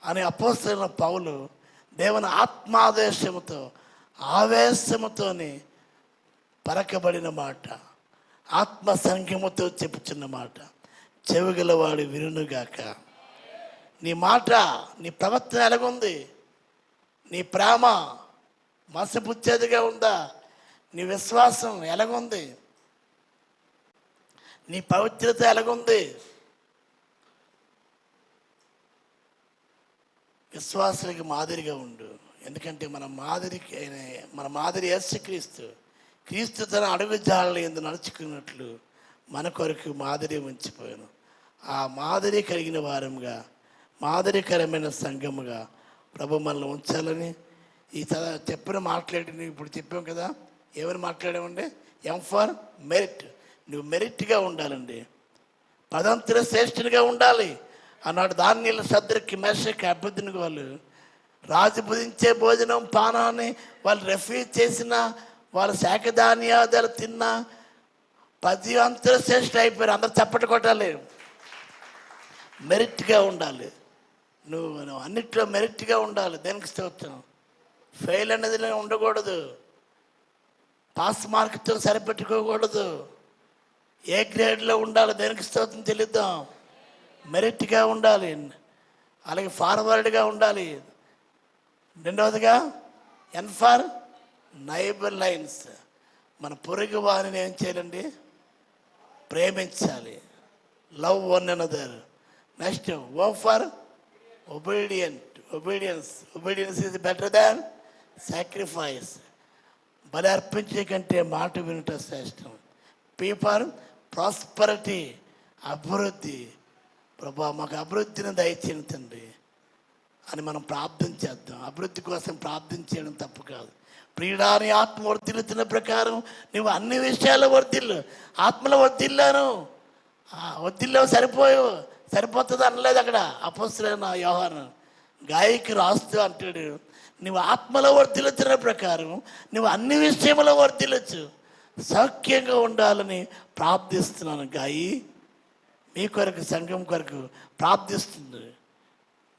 అని అపోస్తలుడైన పౌలు దేవుని ఆత్మాదేశముతో, ఆవేశముతోని పరకబడిన మాట, ఆత్మ సంఖ్యముతో చెప్పుచున్న మాట చెవిగలవాడు వినుగాక. నీ మాట, నీ ప్రవర్తన ఎలాగుంది? నీ ప్రేమ మసపుచ్చేదిగా ఉందా? నీ విశ్వాసం ఎలాగుంది? నీ పవిత్రత ఎలాగుంది? విశ్వాసానికి మాదిరిగా ఉండు. ఎందుకంటే మన మాదిరి యేసుక్రీస్తు. క్రీస్తు తన అడుగు జాడలు ఎందు నడుచుకున్నట్లు మన కొరకు మాదిరి ఉంచిపోయాను. ఆ మాదిరి కలిగిన వారముగా, మాదిరికరమైన సంఘముగా ప్రభు మనల్ని ఉంచాలని ఈ చెప్పిన మాట్లాడి ఇప్పుడు చెప్పాం కదా. ఏమని మాట్లాడామండి? ఎం ఫర్ మెరిట్. నువ్వు మెరిట్గా ఉండాలండి, పదంతుల శ్రేష్ఠునిగా ఉండాలి అన్నాడు. దానియేలు, షద్రక్, మేషక్, అబేద్నెగో వాళ్ళు రాజు భుజించే భోజనం పానాన్ని వాళ్ళు రెఫ్యూజ్ చేసిన, వాళ్ళ శాఖధాన్యాదాలు తిన్న 10 అంతుల శ్రేష్ఠ అయిపోయారు. అందరు చప్పటి కొట్టాలి. మెరిట్గా ఉండాలి. నువ్వు అన్నిట్లో మెరిట్గా ఉండాలి. దేనికి స్తోత్రం. ఫెయిల్ అనేది ఉండకూడదు, పాస్ మార్కుతో సరిపెట్టుకోకూడదు, ఏ గ్రేడ్లో ఉండాలి. దేనికి స్తోత్రం చెల్లిద్దాం. మెరిట్గా ఉండాలి, అలాగే ఫార్వర్డ్గా ఉండాలి. రెండవదిగా ఎన్ ఫర్ నైబర్ లైన్స్. మన పొరుగు వారిని ఏం చేయాలండి? ప్రేమించాలి. Love one another. Next O for obedience. Obedience is better than sacrifice. బలి అర్పించే కంటే మాట వినుట శ్రేష్టం. పీ ఫర్ ప్రాస్పరిటీ, అభివృద్ధి. ప్రభా మాకు అభివృద్ధిని దయచేయండి అని మనం ప్రార్థన చేద్దాం. అభివృద్ధి కోసం ప్రార్థన చేయడం తప్పు కాదు. ప్రియుడాని ఆత్మ వర్ధిల్లుతున్న ప్రకారం నువ్వు అన్ని విషయాల్లో వర్ధిల్లు. ఆత్మలో వర్ధిల్లాను, వర్ధిల్లావు సరిపోతుంది అనలేదు అక్కడ అపోస్తలుడైన యోహాను. గాయకి రాస్తూ అంటాడు, నువ్వు ఆత్మలో వర్ధిల్లుతున్న ప్రకారం నువ్వు అన్ని విషయంలో వర్ధిల్లచ్చు. సౌఖ్యంగా ఉండాలని ప్రార్థిస్తున్నాను. గాయి మీ కొరకు, సంఘం కొరకు ప్రార్థిస్తుంది.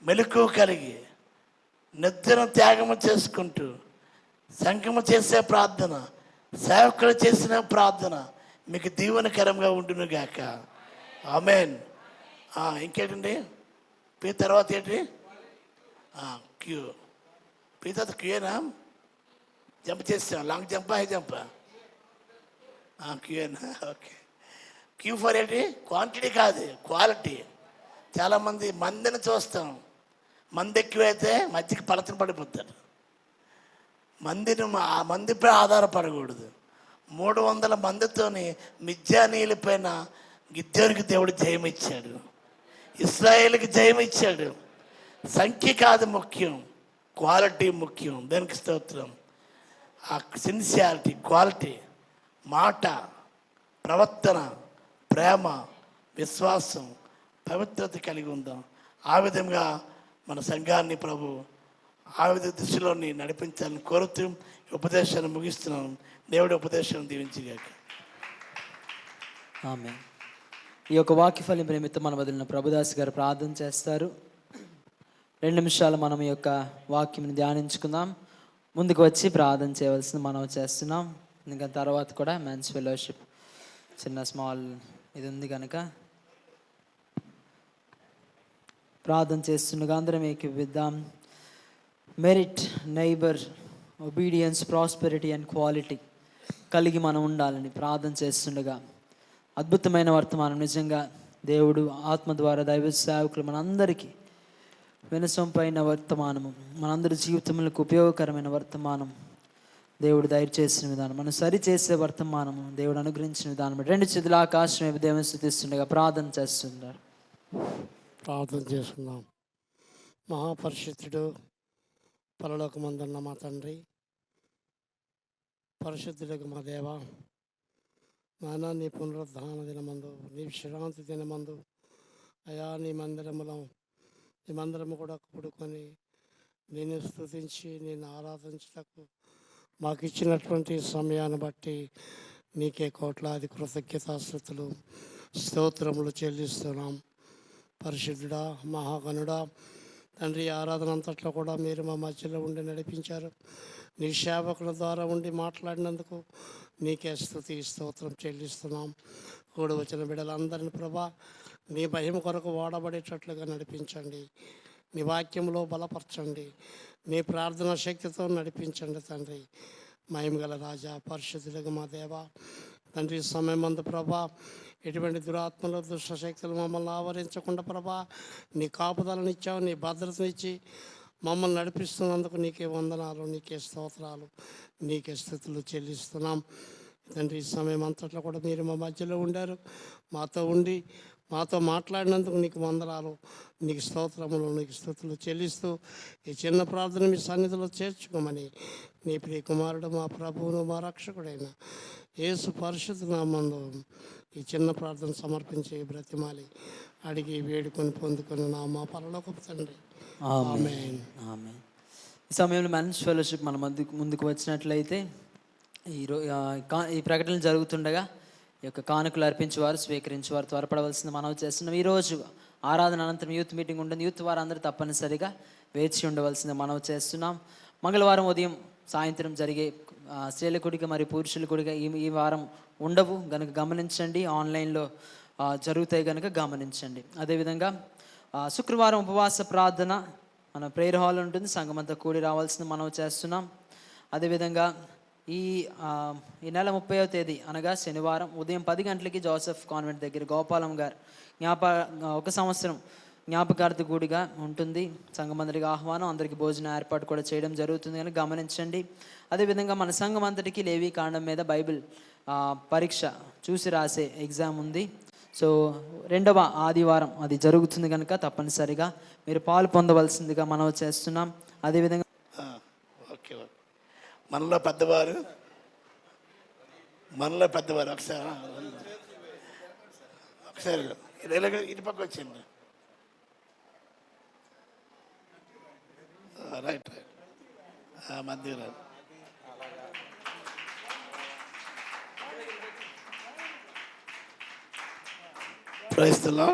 మెలకువ కలిగి నిద్రను త్యాగము చేసుకుంటూ సంఘము చేసే ప్రార్థన, సేవకులు చేసిన ప్రార్థన మీకు దీవెనకరంగా ఉండును గాక. ఆమేన్. ఇంకేంటండి? పీ తర్వాత ఏంటి? క్యూ. పీ తర్వాత క్యూఏనా? జంప్ చేస్తాం. లాంగ్ జంపా, హై జంపా? క్యూఏనా? ఓకే. క్యూ ఫర్ ఏంటి? క్వాంటిటీ కాదు, క్వాలిటీ. చాలామంది మందిని చూస్తాం, మంది ఎక్కువైతే మధ్యకి పలచన పడిపోతారు. మందిపై ఆధారపడకూడదు. 300 మందితోని మిద్యానీయులపైన గిద్యోనికి దేవుడు జయం ఇచ్చాడు, ఇశ్రాయేలుకి జయం ఇచ్చాడు. సంఖ్య కాదు ముఖ్యం, క్వాలిటీ ముఖ్యం. దానికి స్తోత్రం. ఆ సిన్సియారిటీ, క్వాలిటీ, మాట, ప్రవర్తన, ప్రేమ, విశ్వాసం, పవిత్రత కలిగి ఉందాం. ఆ విధంగా మన సంఘాన్ని ప్రభు ఆ విధ దిశలోని నడిపించాలని కోరుతూ ఉపదేశాన్ని ముగిస్తున్నాను. దేవుడి ఉపదేశం దీవించిగాక. ఆమె ఈ యొక్క వాక్య ఫలింపు నిమిత్తం మన వదిలిన ప్రభుదాస్ గారు ప్రార్థన చేస్తారు. 2 నిమిషాలు మనం ఈ యొక్క వాక్యం ధ్యానించుకుందాం. ముందుకు వచ్చి ప్రార్థన చేయవలసింది మనం చేస్తున్నాం. ఇంకా తర్వాత కూడా మెన్స్ ఫెలోషిప్ చిన్న స్మాల్ ఇది ఉంది కనుక ప్రార్థన చేస్తుండగా అందరం ఏకీవిద్దాం. Merit, neighbour, obedience, prosperity and quality కలిగి మనం ఉండాలని ప్రార్థన చేస్తుండగా అద్భుతమైన వర్తమానం నిజంగా దేవుడు ఆత్మ ద్వారా దైవ సేవకులు మనందరికీ వినసొంపైన వర్తమానము, మనందరి జీవితములకు ఉపయోగకరమైన వర్తమానం దేవుడు దయచేసిన విధానం, మనం సరి చేసే వర్తమానము దేవుడు అనుగ్రహించిన విధానం. 2 చేతుల ఆకాశం వైపు దేవుని స్తుతిస్తుండగా ప్రార్థన చేస్తున్నారు. ప్రార్థన చేసుకుందాం. మహాపరిశుద్ధుడు, పరలోకమందున్న మా తండ్రి, పరిశుద్ధులకు మా దేవ, నాయన నీ పునరుద్ధాన దినమందు, నీ విశ్రాంతి దినమందు అయా నీ మందిరము కూడా కూడుకొని నేను స్తుతించి నేను ఆరాధించటకు మాకు ఇచ్చినటువంటి సమయాన్ని బట్టి నీకే కోట్లాది కృతజ్ఞతాస్తుతులు స్తోత్రములు చెల్లిస్తున్నాం. పరిశుద్ధుడా, మహాగణుడా తండ్రి, ఆరాధన అంతట్లో కూడా మీరు మా మధ్యలో ఉండి నడిపించారు. నీ సేవకుల ద్వారా ఉండి మాట్లాడినందుకు నీకే స్తుతి స్తోత్రం చెల్లిస్తున్నాం. కూడి వచ్చిన బిడ్డలందరినీ ప్రభా నీ మహిమ కొరకు వాడబడేటట్లుగా నడిపించండి. నీ వాక్యంలో బలపరచండి. నీ ప్రార్థన శక్తితో నడిపించండి తండ్రి. మహిమగల రాజా, పరిశుద్ధులకు మా దేవ తండ్రి, సమయం అందు ప్రభా ఎటువంటి దురాత్మలు, దుష్టశక్తులు మమ్మల్ని ఆవరించకుండా ప్రభా నీ కాపుదలను ఇచ్చావు, నీ భద్రతనిచ్చి మమ్మల్ని నడిపిస్తున్నందుకు నీకే వందనాలు, నీకే స్తోత్రాలు, నీకే స్తుతులు చెల్లిస్తున్నాం తండ్రి. సమయం అంతట్లో కూడా మీరు మా మధ్యలో ఉండారు, మాతో ఉండి మాతో మాట్లాడినందుకు నీకు వందనాలు, నీకు స్తోత్రములు, నీకు స్తుతులు చెల్లిస్తూ ఈ చిన్న ప్రార్థన మీ సన్నిధిలో చేర్చుకోమని నీ ప్రియ కుమారుడు మా ప్రభువును మా రక్షకుడైన యేసు పరిశుద్ధ నామములో ఈ చిన్న ప్రార్థన సమర్పించి బ్రతిమాలి అడిగి వేడుకొని పొందుకొని నా మా పరలోకపు తండ్రి. ఆమేన్. ఆమేన్. ఈ సమయంలో మెన్స్ ఫెలోషిప్ మన ముందుకు వచ్చినట్లయితే ఈ ప్రకటనలు జరుగుతుండగా ఈ యొక్క కానుకలు అర్పించేవారు, స్వీకరించేవారు త్వరపడవలసింది మనవి చేస్తున్నాం. ఈరోజు ఆరాధన అనంతరం యూత్ మీటింగ్ ఉంటుంది. యూత్ వారందరూ తప్పనిసరిగా వేచి ఉండవలసింది మనవి చేస్తున్నాం. మంగళవారం ఉదయం సాయంత్రం జరిగే స్త్రీల కూడిక మరియు పురుషుల కూడిక ఈ వారం ఉండవు కనుక గమనించండి. ఆన్లైన్లో జరుగుతాయి కనుక గమనించండి. అదేవిధంగా శుక్రవారం ఉపవాస ప్రార్థన మన ప్రేయర్ హాల్ ఉంటుంది, సంఘమంతా కూడి రావాల్సింది మనవి చేస్తున్నాం. అదేవిధంగా ఈ నెల 30వ తేదీ అనగా శనివారం ఉదయం 10 గంటలకి జోసెఫ్ కాన్వెంట్ దగ్గర గోపాలం గారు 1 సంవత్సరం జ్ఞాపకార్థ గుడిగా ఉంటుంది. సంఘం అందరికి ఆహ్వానం, అందరికీ భోజనం ఏర్పాటు కూడా చేయడం జరుగుతుంది అని గమనించండి. అదేవిధంగా మన సంఘం అంతటికి లేవి కాండం మీద బైబిల్ పరీక్ష చూసి రాసే ఎగ్జామ్ ఉంది. సో 2వ ఆదివారం అది జరుగుతుంది కనుక తప్పనిసరిగా మీరు పాలు పొందవలసిందిగా మనవి చేస్తున్నాం. అదేవిధంగా ఓకే, మనలో పెద్దవారు ఒకసారి ఇటు పక్క వచ్చింది. రైట్ మధ్య ప్రైస్తులో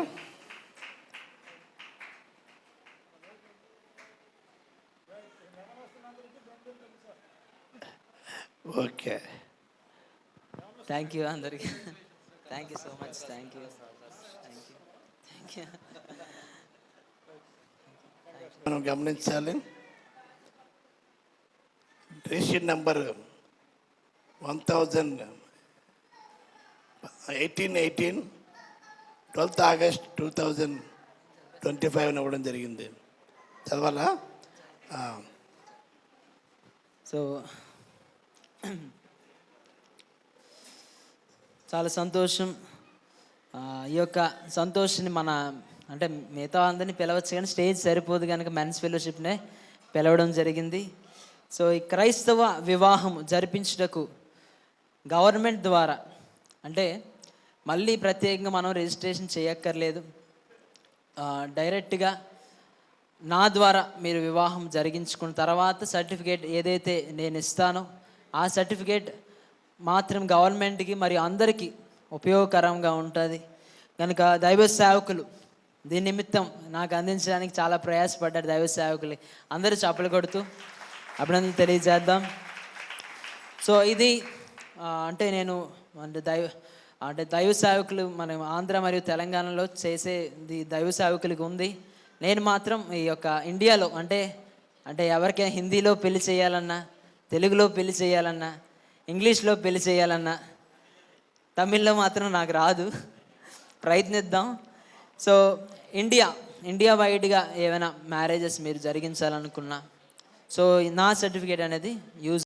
ఓకే. థ్యాంక్ యూ అందరికీ. Thank you so much. Thank you. మనం గమనించాలి. రిజిస్ట్రేషన్ నెంబర్ 1818 12th August 2025 ఇవ్వడం జరిగింది. చదవాలా? సో చాలా సంతోషం. ఈ యొక్క సంతోషాన్ని మన అంటే మిగతా అందరినీ పిలవచ్చు కానీ స్టేజ్ సరిపోదు కనుక మెన్స్ ఫెలోషిప్నే పిలవడం జరిగింది. సో ఈ క్రైస్తవ వివాహం జరిపించుటకు గవర్నమెంట్ ద్వారా, అంటే మళ్ళీ ప్రత్యేకంగా మనం రిజిస్ట్రేషన్ చేయక్కర్లేదు. డైరెక్ట్గా నా ద్వారా మీరు వివాహం జరిగించుకున్న తర్వాత సర్టిఫికేట్ ఏదైతే నేను ఇస్తానో ఆ సర్టిఫికేట్ మాత్రం గవర్నమెంట్కి మరియు అందరికీ ఉపయోగకరంగా ఉంటుంది కనుక దైవ సేవకులు దీని నిమిత్తం నాకు అందించడానికి చాలా ప్రయాసపడ్డారు. దైవ సేవకులు అందరూ చప్పలు కొడుతూ అభినందనలు తెలియజేద్దాం. సో ఇది అంటే నేను దైవ సేవకులు మనం ఆంధ్ర మరియు తెలంగాణలో చేసేది దైవ సేవకులకి ఉంది. నేను మాత్రం ఈ యొక్క ఇండియాలో అంటే ఎవరికైనా హిందీలో పెళ్లి చేయాలన్నా, తెలుగులో పెళ్లి చేయాలన్నా, ఇంగ్లీష్లో పెళ్లి చేయాలన్నా, తమిళ్లో మాత్రం నాకు రాదు, ప్రయత్నిద్దాం. సో ఇండియా వైడ్గా ఏమైనా మ్యారేజెస్ మీరు జరిగించాలనుకున్నా, సో నా సర్టిఫికేట్ అనేది యూజ్